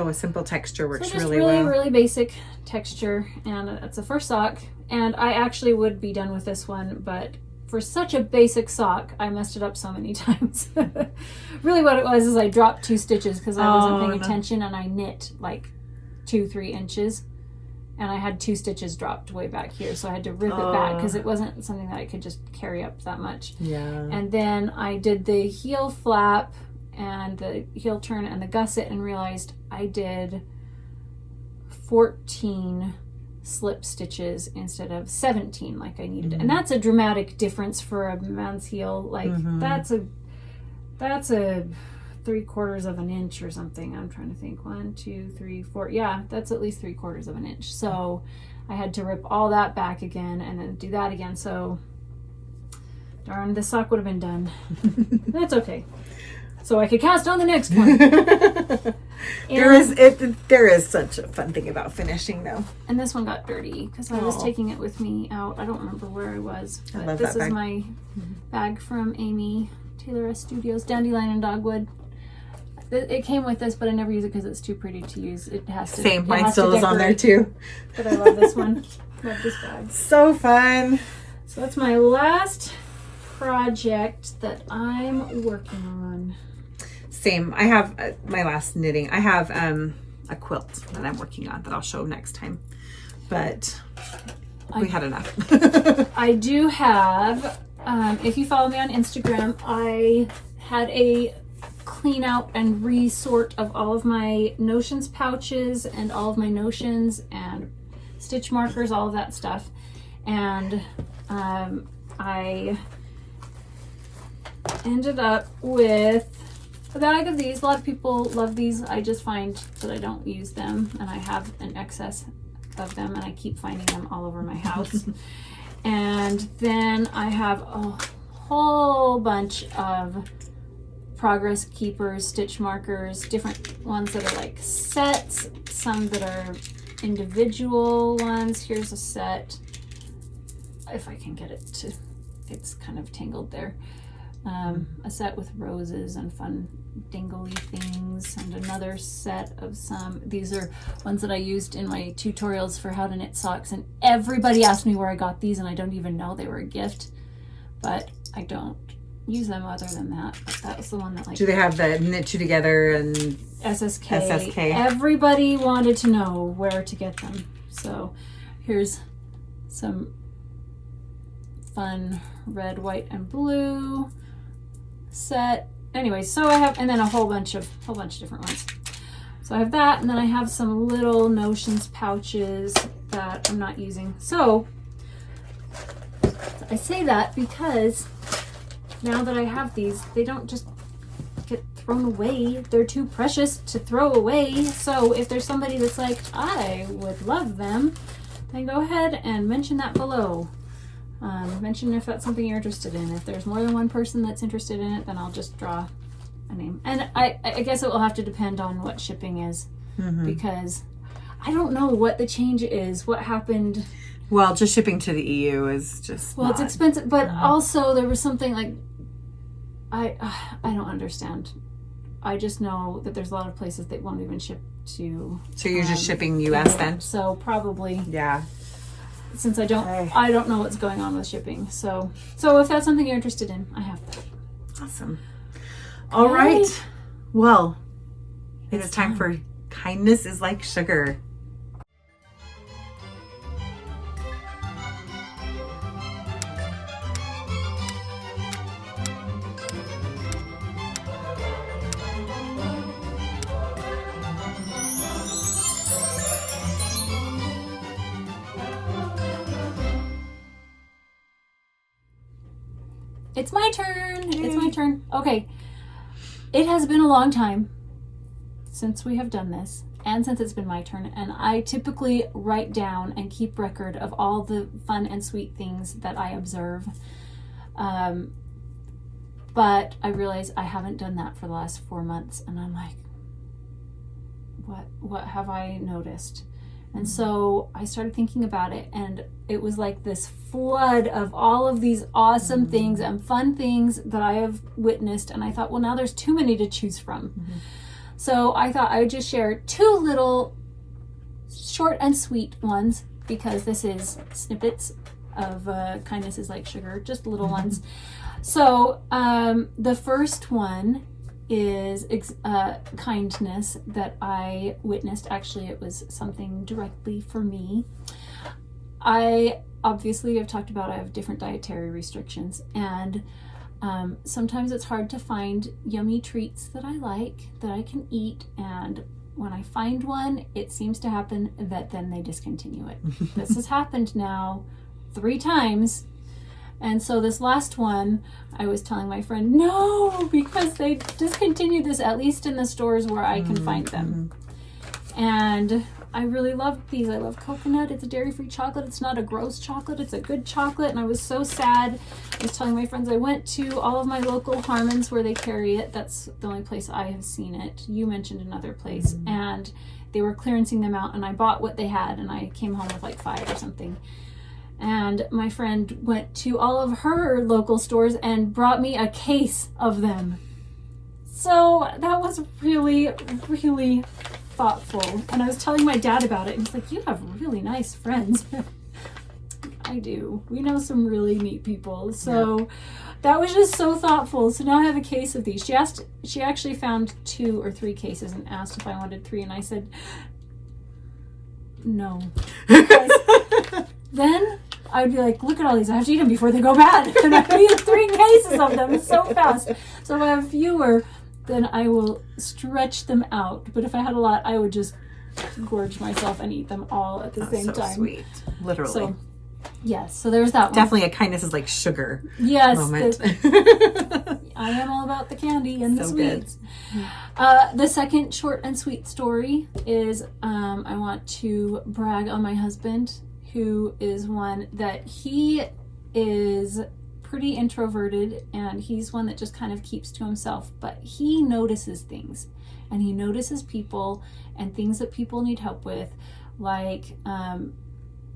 a simple texture works really well. Really basic texture, and it's a first sock. And I actually would be done with this one, but for such a basic sock, I messed it up so many times. Really what it was is I dropped 2 stitches because I wasn't paying attention, and I knit like 2-3 inches, and I had 2 stitches dropped way back here, so I had to rip it back because it wasn't something that I could just carry up that much. And then I did the heel flap and the heel turn and the gusset and realized I did 14 slip stitches instead of 17 like I needed. And that's a dramatic difference for a man's heel. Like that's a 3/4 of an inch or something. I'm trying to think. 1, 2, 3, 4. Yeah, that's at least 3/4 of an inch. So I had to rip all that back again and then do that again. So darn, the sock would have been done. That's okay. So I could cast on the next one. There is such a fun thing about finishing, though. And this one got dirty because I was taking it with me out. I don't remember where I was. But this is my bag from Amy Taylor S Studios, Dandelion and Dogwood. It came with this, but I never use it because it's too pretty to use. It has to. Same, mine still is on there too. But I love this one. Love this bag. So fun. So that's my last project that I'm working on. Same. I have my last knitting. I have a quilt that I'm working on that I'll show next time. But we had enough. I do have, if you follow me on Instagram, I had a clean out and resort of all of my notions pouches and all of my notions and stitch markers, all of that stuff. And I ended up with a bag of these. A lot of people love these. I just find that I don't use them, and I have an excess of them, and I keep finding them all over my house. And then I have a whole bunch of progress keepers, stitch markers, different ones that are like sets, some that are individual ones. Here's a set, if I can get it to, it's kind of tangled there. A set with roses and fun dingly things, and another set of some. These are ones that I used in my tutorials for how to knit socks, and everybody asked me where I got these, and I don't even know they were a gift, but I don't use them other than that. But that was the one that, like, do they have the knit two together and SSK? Everybody wanted to know where to get them, so here's some fun red, white, and blue set. Anyway, so I have, and then a whole bunch of different ones. So I have that, and then I have some little notions pouches that I'm not using. So I say that because now that I have these, they don't just get thrown away. They're too precious to throw away. So if there's somebody that's like, I would love them, then go ahead and mention that below. Mention if that's something you're interested in. If there's more than one person that's interested in it, then I'll just draw a name. And I guess it will have to depend on what shipping is. because I don't know what the change is, what happened. Well, just shipping to the EU is just it's expensive, but also there was something like I don't understand. I just know that there's a lot of places that won't even ship to. So you're just shipping US then? So probably. Yeah. Since I don't know what's going on with shipping. So if that's something you're interested in, I have that. Awesome. All right. Well, it is time for Kindness is Like Sugar. It's my turn. It's my turn. Okay. It has been a long time since we have done this, and since it's been my turn, and I typically write down and keep record of all the fun and sweet things that I observe. But I realize I haven't done that for the last 4 months, and I'm like, what have I noticed? And so I started thinking about it, and it was like this flood of all of these awesome things and fun things that I have witnessed. And I thought, well, now there's too many to choose from. So I thought I would just share 2 little short and sweet ones, because this is snippets of Kindness is Like Sugar, just little ones. So the first one is kindness that I witnessed. Actually, it was something directly for me. I obviously have talked about I have different dietary restrictions, and sometimes it's hard to find yummy treats that I like, that I can eat, and when I find one, it seems to happen that then they discontinue it. This has happened now 3 times. And so this last one, I was telling my friend, no, because they discontinued this, at least in the stores where I can find them. And I really loved these. I love coconut. It's a dairy-free chocolate. It's not a gross chocolate. It's a good chocolate. And I was so sad. I was telling my friends, I went to all of my local Harmons where they carry it. That's the only place I have seen it. You mentioned another place. And they were clearancing them out, and I bought what they had, and I came home with like 5 or something. And my friend went to all of her local stores and brought me a case of them. So that was really, really thoughtful. And I was telling my dad about it, and he's like, you have really nice friends. I do. We know some really neat people. So that was just so thoughtful. So now I have a case of these. She actually found 2 or 3 cases and asked if I wanted 3, and I said, no. Because then I would be like, look at all these. I have to eat them before they go bad. And I eat 3 cases of them so fast. So if I have fewer, then I will stretch them out. But if I had a lot, I would just gorge myself and eat them all at the same time. That's so sweet. Literally. So, yes. So there's that one. Definitely a Kindness is Like Sugar moment. I am all about the candy and the So sweets. The second short and sweet story is I want to brag on my husband, who is one that he is pretty introverted, and he's one that just kind of keeps to himself, but he notices things, and he notices people and things that people need help with. Like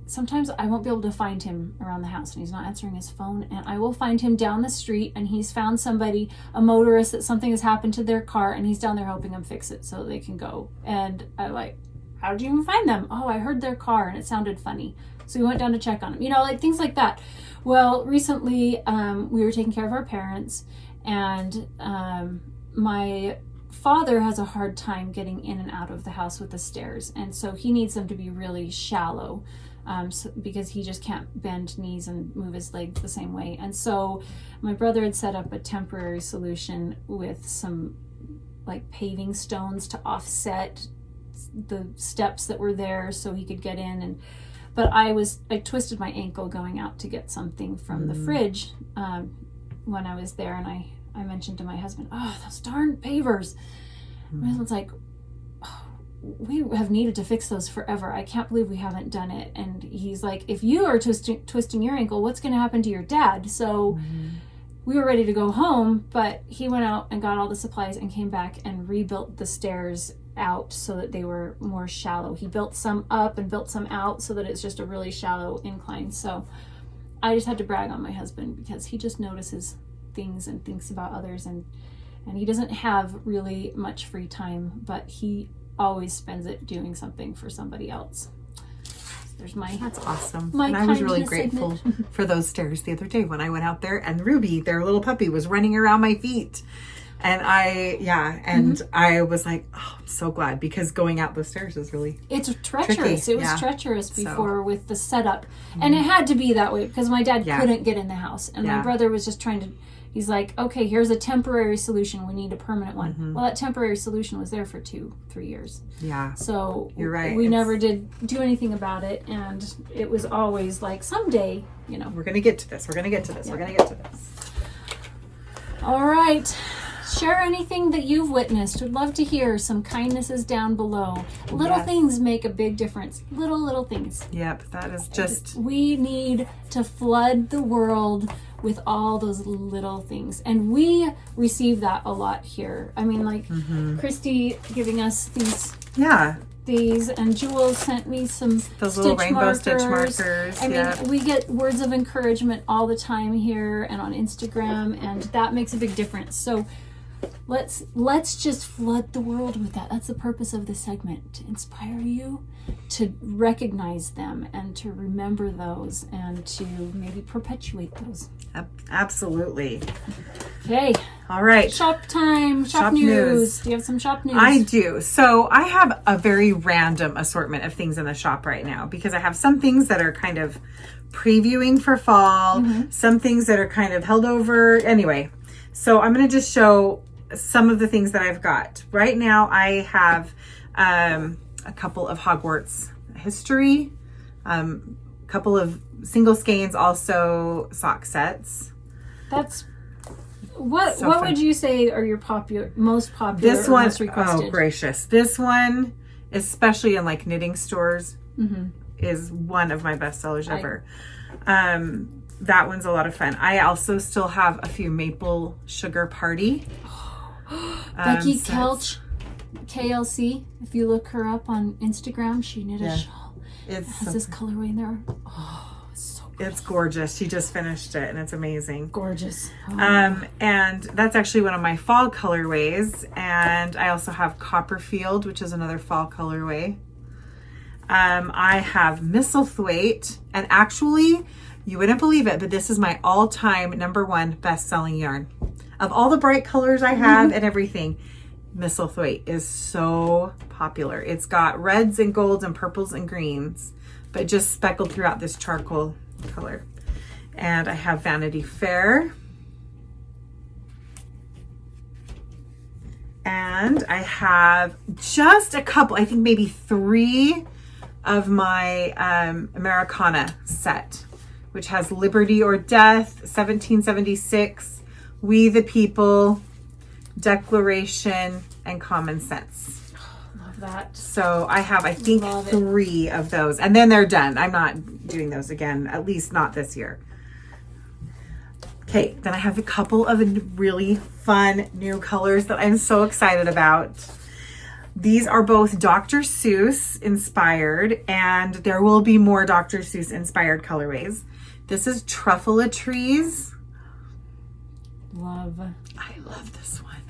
sometimes I won't be able to find him around the house and he's not answering his phone, and I will find him down the street and he's found somebody, a motorist, that something has happened to their car, and he's down there helping them fix it so they can go. And I like, how did you even find them? Oh, I heard their car and it sounded funny, so we went down to check on them. You know, like things like that. Well, recently we were taking care of our parents, and my father has a hard time getting in and out of the house with the stairs, and so he needs them to be really shallow, because he just can't bend knees and move his legs the same way. And so my brother had set up a temporary solution with some like paving stones to offset the steps that were there so he could get in. But I twisted my ankle going out to get something from the fridge when I was there, and I mentioned to my husband, oh, those darn pavers. My husband's like, oh, we have needed to fix those forever. I can't believe we haven't done it. And he's like, if you are twisting your ankle, what's going to happen to your dad? So we were ready to go home, but he went out and got all the supplies and came back and rebuilt the stairs out so that they were more shallow. He built some up and built some out so that it's just a really shallow incline. So I just had to brag on my husband because he just notices things and thinks about others, and he doesn't have really much free time, but he always spends it doing something for somebody else. There's my That's awesome. my And I was really kindness grateful segment. for those stairs the other day when I went out there and Ruby, their little puppy, was running around my feet. And I was like, oh, I'm so glad, because going out the stairs is really It's treacherous. tricky. It was Yeah. treacherous before with the setup. Mm-hmm. And it had to be that way because my dad Yeah. couldn't get in the house. And my Yeah. brother was just trying to, he's like, okay, here's a temporary solution. We need a permanent one. Mm-hmm. Well, that temporary solution was there for 2-3 years. Yeah. So You're right. we It's- never did do anything about it. And it was always like, someday, you know. We're going to get to this. We're going to get to this. We're going to get to this. All right. Share anything that you've witnessed. Would love to hear some kindnesses down below. Little Yes. things make a big difference. Little things. Yep. That is just, We need to flood the world with all those little things. And we receive that a lot here. I mean, like Christy giving us these, and Jewel sent me some those little stitch rainbow markers. stitch markers. I Yep. mean, we get words of encouragement all the time here and on Instagram, and that makes a big difference. So let's just flood the world with that. That's the purpose of this segment, to inspire you to recognize them and to remember those and to maybe perpetuate those. Absolutely. Okay, All right. shop time, shop news. news. Do you have some shop news? I do. So I have a very random assortment of things in the shop right now, because I have some things that are kind of previewing for fall, some things that are kind of held over. Anyway, so I'm going to just show some of the things that I've got. Right now I have a couple of Hogwarts history, a couple of single skeins, also sock sets. That's what. So what fun. would you say are your most popular? This or one, most requested? oh gracious, this one, especially in like knitting stores, is one of my best sellers ever. That one's a lot of fun. I also still have a few maple sugar party. Becky sets. Kelch, KLC. If you look her up on Instagram, she knit a shawl. It's It has so this colorway in there. Oh, it's so good. It's gorgeous. She just finished it and it's amazing. Gorgeous. Oh. And that's actually one of my fall colorways. And I also have Copperfield, which is another fall colorway. I have Misselthwaite, and actually, you wouldn't believe it, but this is my all-time #1 best-selling yarn. Of all the bright colors I have and everything, Misselthwaite is so popular. It's got reds and golds and purples and greens, but just speckled throughout this charcoal color. And I have Vanity Fair. And I have just a couple, I think maybe 3 of my Americana set, which has Liberty or Death, 1776, We the People, Declaration, and Common Sense. Love that. So I have, I think, Love it. 3 of those, and then they're done. I'm not doing those again, at least not this year. Okay, then I have a couple of really fun new colors that I'm so excited about. These are both Dr. Seuss inspired, and there will be more Dr. Seuss inspired colorways. This is Truffula Trees. Love. I love this one.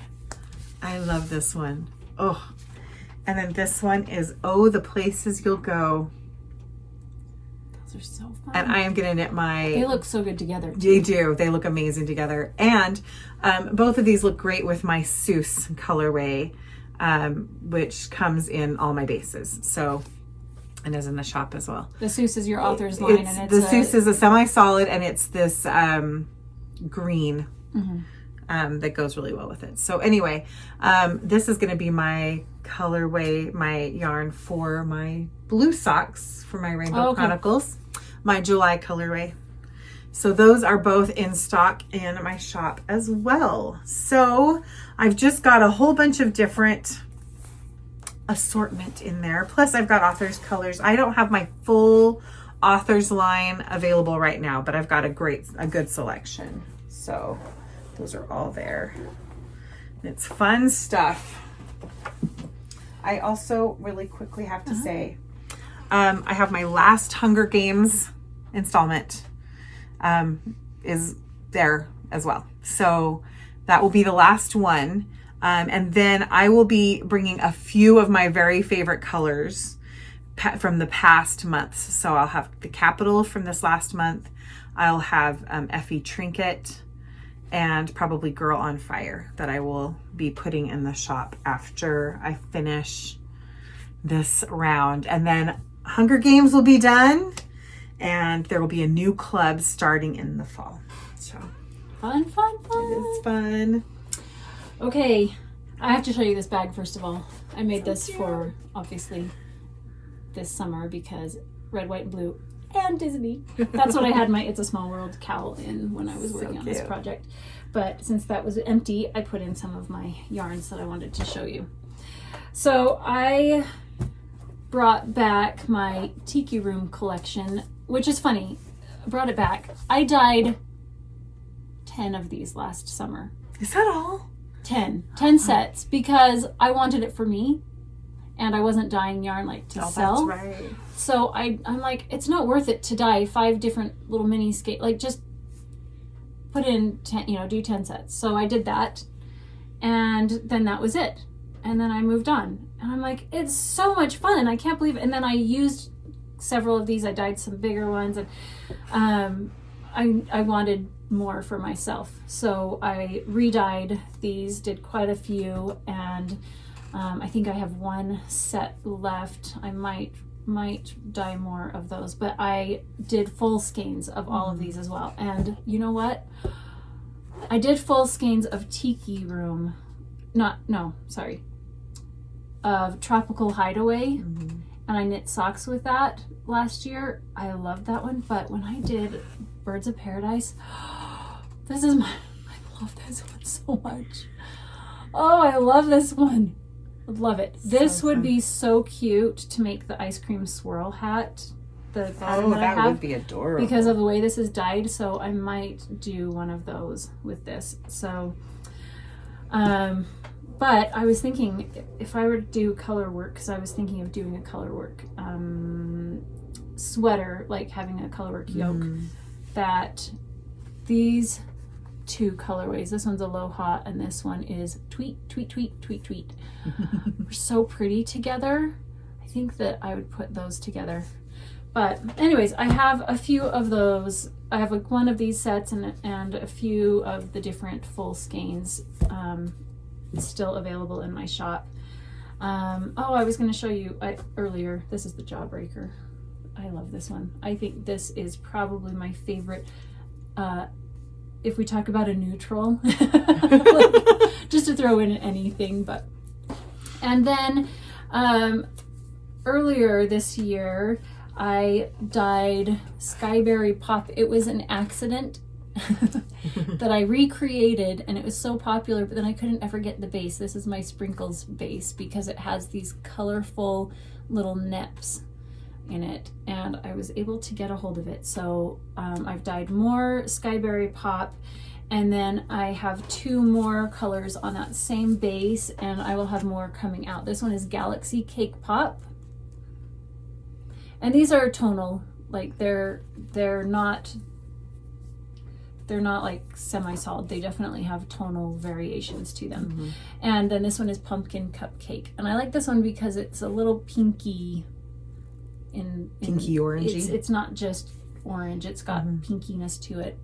I love this one. Oh, and then this one is Oh, the Places You'll Go. Those are so fun. And I am gonna knit my. They look so good together. They do. They look amazing together. And both of these look great with my Seuss colorway, which comes in all my bases. So, and is in the shop as well. The Seuss is your author's line, and it's the Seuss is a semi-solid, and it's this green that goes really well with it. So anyway, this is going to be my colorway, my yarn for my blue socks for my Rainbow Chronicles, my July colorway. So those are both in stock in my shop as well. So I've just got a whole bunch of different assortment in there. Plus I've got author's colors. I don't have my full author's line available right now, but I've got a good selection. So those are all there. It's fun stuff. I also really quickly have to say, I have my last Hunger Games installment is there as well. So that will be the last one. And then I will be bringing a few of my very favorite colors from the past months. So I'll have the Capitol from this last month. I'll have Effie Trinket and probably Girl on Fire that I will be putting in the shop after I finish this round. And then Hunger Games will be done and there will be a new club starting in the fall. So fun. It is fun. Okay, I have to show you this bag first of all. I made this for, obviously, this summer because red, white, and blue, and Disney. That's what I had my It's a Small World cowl in when I was working on this project. But since that was empty, I put in some of my yarns that I wanted to show you. So I brought back my Tiki Room collection, which is funny. I brought it back. I dyed 10 of these last summer. Is that all? 10 sets because I wanted it for me and I wasn't dyeing yarn like to sell. That's right. So I'm like, it's not worth it to dye 5 different little mini skate, like just put in 10, do 10 sets. So I did that and then that was it. And then I moved on and I'm like, it's so much fun and I can't believe it. And then I used several of these. I dyed some bigger ones and I wanted more for myself. So I re-dyed these, did quite a few, and I think I have one set left. I might dye more of those, but I did full skeins of all of these as well. And you know what? I did full skeins of Tiki Room, of Tropical Hideaway, and I knit socks with that last year. I loved that one, but when I did Birds of Paradise, I love this one so much. Oh, I love this one. I love it. This would be so cute to make the ice cream swirl hat. The pattern that I have would be adorable. Because of the way this is dyed, so I might do one of those with this. So, but I was thinking if I were to do color work, because I was thinking of doing a color work sweater, like having a color work yoke, that these 2 colorways, this one's Aloha and this one is Tweet. They're so pretty together. I think that I would put those together. But anyways, I have a few of those. I have one of these sets and a few of the different full skeins still available in my shop. I was going to show you earlier. This is the Jawbreaker. I love this one. I think this is probably my favorite. If we talk about a neutral, like, just to throw in anything, and then earlier this year I dyed Skyberry Pop. It was an accident that I recreated and it was so popular, but then I couldn't ever get the base. This is my Sprinkles base because it has these colorful little neps in it and I was able to get a hold of it. So I've dyed more Skyberry Pop and then I have 2 more colors on that same base and I will have more coming out. This one is Galaxy Cake Pop and these are tonal, like they're not like semi-solid. They definitely have tonal variations to them. And then this one is Pumpkin Cupcake and I like this one because it's a little pinky pinky orangey. It's not just orange, it's got pinkiness to it.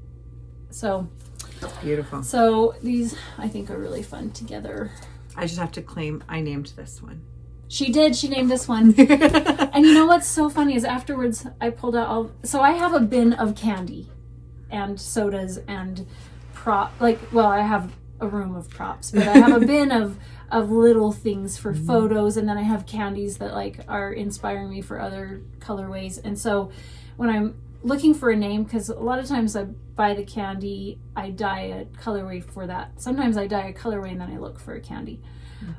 So beautiful. So these I think are really fun together. I just have to claim I named this one. She named this one. And you know what's so funny is afterwards I pulled out so I have a bin of candy and sodas and I have a room of props, but I have a bin of little things for photos, and then I have candies that like are inspiring me for other colorways. And so when I'm looking for a name, because a lot of times I buy the candy, I dye a colorway for that. Sometimes I dye a colorway and then I look for a candy.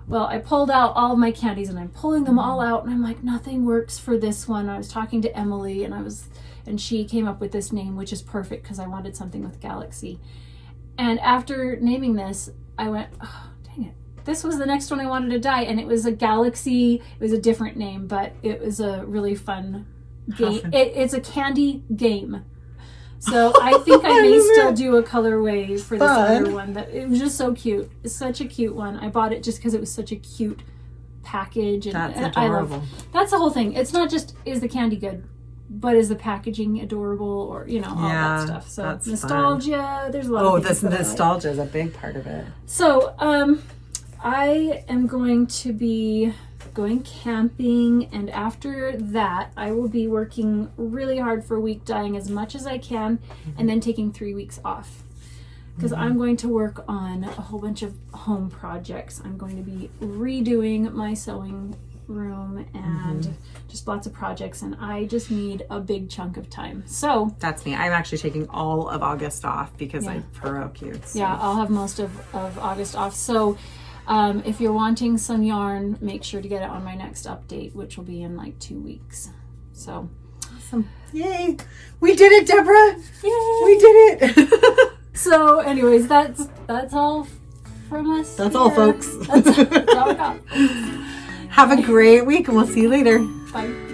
Well, I pulled out all of my candies and I'm pulling them all out and I'm like, nothing works for this one. I was talking to Emily and she came up with this name, which is perfect because I wanted something with Galaxy. And after naming this, I went, oh, dang it. this was the next one I wanted to dye, and it was a galaxy. It was a different name, but it was a really fun game. It's a candy game. So I think I may still do a colorway for this other one. That it was just so cute. It's such a cute one. I bought it just because it was such a cute package. And, That's and adorable. That's the whole thing. It's not just is the candy good, but is the packaging adorable, or all that stuff. So nostalgia. Fun. There's a lot. Oh, of things this nostalgia is a big part of it. So I am going to be going camping, and after that I will be working really hard for a week, dyeing as much as I can, and then taking 3 weeks off, because I'm going to work on a whole bunch of home projects. I'm going to be redoing my sewing room and just lots of projects, and I just need a big chunk of time. So that's me. I'm actually taking all of August off because I broke you. So. Yeah, I'll have most of August off. So if you're wanting some yarn, make sure to get it on my next update, which will be in like 2 weeks. So awesome. Yay. We did it, Deborah. Yay. We did it. So anyways, that's all from us. That's all, folks. That's all we got. Have a great week, and we'll see you later. Bye.